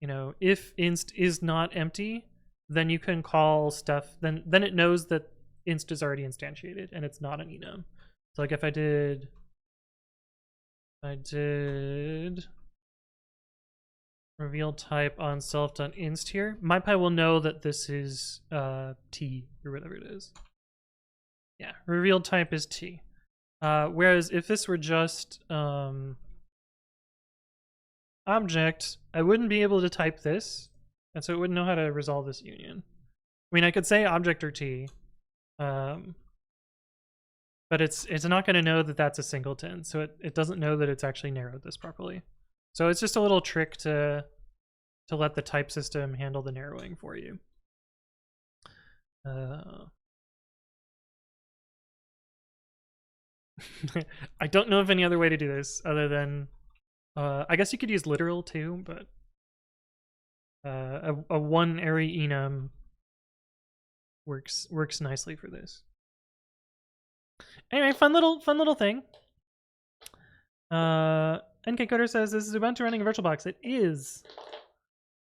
you know, if inst is not empty, then you can call stuff, then it knows that inst is already instantiated and it's not an enum. So like if I did reveal type on self.inst here, MyPy will know that this is t or whatever it is. Yeah, reveal type is t. Whereas if this were just object, I wouldn't be able to type this, and so it wouldn't know how to resolve this union. I mean, I could say object or t, but it's not going to know that that's a singleton, so it doesn't know that it's actually narrowed this properly. So it's just a little trick to let the type system handle the narrowing for you. I don't know of any other way to do this other than I guess you could use literal too, but a one array enum works nicely for this. Anyway, fun little thing. NK Coder says this is Ubuntu running a VirtualBox. It is.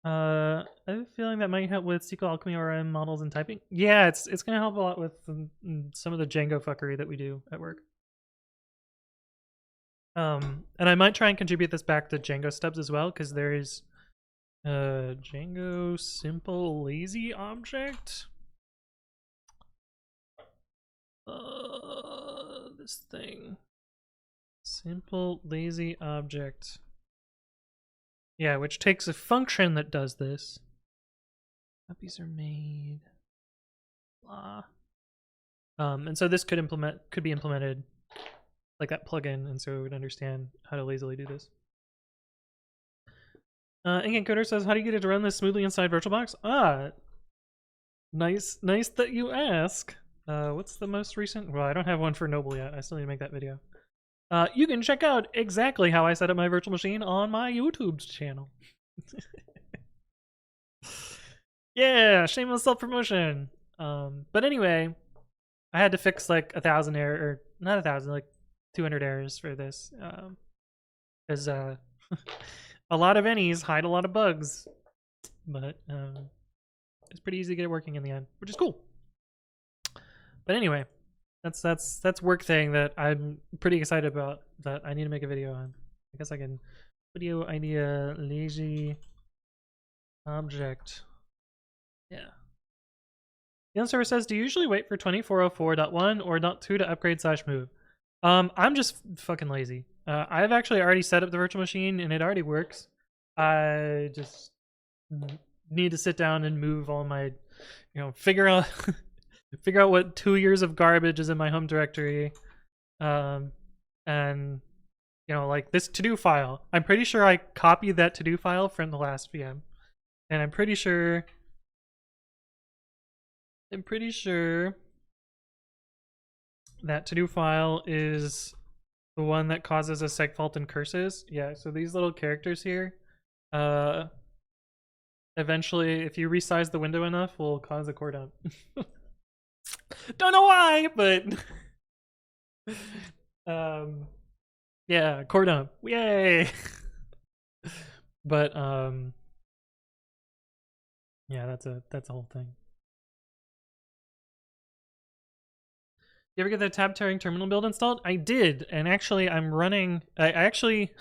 I have a feeling that might help with SQL Alchemy ORM models and typing. Yeah, it's gonna help a lot with some of the Django fuckery that we do at work. And I might try and contribute this back to Django stubs as well, because there is Django simple lazy object. This thing. Simple lazy object. Yeah, which takes a function that does this. Copies are made. Blah. And so this could be implemented like that plugin, and so it would understand how to lazily do this. Ink Coder says, how do you get it to run this smoothly inside VirtualBox? Ah, nice that you ask. What's the most recent? Well, I don't have one for Noble yet. I still need to make that video. You can check out exactly how I set up my virtual machine on my YouTube channel. Yeah, shameless self-promotion. But anyway, I had to fix like 1,000 errors, or not 1,000, like 200 errors for this, because a lot of any's hide a lot of bugs, but it's pretty easy to get it working in the end, which is cool. But anyway, that's work thing that I'm pretty excited about that I need to make a video on. I guess I can video idea lazy object. Yeah. The server says, do you usually wait for 2404.1 or .2 to upgrade/move? I'm just fucking lazy. I've actually already set up the virtual machine and it already works. I just need to sit down and move all my, figure out what 2 years of garbage is in my home directory. And like this to-do file. I'm pretty sure I copied that to-do file from the last VM. And I'm pretty sure that to-do file is the one that causes a seg fault and curses. Yeah, so these little characters here, eventually, if you resize the window enough, will cause a core dump. Don't know why, but yeah, core dump. Yay! But yeah, that's a whole thing. You ever get the tab tearing terminal build installed? I did, and actually I'm running. I actually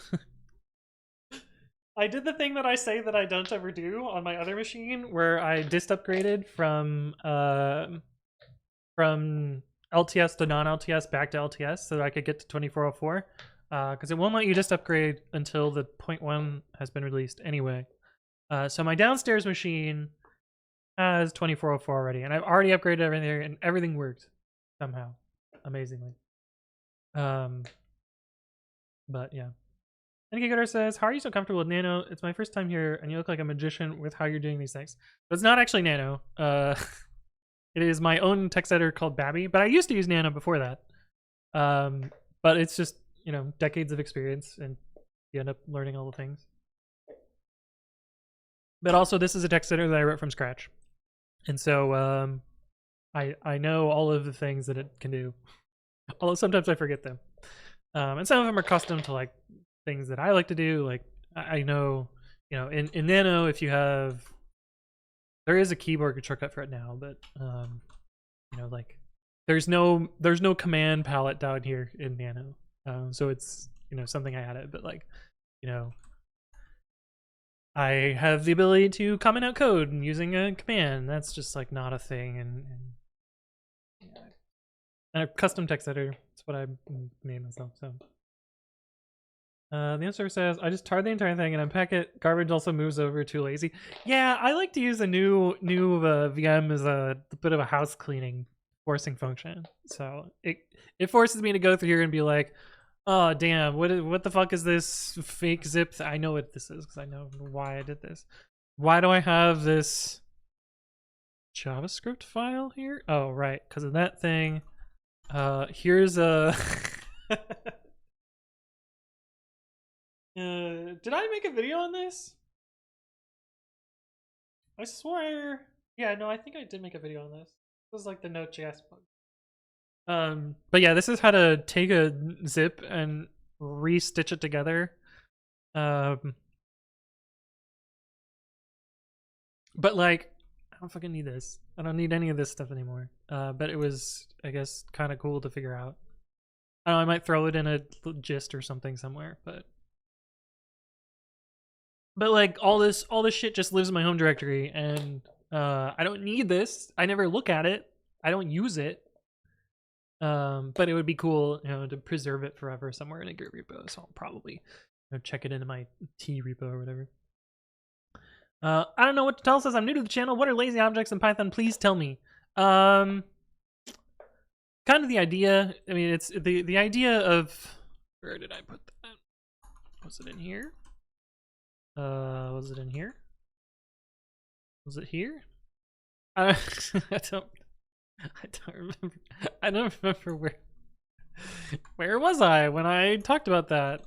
I did the thing that I say that I don't ever do on my other machine, where I dist upgraded from LTS to non-LTS back to LTS so that I could get to 2404. Because it won't let you dist upgrade until the 0.1 has been released anyway. So my downstairs machine has 2404 already, and I've already upgraded everything, and everything worked somehow, amazingly. But yeah. Gigador says, how are you so comfortable with Nano? It's my first time here, and you look like a magician with how you're doing these things. But it's not actually Nano. It is my own text editor called Babby, but I used to use Nano before that. But it's just, decades of experience, and you end up learning all the things. But also, this is a text editor that I wrote from scratch. And so I know all of the things that it can do. Although sometimes I forget them. And some of them are custom to like things that I like to do. Like I know, in Nano, if you have, there is a keyboard shortcut for it now, but like there's no command palette down here in Nano. So it's something I added, but like I have the ability to comment out code using a command. That's just like not a thing, and a custom text editor. That's what I made myself. So the answer says, I just tarred the entire thing and unpack it. Garbage also moves over, too lazy. Yeah, I like to use a new VM as a bit of a house cleaning forcing function. So it forces me to go through here and be like, oh damn, what the fuck is this fake zip? I know what this is because I know why I did this. Why do I have this JavaScript file here? Oh right, because of that thing. Here's a did I make a video on this? I swear. Yeah, no, I think I did make a video on this. This was like the Node.js bug. But yeah, this is how to take a zip and re-stitch it together. But like, I don't fucking need this. I don't need any of this stuff anymore. But it was, I guess, kind of cool to figure out. I don't know, I might throw it in a gist or something somewhere, but like all this shit just lives in my home directory, and I don't need this. I never look at it. I don't use it. But it would be cool, to preserve it forever somewhere in a Git repo. So I'll probably check it into my T repo or whatever. I don't know what to tell. Says I'm new to the channel. What are lazy objects in Python? Please tell me. Kind of the idea. I mean, it's the idea of, where did I put that? Was it in here? Was it in here? Was it here? I don't remember. I don't remember where was I when I talked about that?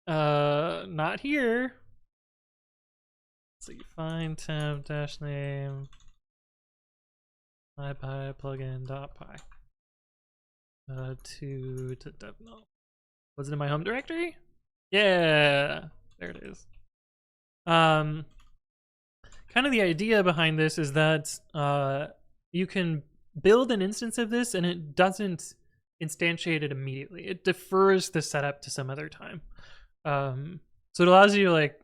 Not here. So you find tab dash name pypy plugin dot py to dev null. Was it in my home directory? Yeah, there it is. Kind of the idea behind this is that you can build an instance of this and it doesn't instantiate it immediately. It defers the setup to some other time. So it allows you to like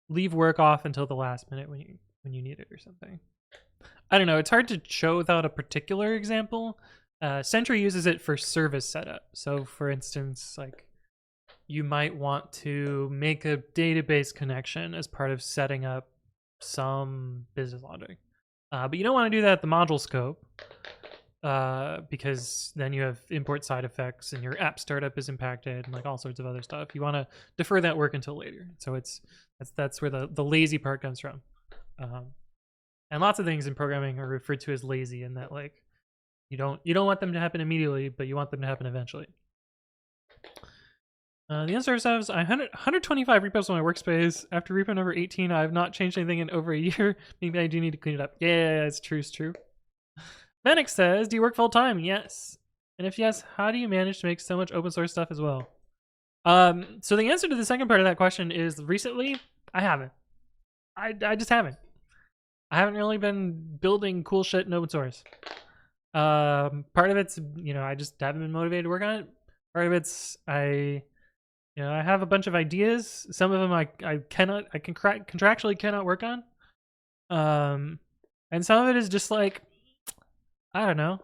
leave work off until the last minute when you need it or something. I don't know. It's hard to show without a particular example. Sentry uses it for service setup. So, for instance, like you might want to make a database connection as part of setting up some business logic, but you don't want to do that at the module scope because then you have import side effects and your app startup is impacted and like all sorts of other stuff. You want to defer that work until later. So that's where the lazy part comes from. And lots of things in programming are referred to as lazy, in that like you don't want them to happen immediately, but you want them to happen eventually. The answer says, I 125 repos on my workspace. After repo number 18, I have not changed anything in over a year. Maybe I do need to clean it up. Yeah, it's true, it's true. Fenix says, do you work full time? Yes. And if yes, how do you manage to make so much open source stuff as well? So the answer to the second part of that question is recently, I haven't. I just haven't. I haven't really been building cool shit in open source. Part of it's, I just haven't been motivated to work on it. Part of it's, I have a bunch of ideas. Some of them I contractually cannot work on. And some of it is just like, I don't know.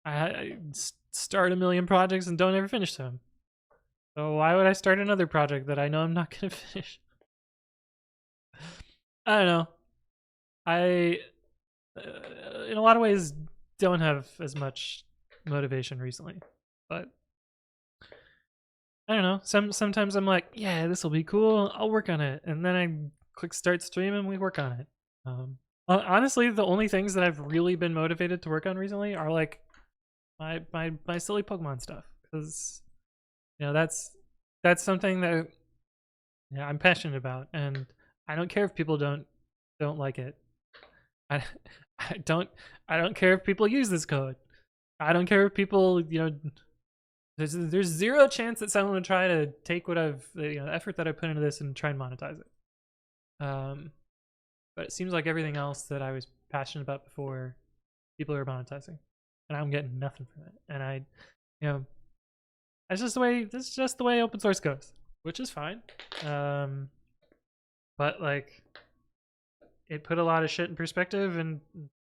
I start a million projects and don't ever finish them. So why would I start another project that I know I'm not going to finish? I don't know. I, in a lot of ways, don't have as much motivation recently, but I don't know. Sometimes I'm like, yeah, this will be cool. I'll work on it, and then I click start stream and we work on it. Honestly, the only things that I've really been motivated to work on recently are like my silly Pokemon stuff, because that's something that I'm passionate about, and I don't care if people don't like it. I don't care if people use this code. I don't care if people, there's zero chance that someone would try to take what the effort that I put into this and try and monetize it. But it seems like everything else that I was passionate about before, people are monetizing, and I'm getting nothing from it. And that's just the way open source goes, which is fine. But like, it put a lot of shit in perspective and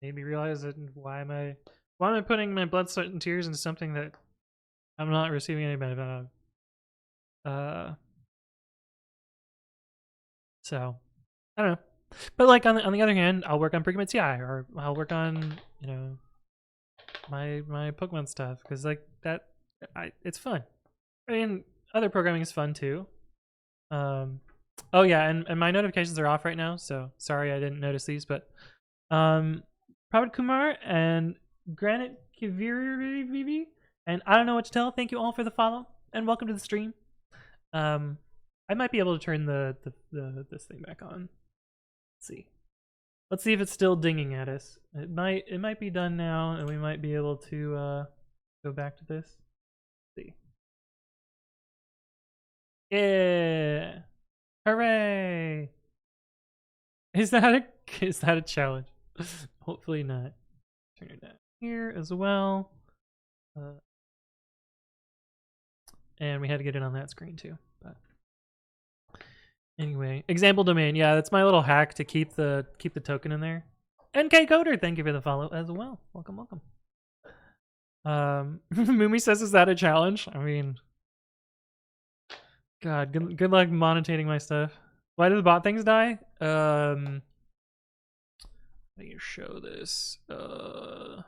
made me realize that why am I putting my blood, sweat, and tears into something that I'm not receiving any benefit out of. So I don't know. But like on the other hand, I'll work on Predicament CI, or I'll work on my Pokemon stuff, because like that, it's fun. I mean, other programming is fun too. Oh yeah, and my notifications are off right now, so sorry I didn't notice these, but Prabhat Kumar and Granite Kiviri, and I don't know what to tell. Thank you all for the follow and welcome to the stream. I might be able to turn this thing back on. Let's see if it's still dinging at us. It might be done now, and we might be able to go back to this. Let's see. Yeah. Hooray! Is that a challenge? Hopefully not. Turn it down here as well. And we had to get it on that screen too. But anyway, example domain. Yeah, that's my little hack to keep the token in there. NK Coder, thank you for the follow as well. Welcome, welcome. Mumi says, is that a challenge? I mean, God, good luck monetizing my stuff. Why do the bot things die? Let me show this. It's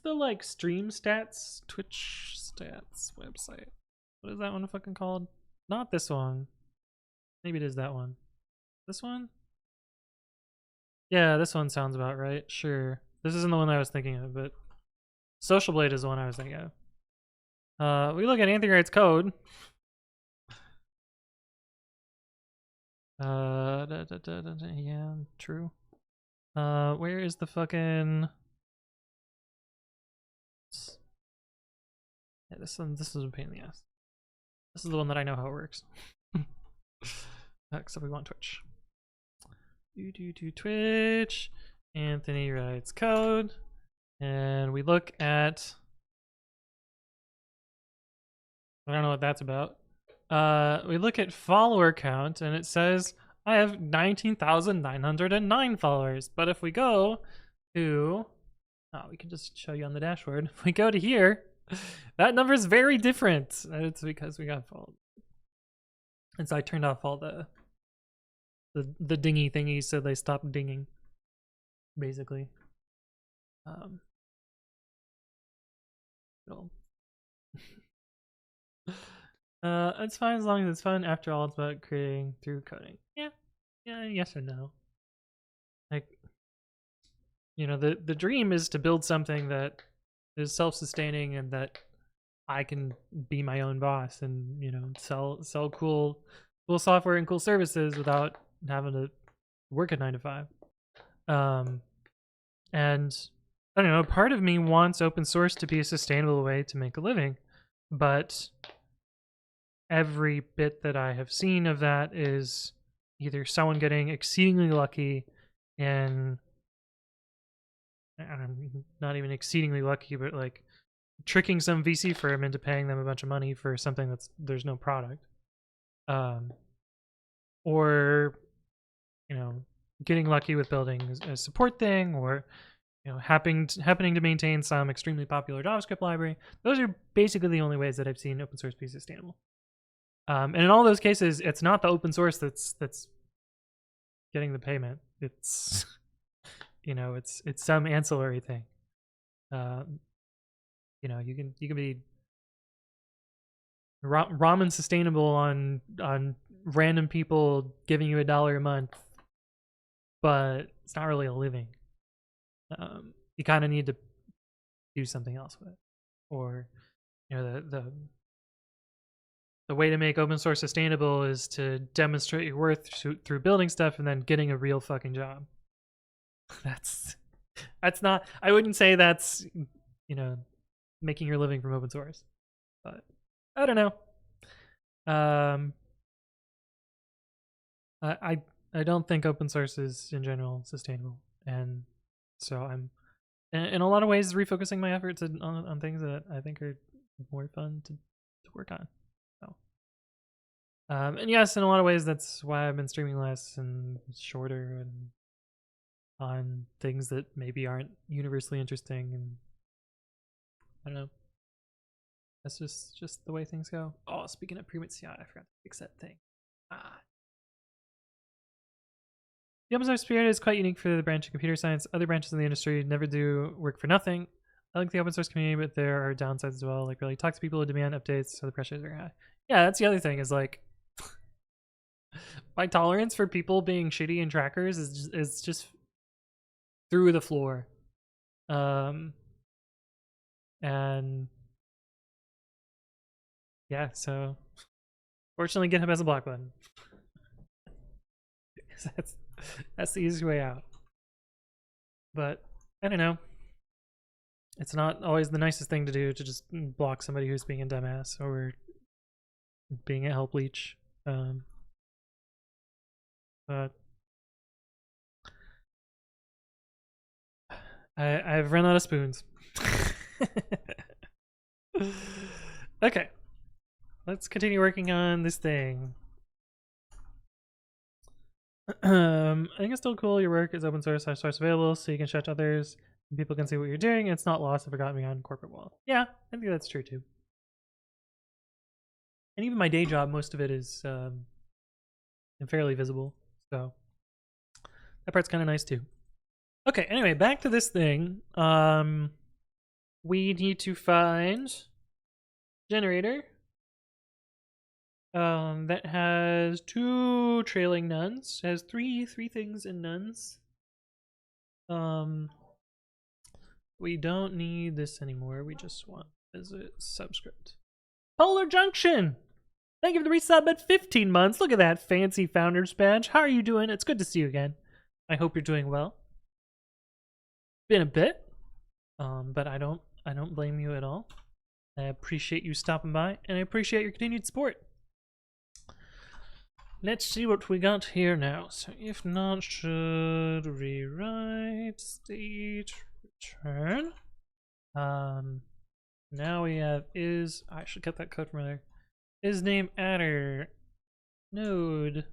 the like stream stats, Twitch stats website. What is that one fucking called? Not this one. Maybe it is that one. This one? Yeah, this one sounds about right. Sure. This isn't the one I was thinking of, but Social Blade is the one I was thinking of. We look at Anthony Writes Code. Yeah, true. Where is the fucking? Yeah, this is a pain in the ass. This is the one that I know how it works. Except we want Twitch. Twitch. Anthony Writes Code, and we look at. I don't know what that's about. we look at follower count, and it says I have 19,909 followers. But if we go to, we can just show you on the dashboard. If we go to here, that number is very different. It's because we got followed. And so I turned off all the dingy thingies so they stopped dinging, basically. It's fine as long as it's fun. After all, it's about creating through coding. Yeah, yes or no. Like, you know, the dream is to build something that is self-sustaining and that I can be my own boss and, you know, sell cool software and cool services without having to work at 9 to 5. And I don't know, part of me wants open source to be a sustainable way to make a living, but every bit that I have seen of that is either someone getting exceedingly lucky and not even exceedingly lucky, but like tricking some VC firm into paying them a bunch of money for something there's no product, or, you know, getting lucky with building a support thing, or, you know, happening to maintain some extremely popular JavaScript library. Those are basically the only ways that I've seen open source be sustainable. And in all those cases, it's not the open source that's getting the payment. It's, you know, it's some ancillary thing. You know, you can be ramen sustainable on random people giving you $1 a month, but it's not really a living. You kind of need to do something else with it, or, you know, the way to make open source sustainable is to demonstrate your worth through building stuff and then getting a real fucking job. That's not, I wouldn't say that's, you know, making your living from open source, but I don't know. I don't think open source is in general sustainable, and so I'm in a lot of ways refocusing my efforts on things that I think are more fun to work on. So, and yes, in a lot of ways that's why I've been streaming less and shorter and on things that maybe aren't universally interesting, and I don't know. That's just the way things go. Oh, speaking of pre-mix, yeah, I forgot to fix that thing. The open source spirit is quite unique for the branch of computer science. Other branches of the industry never do work for nothing. I like the open source community, but there are downsides as well. Like, really talk to people who demand updates, so the pressure is very high. Yeah, that's the other thing, is like my tolerance for people being shitty in trackers is just through the floor. And yeah, so fortunately GitHub has a block button. That's the easiest way out. But I don't know. It's not always the nicest thing to do to just block somebody who's being a dumbass or being a help leech. But I've run out of spoons. Okay, let's continue working on this thing. I think it's still cool. Your work is open source / source available, so you can share to others and people can see what you're doing. It's not lost or forgotten behind corporate wall. Yeah, I think that's true too. And even my day job, most of it is fairly visible, so that part's kind of nice too. Okay, anyway, back to this thing. We need to find generator that has 2 trailing nuns. It has three things in nuns. We don't need this anymore. We just want visit subscript. Polar Junction! Thank you for the resub at 15 months. Look at that fancy founder's badge. How are you doing? It's good to see you again. I hope you're doing well. Been a bit, but I don't blame you at all. I appreciate you stopping by, and I appreciate your continued support. Let's see what we got here now. So if not, should rewrite state return. Now we have is, I should cut that code from there. Is name adder node.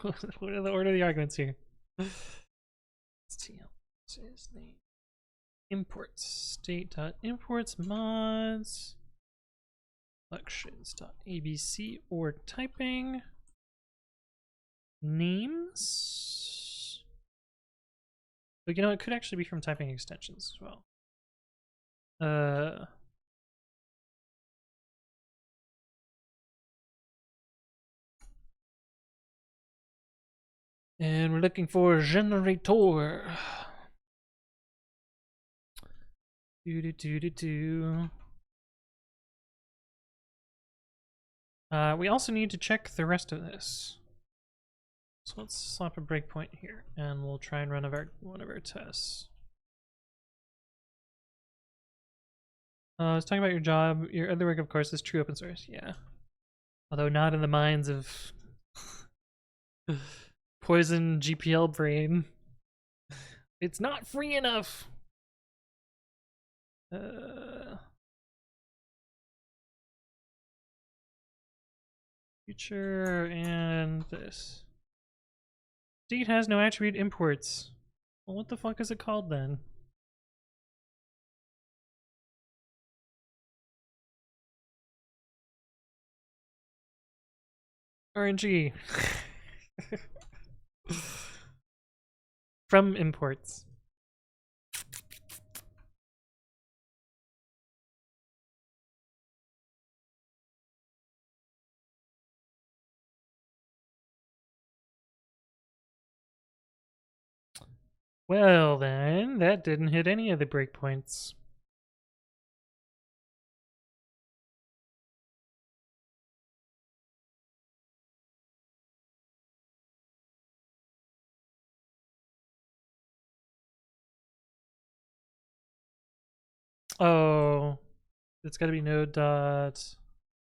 What are the order of the arguments here? Is name imports state.imports mods functions.abc or typing names. But you know, it could actually be from typing extensions as well. And we're looking for a generator. We also need to check the rest of this. So let's slap a breakpoint here, and we'll try and run one of our tests. I was talking about your job. Your other work, of course, is true open source. Yeah. Although not in the minds of Poison GPL brain. It's not free enough. Future and this. State has no attribute imports. Well, what the fuck is it called then? RNG. From imports. Well then, that didn't hit any of the breakpoints. Oh, it's got to be node dot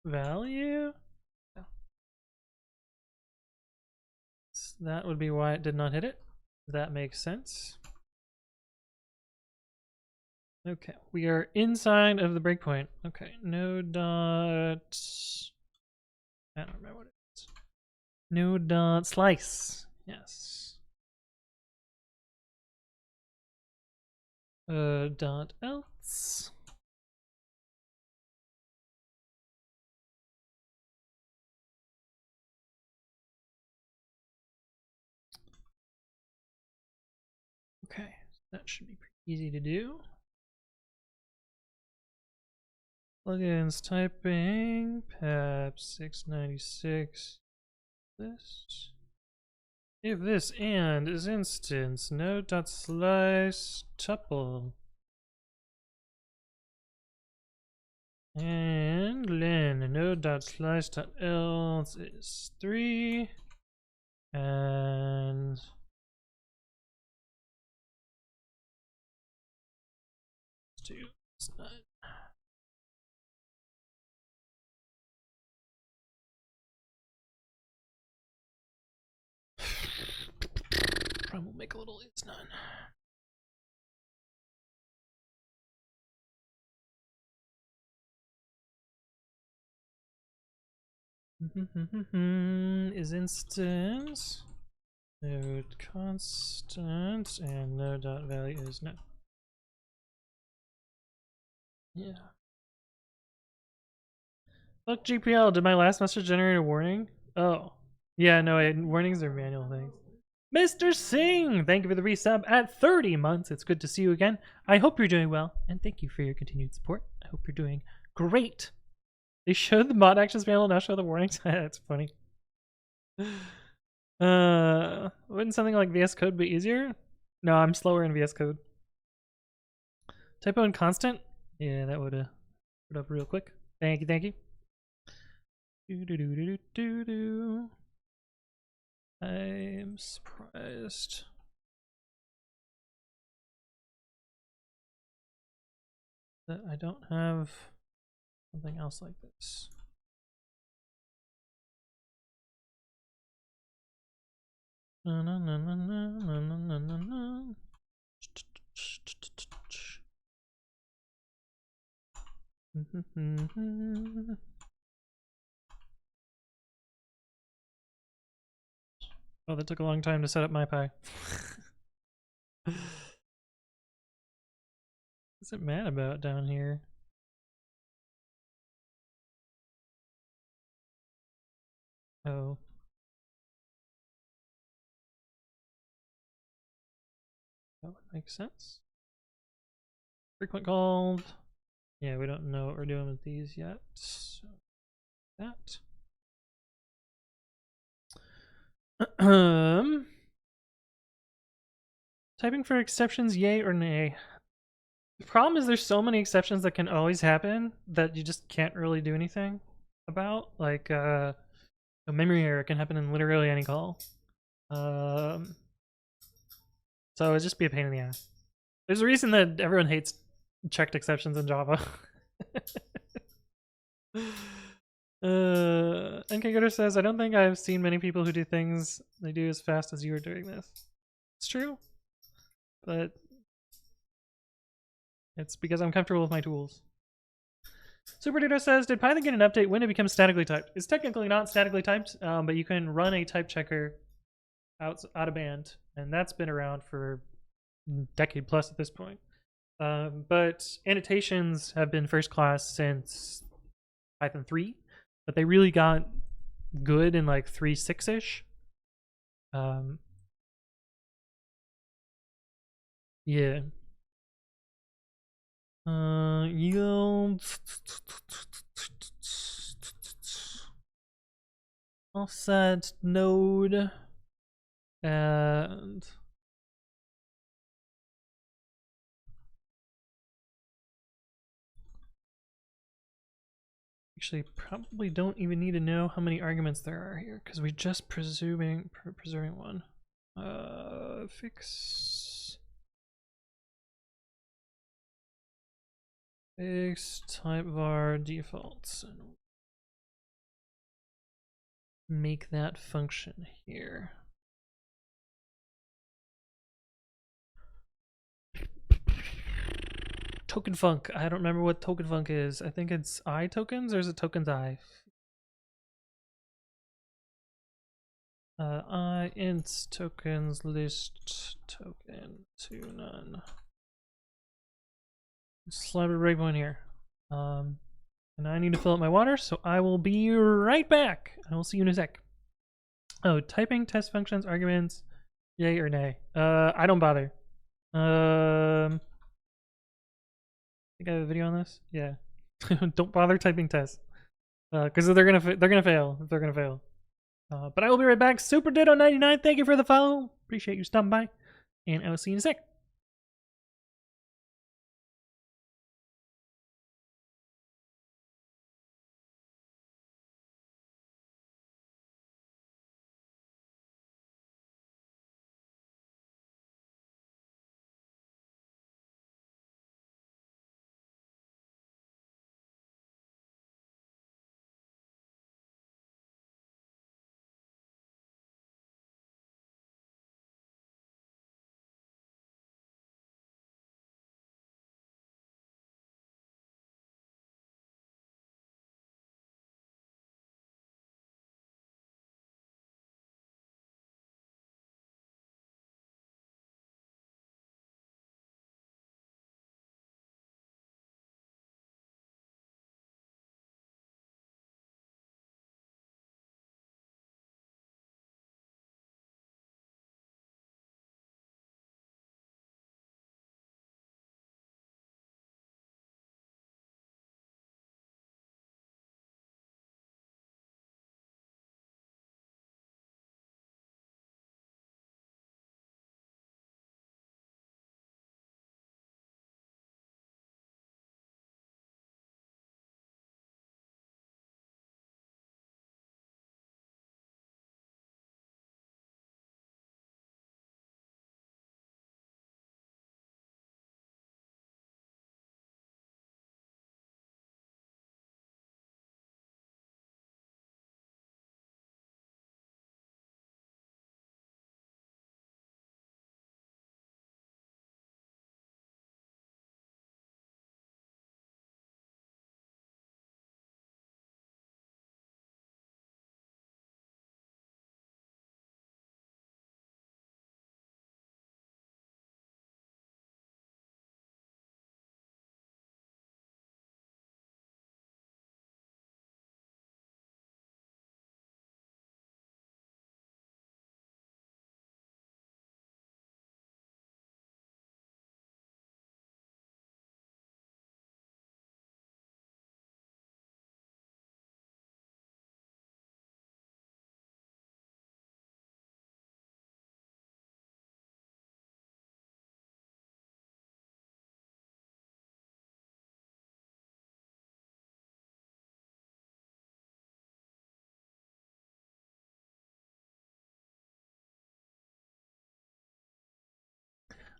value. Yeah. So that would be why it did not hit it. That makes sense. Okay, we are inside of the breakpoint. Okay, node dot. I don't remember what it is. Node dot slice. Yes. Dot else. Okay, that should be pretty easy to do. Plugins typing PEP 696 list. If this and is instance node.slice tuple and len node.slice.else is 3 and let's do it's 9. We'll make a little it's none. Is instance node constant and node dot value is no. Yeah. Fuck GPL, did my last message generate a warning? Oh. Yeah, no, warnings are manual things. Mr. Singh, thank you for the resub at 30 months. It's good to see you again. I hope you're doing well, and thank you for your continued support. I hope you're doing great. They showed the mod actions panel, now show the warnings. That's funny. Wouldn't something like VS Code be easier? No, I'm slower in VS Code. Typo and constant? Yeah, that would put up real quick. Thank you, thank you. I'm surprised. That I don't have something else like this. No, no, no, no, no, no, no, no, no. Oh, that took a long time to set up my pie. What's it mad about down here? Oh. That would make sense. Frequent called. Yeah, we don't know what we're doing with these yet. So that. Typing for exceptions, yay or nay? The problem is there's so many exceptions that can always happen that you just can't really do anything about. Like a memory error can happen in literally any call. So it'd just be a pain in the ass. There's a reason that everyone hates checked exceptions in Java. NK Gooder says, I don't think I've seen many people who do things they do as fast as you are doing this. It's true, but it's because I'm comfortable with my tools. Super Dudo says, did Python get an update when it becomes statically typed? It's technically not statically typed, but you can run a type checker out of band, and that's been around for a decade plus at this point. But annotations have been first class since Python 3, but they really got good in like 3.6-ish. Yeah. Yield offset node and actually probably don't even need to know how many arguments there are here because we're just preserving one. Fix typevar defaults and make that function here. Token func. I don't remember what token func is. I think it's I tokens or is it tokens I? I int tokens list token to none. Slap a breakpoint here. And I need to fill up my water, so I will be right back. I will see you in a sec. Oh, typing test functions, arguments, yay or nay? I don't bother. I think I have a video on this. Yeah, don't bother typing tests, because they're gonna fail. They're gonna fail. But I will be right back. Super Ditto 99. Thank you for the follow. Appreciate you stopping by, and I will see you in a sec.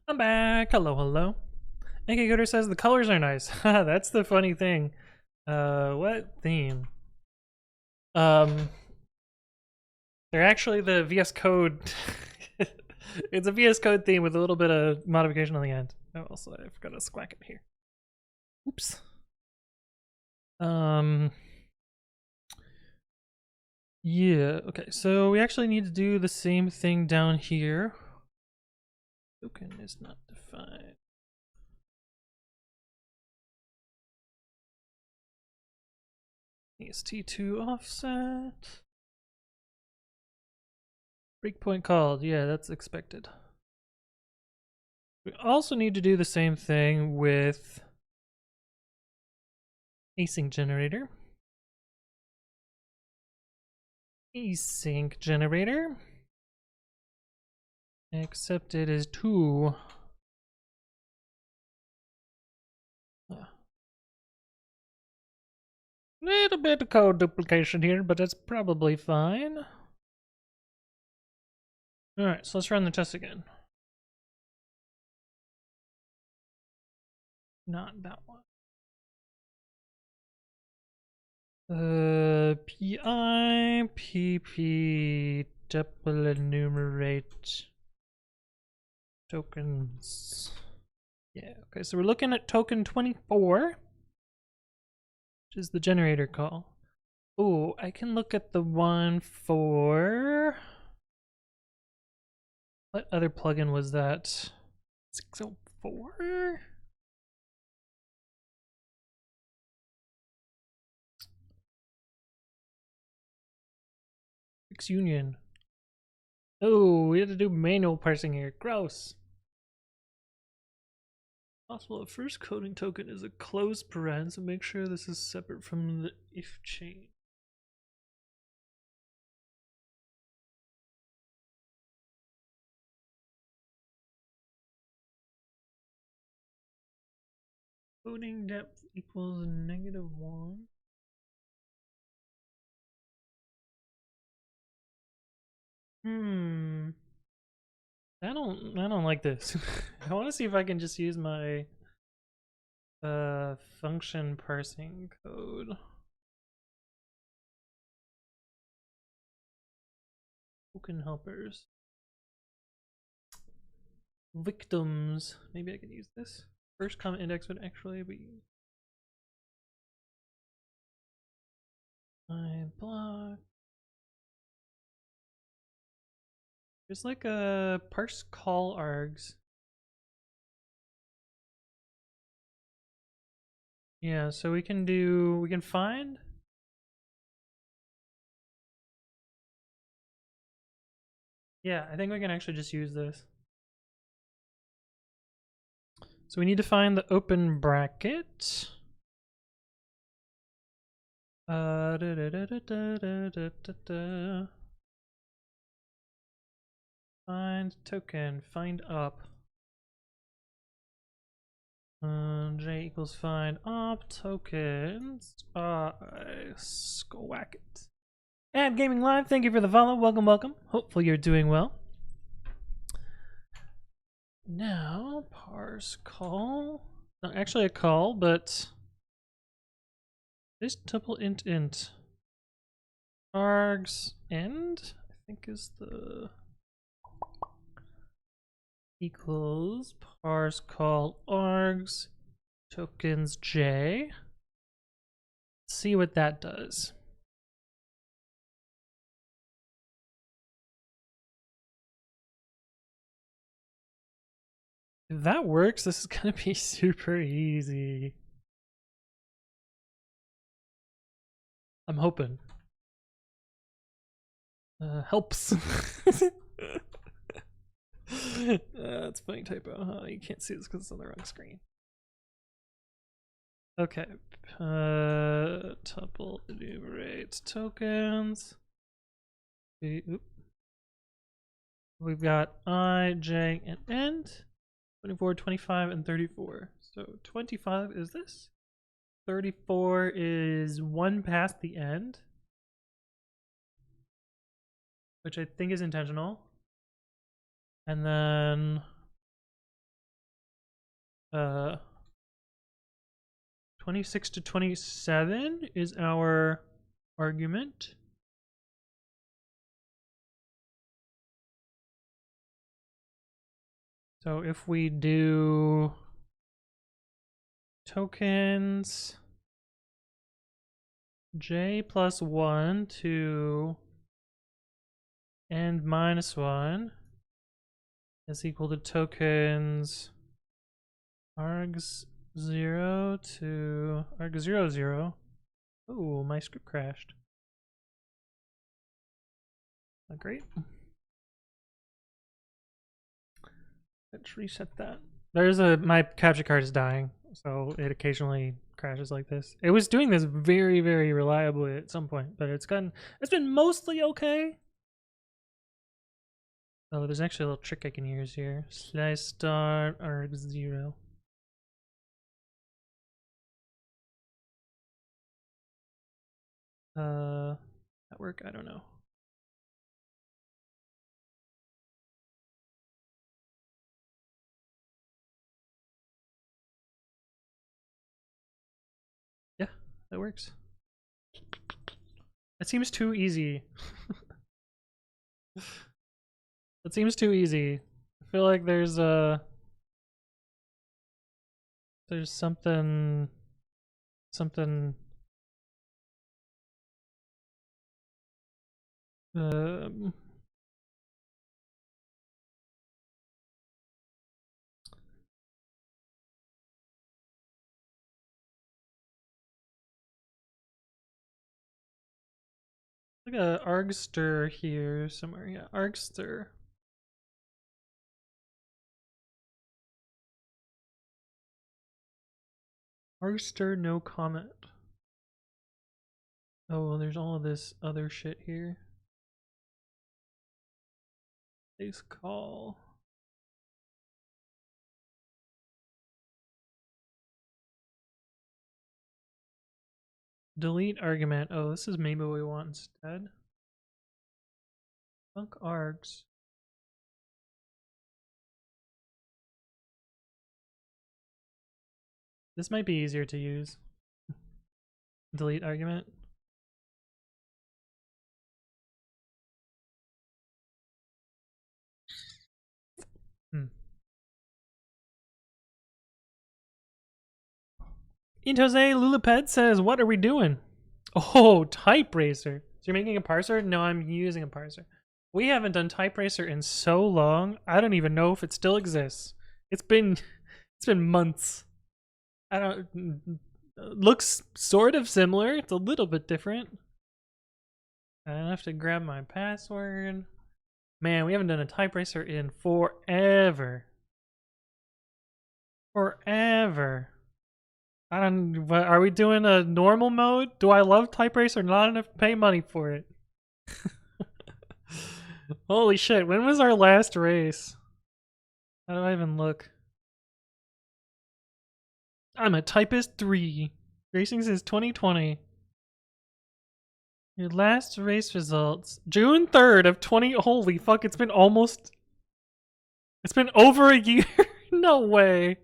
I'm back. Hello, hello. AK Coder says the colors are nice. That's the funny thing. What theme? They're actually the VS Code. It's a VS Code theme with a little bit of modification on the end. Oh, also I forgot to squack it here. Oops. Yeah, okay, so we actually need to do the same thing down here. Token is not defined. EST2 offset. Breakpoint called, yeah, that's expected. We also need to do the same thing with async generator. Async generator. Accepted is 2. Little bit of code duplication here, but that's probably fine. Alright, so let's run the test again. Not that one. PI, PP, double enumerate tokens. Yeah, okay, so we're looking at token 24, which is the generator call. Oh, I can look at the one for... What other plugin was that? 604? Union. Oh, we had to do manual parsing here. Gross. Possible a first coding token is a closed paren, so make sure this is separate from the if chain. Coding depth equals -1. I don't like this. I want to see if I can just use my function parsing code. Token helpers. Victims. Maybe I could use this. First comment index would actually be my block. There's like a parse call args. Yeah, so we can find. Yeah, I think we can actually just use this. So we need to find the open bracket. Find token, find up. J equals find up tokens. Go whack it. And Gaming Live, thank you for the follow. Welcome, welcome. Hopefully you're doing well. Now, parse call. Not actually a call, but this tuple int args end, I think is the equals parse call args tokens j. Let's see what that does. If that works, this is gonna be super easy. I'm hoping. Helps. It's funny typo. You can't see this because it's on the wrong screen. Okay. Tuple enumerate tokens. We've got I, J, and end. 24, 25, and 34. So 25 is this. 34 is one past the end, which I think is intentional. And then 26 to 27 is our argument. So if we do tokens j plus 1 to and minus 1 is equal to tokens args 0 to arg 0, 0. Oh, my script crashed. Not great. Let's reset that. My capture card is dying, so it occasionally crashes like this. It was doing this very, very reliably at some point, but it's been mostly okay. Oh, there's actually a little trick I can use here. Slice start arg 0. That work? I don't know. Yeah, that works. That seems too easy. That seems too easy. I feel like there's something um like a argster here somewhere. Yeah, argster. Argster no comment. Oh, well, there's all of this other shit here. Base call. Delete argument. Oh, this is maybe what we want instead. Func args. This might be easier to use. Delete argument. Intose Lulaped says, what are we doing? Oh, typeracer. So you're making a parser? No, I'm using a parser. We haven't done typeracer in so long. I don't even know if it still exists. It's been months. I don't looks sort of similar. It's a little bit different. I have to grab my password. Man, we haven't done a typeracer in forever. Forever. I don't. What, are we doing a normal mode? Do I love typeracer not enough to pay money for it? Holy shit! When was our last race? How do I even look? I'm a typist 3. Racing since 2020. Your last race results June 3rd of 20. Holy fuck! It's been almost. It's been over a year. No way.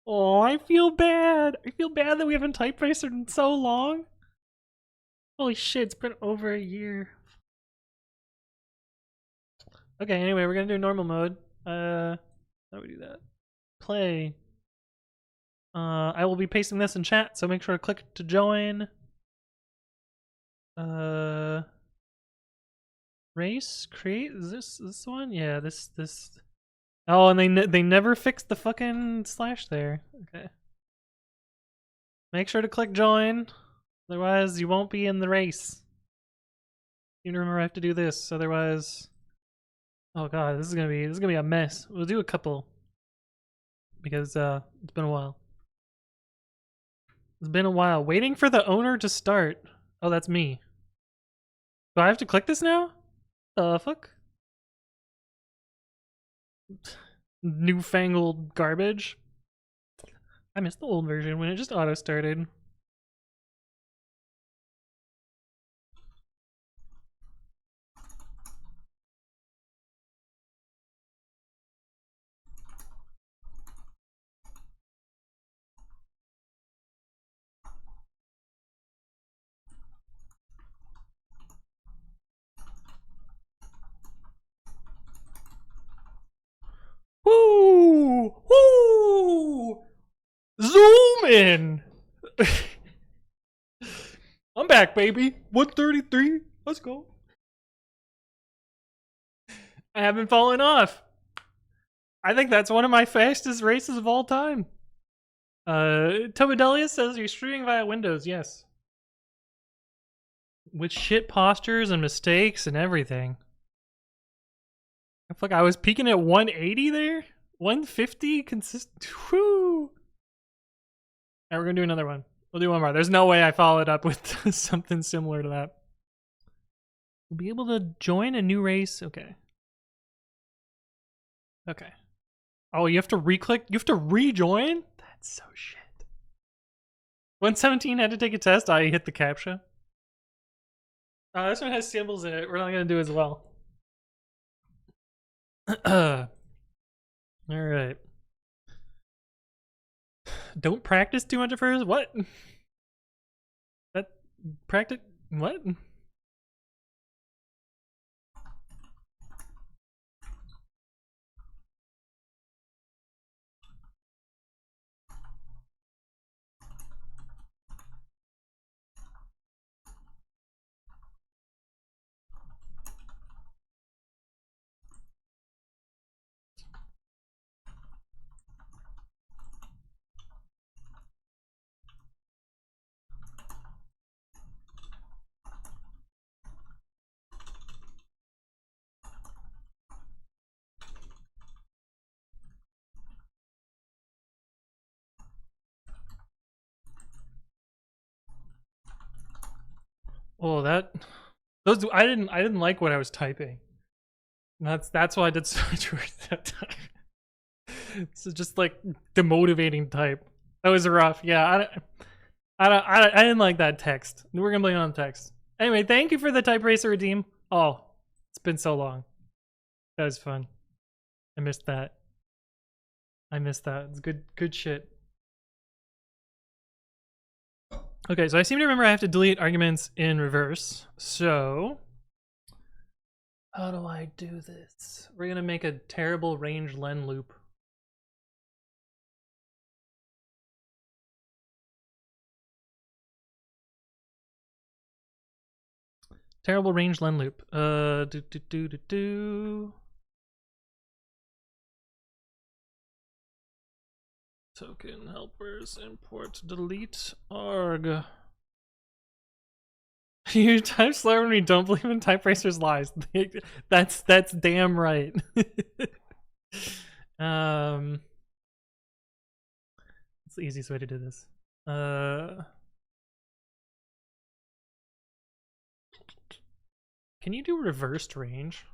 Oh, I feel bad. I feel bad that we haven't typeracered in so long. Holy shit, it's been over a year. Okay, anyway, we're gonna do normal mode. How do we do that? Play. I will be pasting this in chat, so make sure to click to join. Race create. Is this one? Yeah, this. Oh, and they never fixed the fucking slash there. Okay. Make sure to click join, otherwise you won't be in the race. You remember I have to do this, otherwise. Oh god, this is gonna be a mess. We'll do a couple because it's been a while. It's been a while. Waiting for the owner to start. Oh, that's me. Do I have to click this now? The fuck? Newfangled garbage. I missed the old version when it just auto started. I'm back, baby. 133. Let's go. I haven't fallen off. I think that's one of my fastest races of all time. Tobadelia says you're streaming via Windows. Yes. With shit postures and mistakes and everything. I feel like I was peaking at 180 there. 150 consistent. Whoo. Alright, we're gonna do another one. We'll do one more. There's no way I followed up with something similar to that. We'll be able to join a new race. Okay. Okay. Oh, you have to re-click? You have to rejoin? That's so shit. 117 had to take a test. I hit the CAPTCHA. This one has symbols in it. We're not going to do as well. Alright. Don't practice too much at first? What? That practice? What? Oh, those I didn't like what I was typing. That's why I did so much work that time. It's just like demotivating type. That was rough. Yeah, I didn't like that text. We're gonna blame it on text. Anyway, thank you for the type racer redeem. Oh, it's been so long. That was fun. I missed that. It's good shit. Okay, so I seem to remember I have to delete arguments in reverse. So how do I do this? We're gonna make a terrible range len loop. Terrible range len loop. Token helpers import delete arg. You type slower when you don't believe in type racers' lies. That's damn right. That's the easiest way to do this. Can you do reversed range?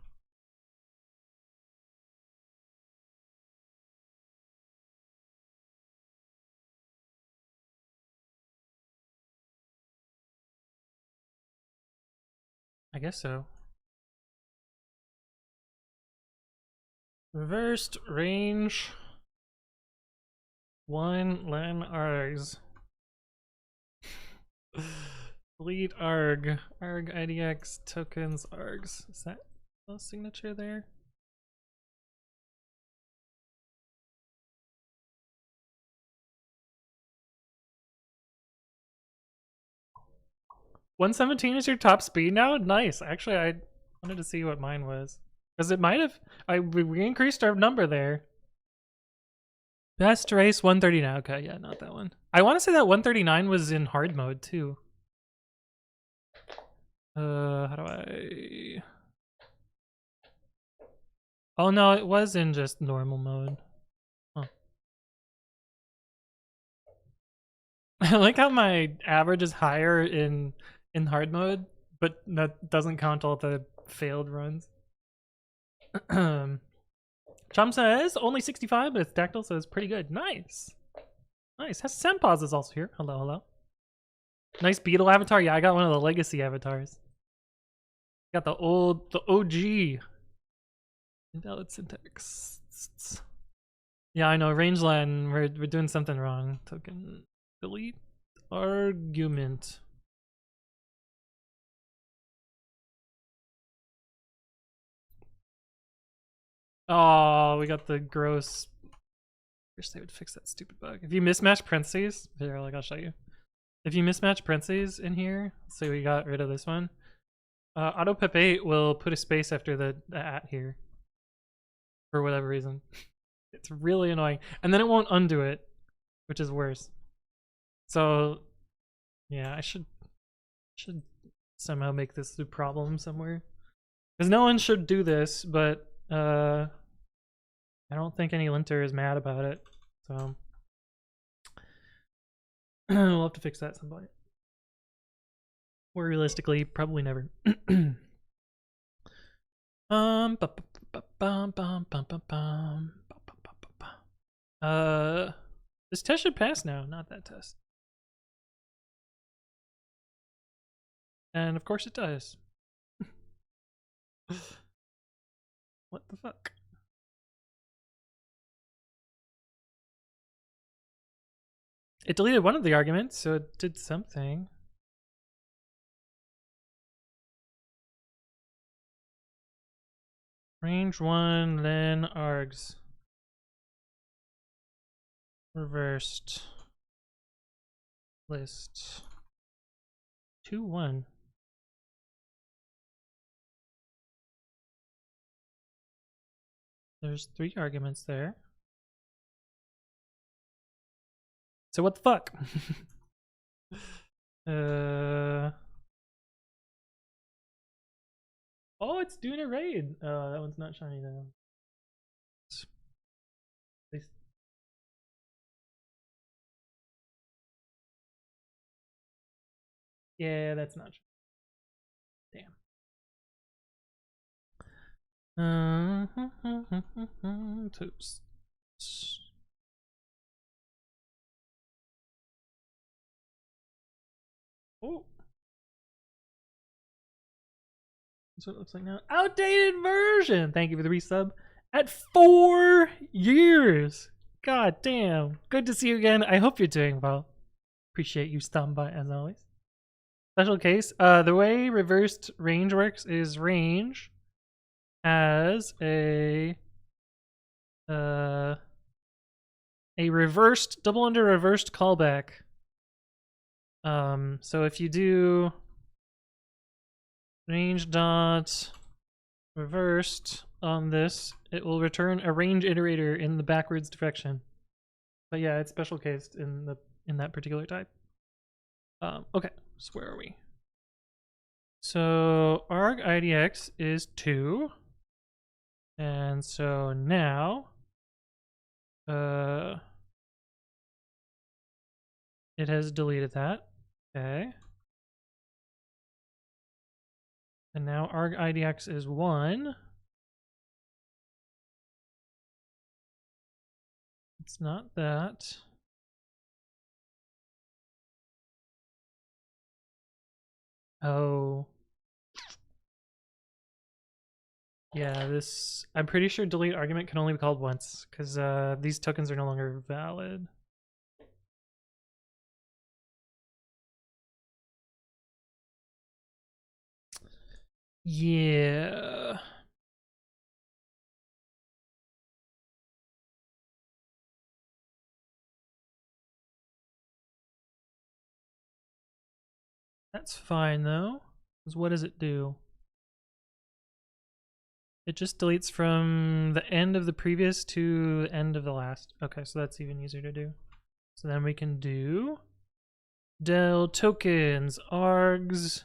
I guess so. Reversed range 1 len args. Delete arg idx tokens args. Is that a signature there? $117 is your top speed now? Nice. Actually, I wanted to see what mine was. Because it might have... we increased our number there. Best race 130 now. Okay, yeah, not that one. I want to say that 139 was in hard mode, too. How do I... Oh, no, it was in just normal mode. Huh. I like how my average is higher in hard mode, but that doesn't count all the failed runs. Chum says only 65, but it's tactile, so it's pretty good. Nice. Nice. Senpaz is also here. Hello, hello. Nice beetle avatar. Yeah, I got one of the legacy avatars. Got the OG. Invalid syntax. Yeah, I know. Rangeland, we're doing something wrong. Token delete argument. Oh, we got the gross. Wish they would fix that stupid bug. If you mismatch parentheses, here, like I'll show you. If you mismatch parentheses in here, say we got rid of this one, auto PEP 8 will put a space after the at here for whatever reason. It's really annoying, and then it won't undo it, which is worse. So yeah, I should somehow make this the problem somewhere, because no one should do this, but I don't think any linter is mad about it, so we'll have to fix that at some point. Or realistically, probably never. This test should pass now, not that test. And of course it does. What the fuck? It deleted one of the arguments, so it did something. Range 1, then args. Reversed. List. 2, 1. There's 3 arguments there. So what the fuck? Oh, it's doing a raid. That one's not shiny though. Yeah, that's not shiny. Damn. Toast. Oh. That's what it looks like now. Outdated version! Thank you for the resub. At 4 years! God damn. Good to see you again. I hope you're doing well. Appreciate you stopping by as always. Special case. The way reversed range works is range has a reversed double under reversed callback. So if you do range dot reversed on this, it will return a range iterator in the backwards direction. But yeah, it's special cased in that particular type. Okay, so where are we? So arg idx is 2, and so now it has deleted that. Okay. And now arg idx is 1. It's not that. Oh. Yeah, this, I'm pretty sure delete argument can only be called once, because these tokens are no longer valid. Yeah. That's fine though, because what does it do? It just deletes from the end of the previous to the end of the last. Okay, so that's even easier to do. So then we can do del tokens args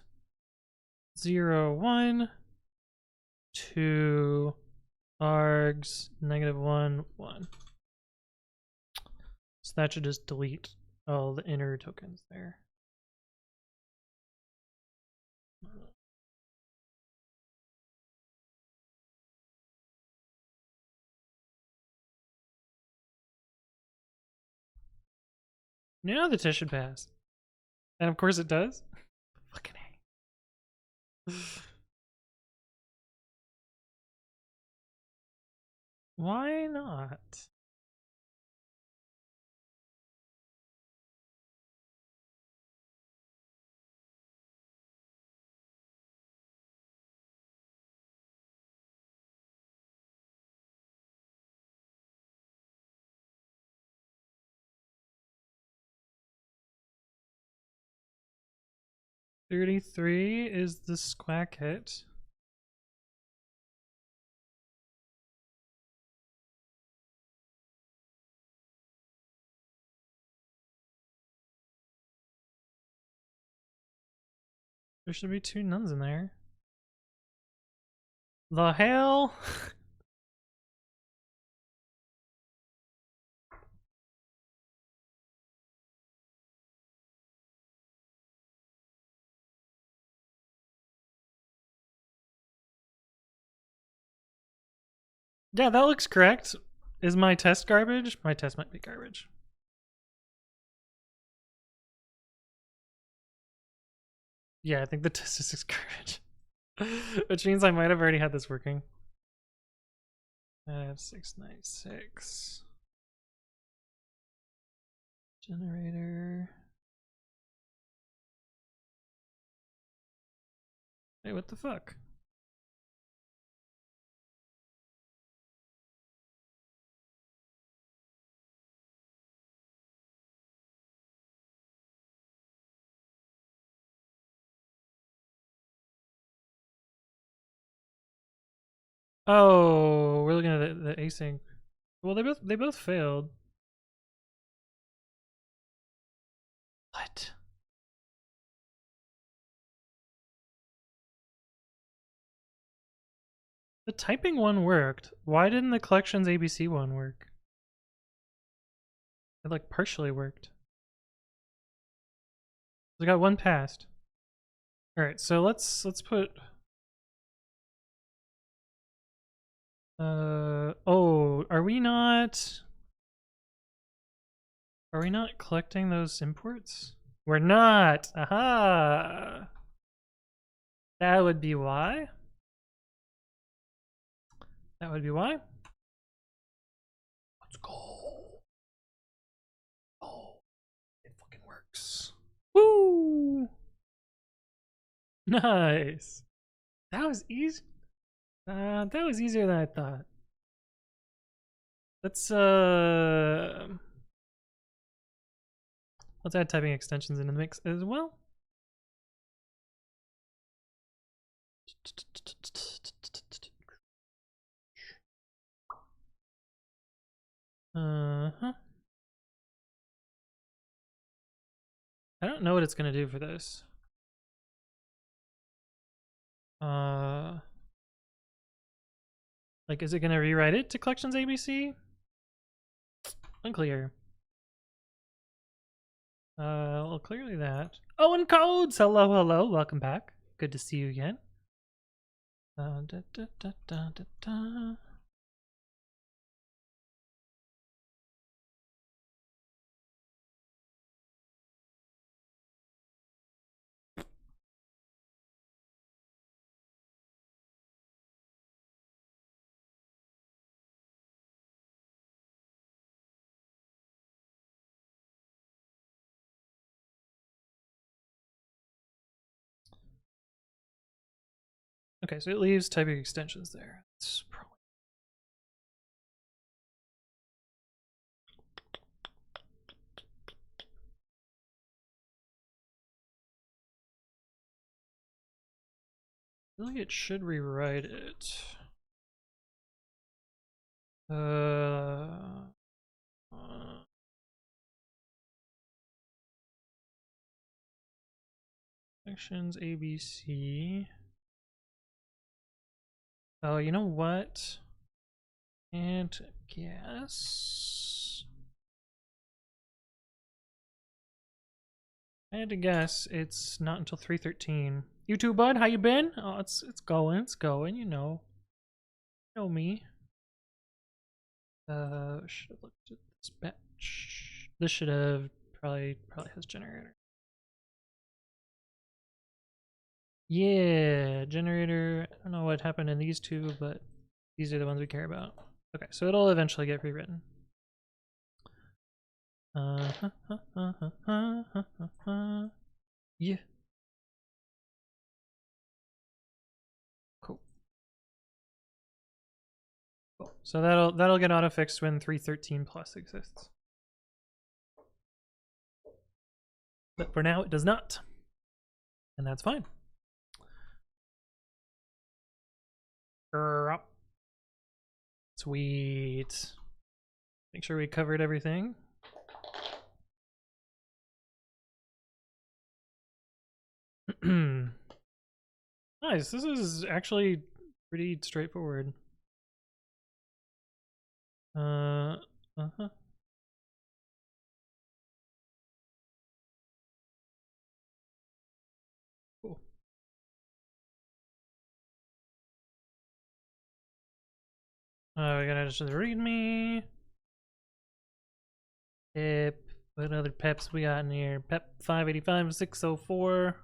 0, 1 to args -1, 1. So that should just delete all the inner tokens there. Now the test should pass. And of course it does. Fucking A. Why not? 33 is the squack hit. There should be 2 nuns in there. The hell? Yeah, that looks correct. Is my test garbage? My test might be garbage. Yeah, I think the test is garbage. Which means I might have already had this working. 696. Generator. Hey, what the fuck? Oh, we're looking at the async. Well, they both failed. What? The typing one worked. Why didn't the collections ABC one work? It like partially worked. We got one passed. All right, so let's put. Oh, are we not collecting those imports? We're not. Aha. That would be why. That would be why. Let's go. Oh, it fucking works. Woo! Nice. That was easy. That was easier than I thought. Let's add typing extensions into the mix as well. I don't know what it's gonna do for this. Like, is it gonna rewrite it to collections ABC? Unclear. Well, clearly that. Oh, and codes! Hello, hello, welcome back. Good to see you again. Da, da, da, da, da, da. Okay, so it leaves typing extensions there. It's probably. I feel like it should rewrite it. Sections ABC. Oh, you know what? And guess. I had to guess it's not until 3:13. You too, bud? How you been? Oh, it's going. You know me. Should have looked at this batch. This should have probably has generator. Yeah, generator. I don't know what happened in these two, but these are the ones we care about. Okay, so it'll eventually get rewritten. Yeah. Cool. So that'll get auto fixed when 3:13 plus exists. But for now, it does not. and that's fine. Sweet. Make sure we covered everything. Nice. This is actually pretty straightforward. Uh-huh. Cool. We gotta just readme. PEP. What other PEPs we got in here? PEP 585 604.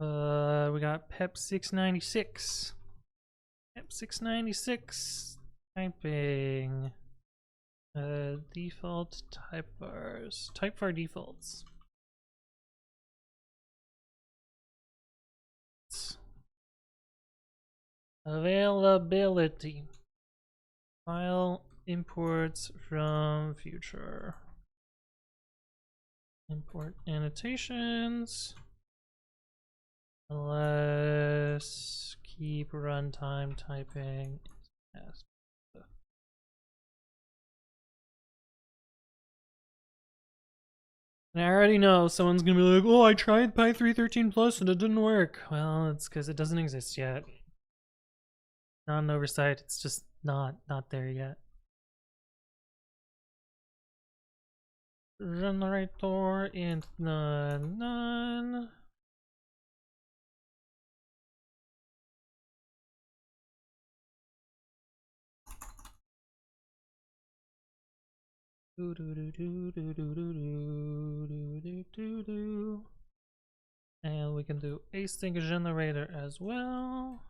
We got PEP 696. PEP 696. Typing. Default typevars. Typevar defaults. Availability. File imports from future. Import annotations. Unless keep runtime typing as and I already know someone's gonna be like, oh, I tried Py 313 Plus and it didn't work. Well, it's because it doesn't exist yet. Not an oversight, it's just not there yet. Generator int none. And we can do async generator as well.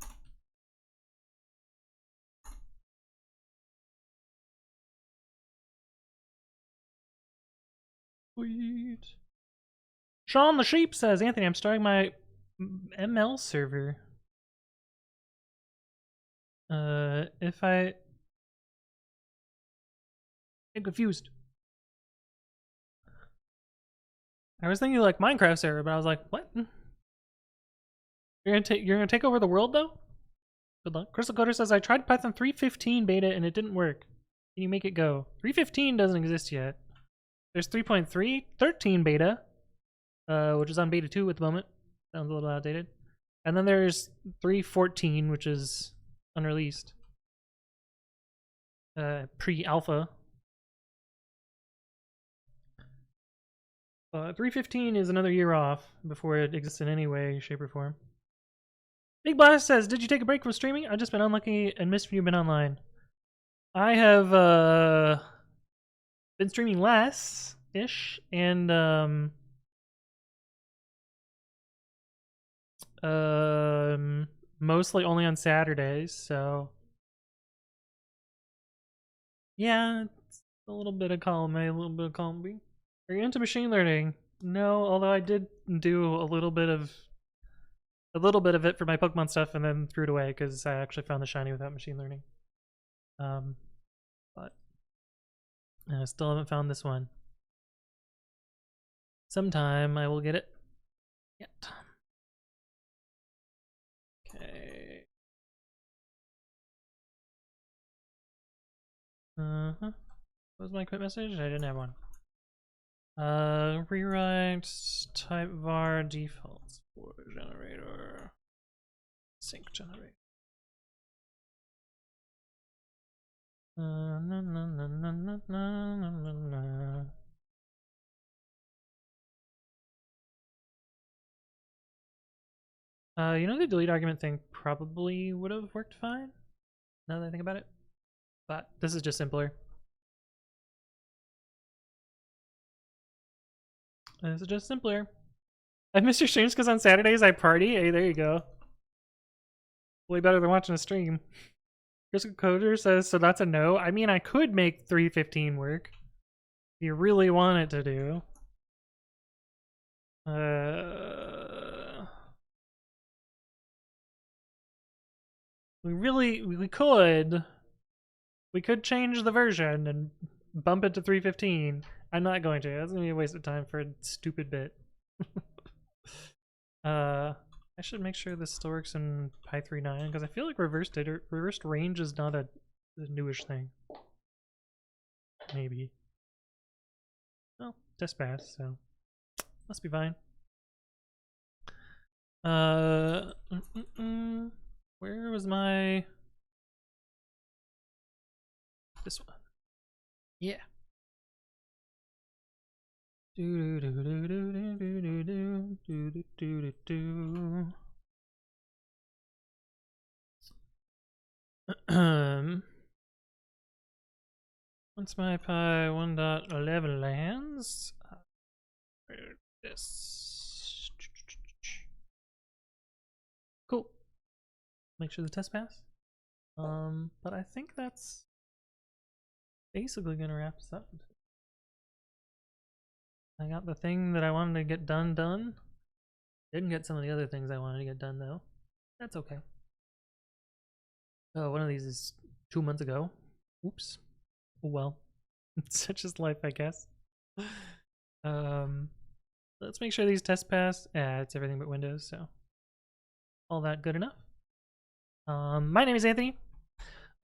Sweet. Sean the Sheep says, Anthony, I'm starting my ML server. If I get confused. I was thinking like Minecraft server, but I was like, what? You're gonna take over the world though? Good luck. Crystal Coder says, I tried Python 3.15 beta and it didn't work. Can you make it go? 3.15 doesn't exist yet. There's 3.3, 13 beta, which is on beta 2 at the moment. Sounds a little outdated. And then there's 3.14, which is unreleased. Pre-alpha. 3.15 is another year off before it exists in any way, shape, or form. Big Blast says, did you take a break from streaming? I've just been unlucky and missed when you've been online. I have been streaming less-ish, and mostly only on Saturdays, so yeah, it's a little bit of column A, a little bit of column B. Are you into machine learning? No, although I did do a little bit of it for my Pokemon stuff and then threw it away because I actually found the shiny without machine learning. But I still haven't found this one. Sometime I will get it. Yet. Okay. What was my quit message? I didn't have one. Rewrite typevar defaults for generator. Sync generator. You know, the delete argument thing probably would have worked fine, now that I think about it. But this is just simpler. This is just simpler. I miss your streams because on Saturdays I party. Hey, there you go. Way better than watching a stream. Crystal Coder says, so that's a no. I mean, I could make 3.15 work. If you really want it to do. We could change the version and bump it to 3.15. I'm not going to. That's going to be a waste of time for a stupid bit. I should make sure this still works in Py 3.9 because I feel like reversed range is not a newish thing. Maybe. Well, test pass, so must be fine. Where was my this one? Yeah. Do do do do do do do do do do do do. Once my Pi 1.11 lands, this cool. Make sure the test pass. But I think that's basically gonna wrap this up. I got the thing that I wanted to get done. Didn't get some of the other things I wanted to get done though. That's okay. Oh, one of these is 2 months ago. Oops. Oh well. Such is life, I guess. Let's make sure these tests pass. It's everything but Windows, so all that good enough. My name is Anthony.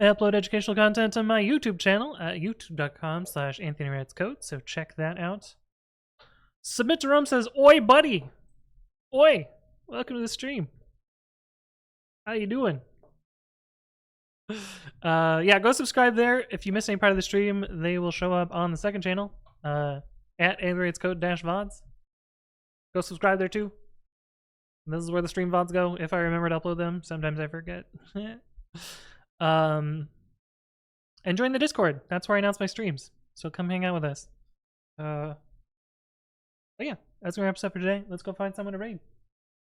I upload educational content on my YouTube channel at youtube.com/anthonywritescode, so check that out. Submit to Rome says, "Oi, buddy! Oi! Welcome to the stream. How you doing?" Yeah, go subscribe there. If you miss any part of the stream, they will show up on the second channel, at anthonywritescode-vods. Go subscribe there too. And this is where the stream VODs go, if I remember to upload them. Sometimes I forget. And join the Discord. That's where I announce my streams. So come hang out with us. But yeah, that's gonna wrap us up for today. Let's go find someone to raid.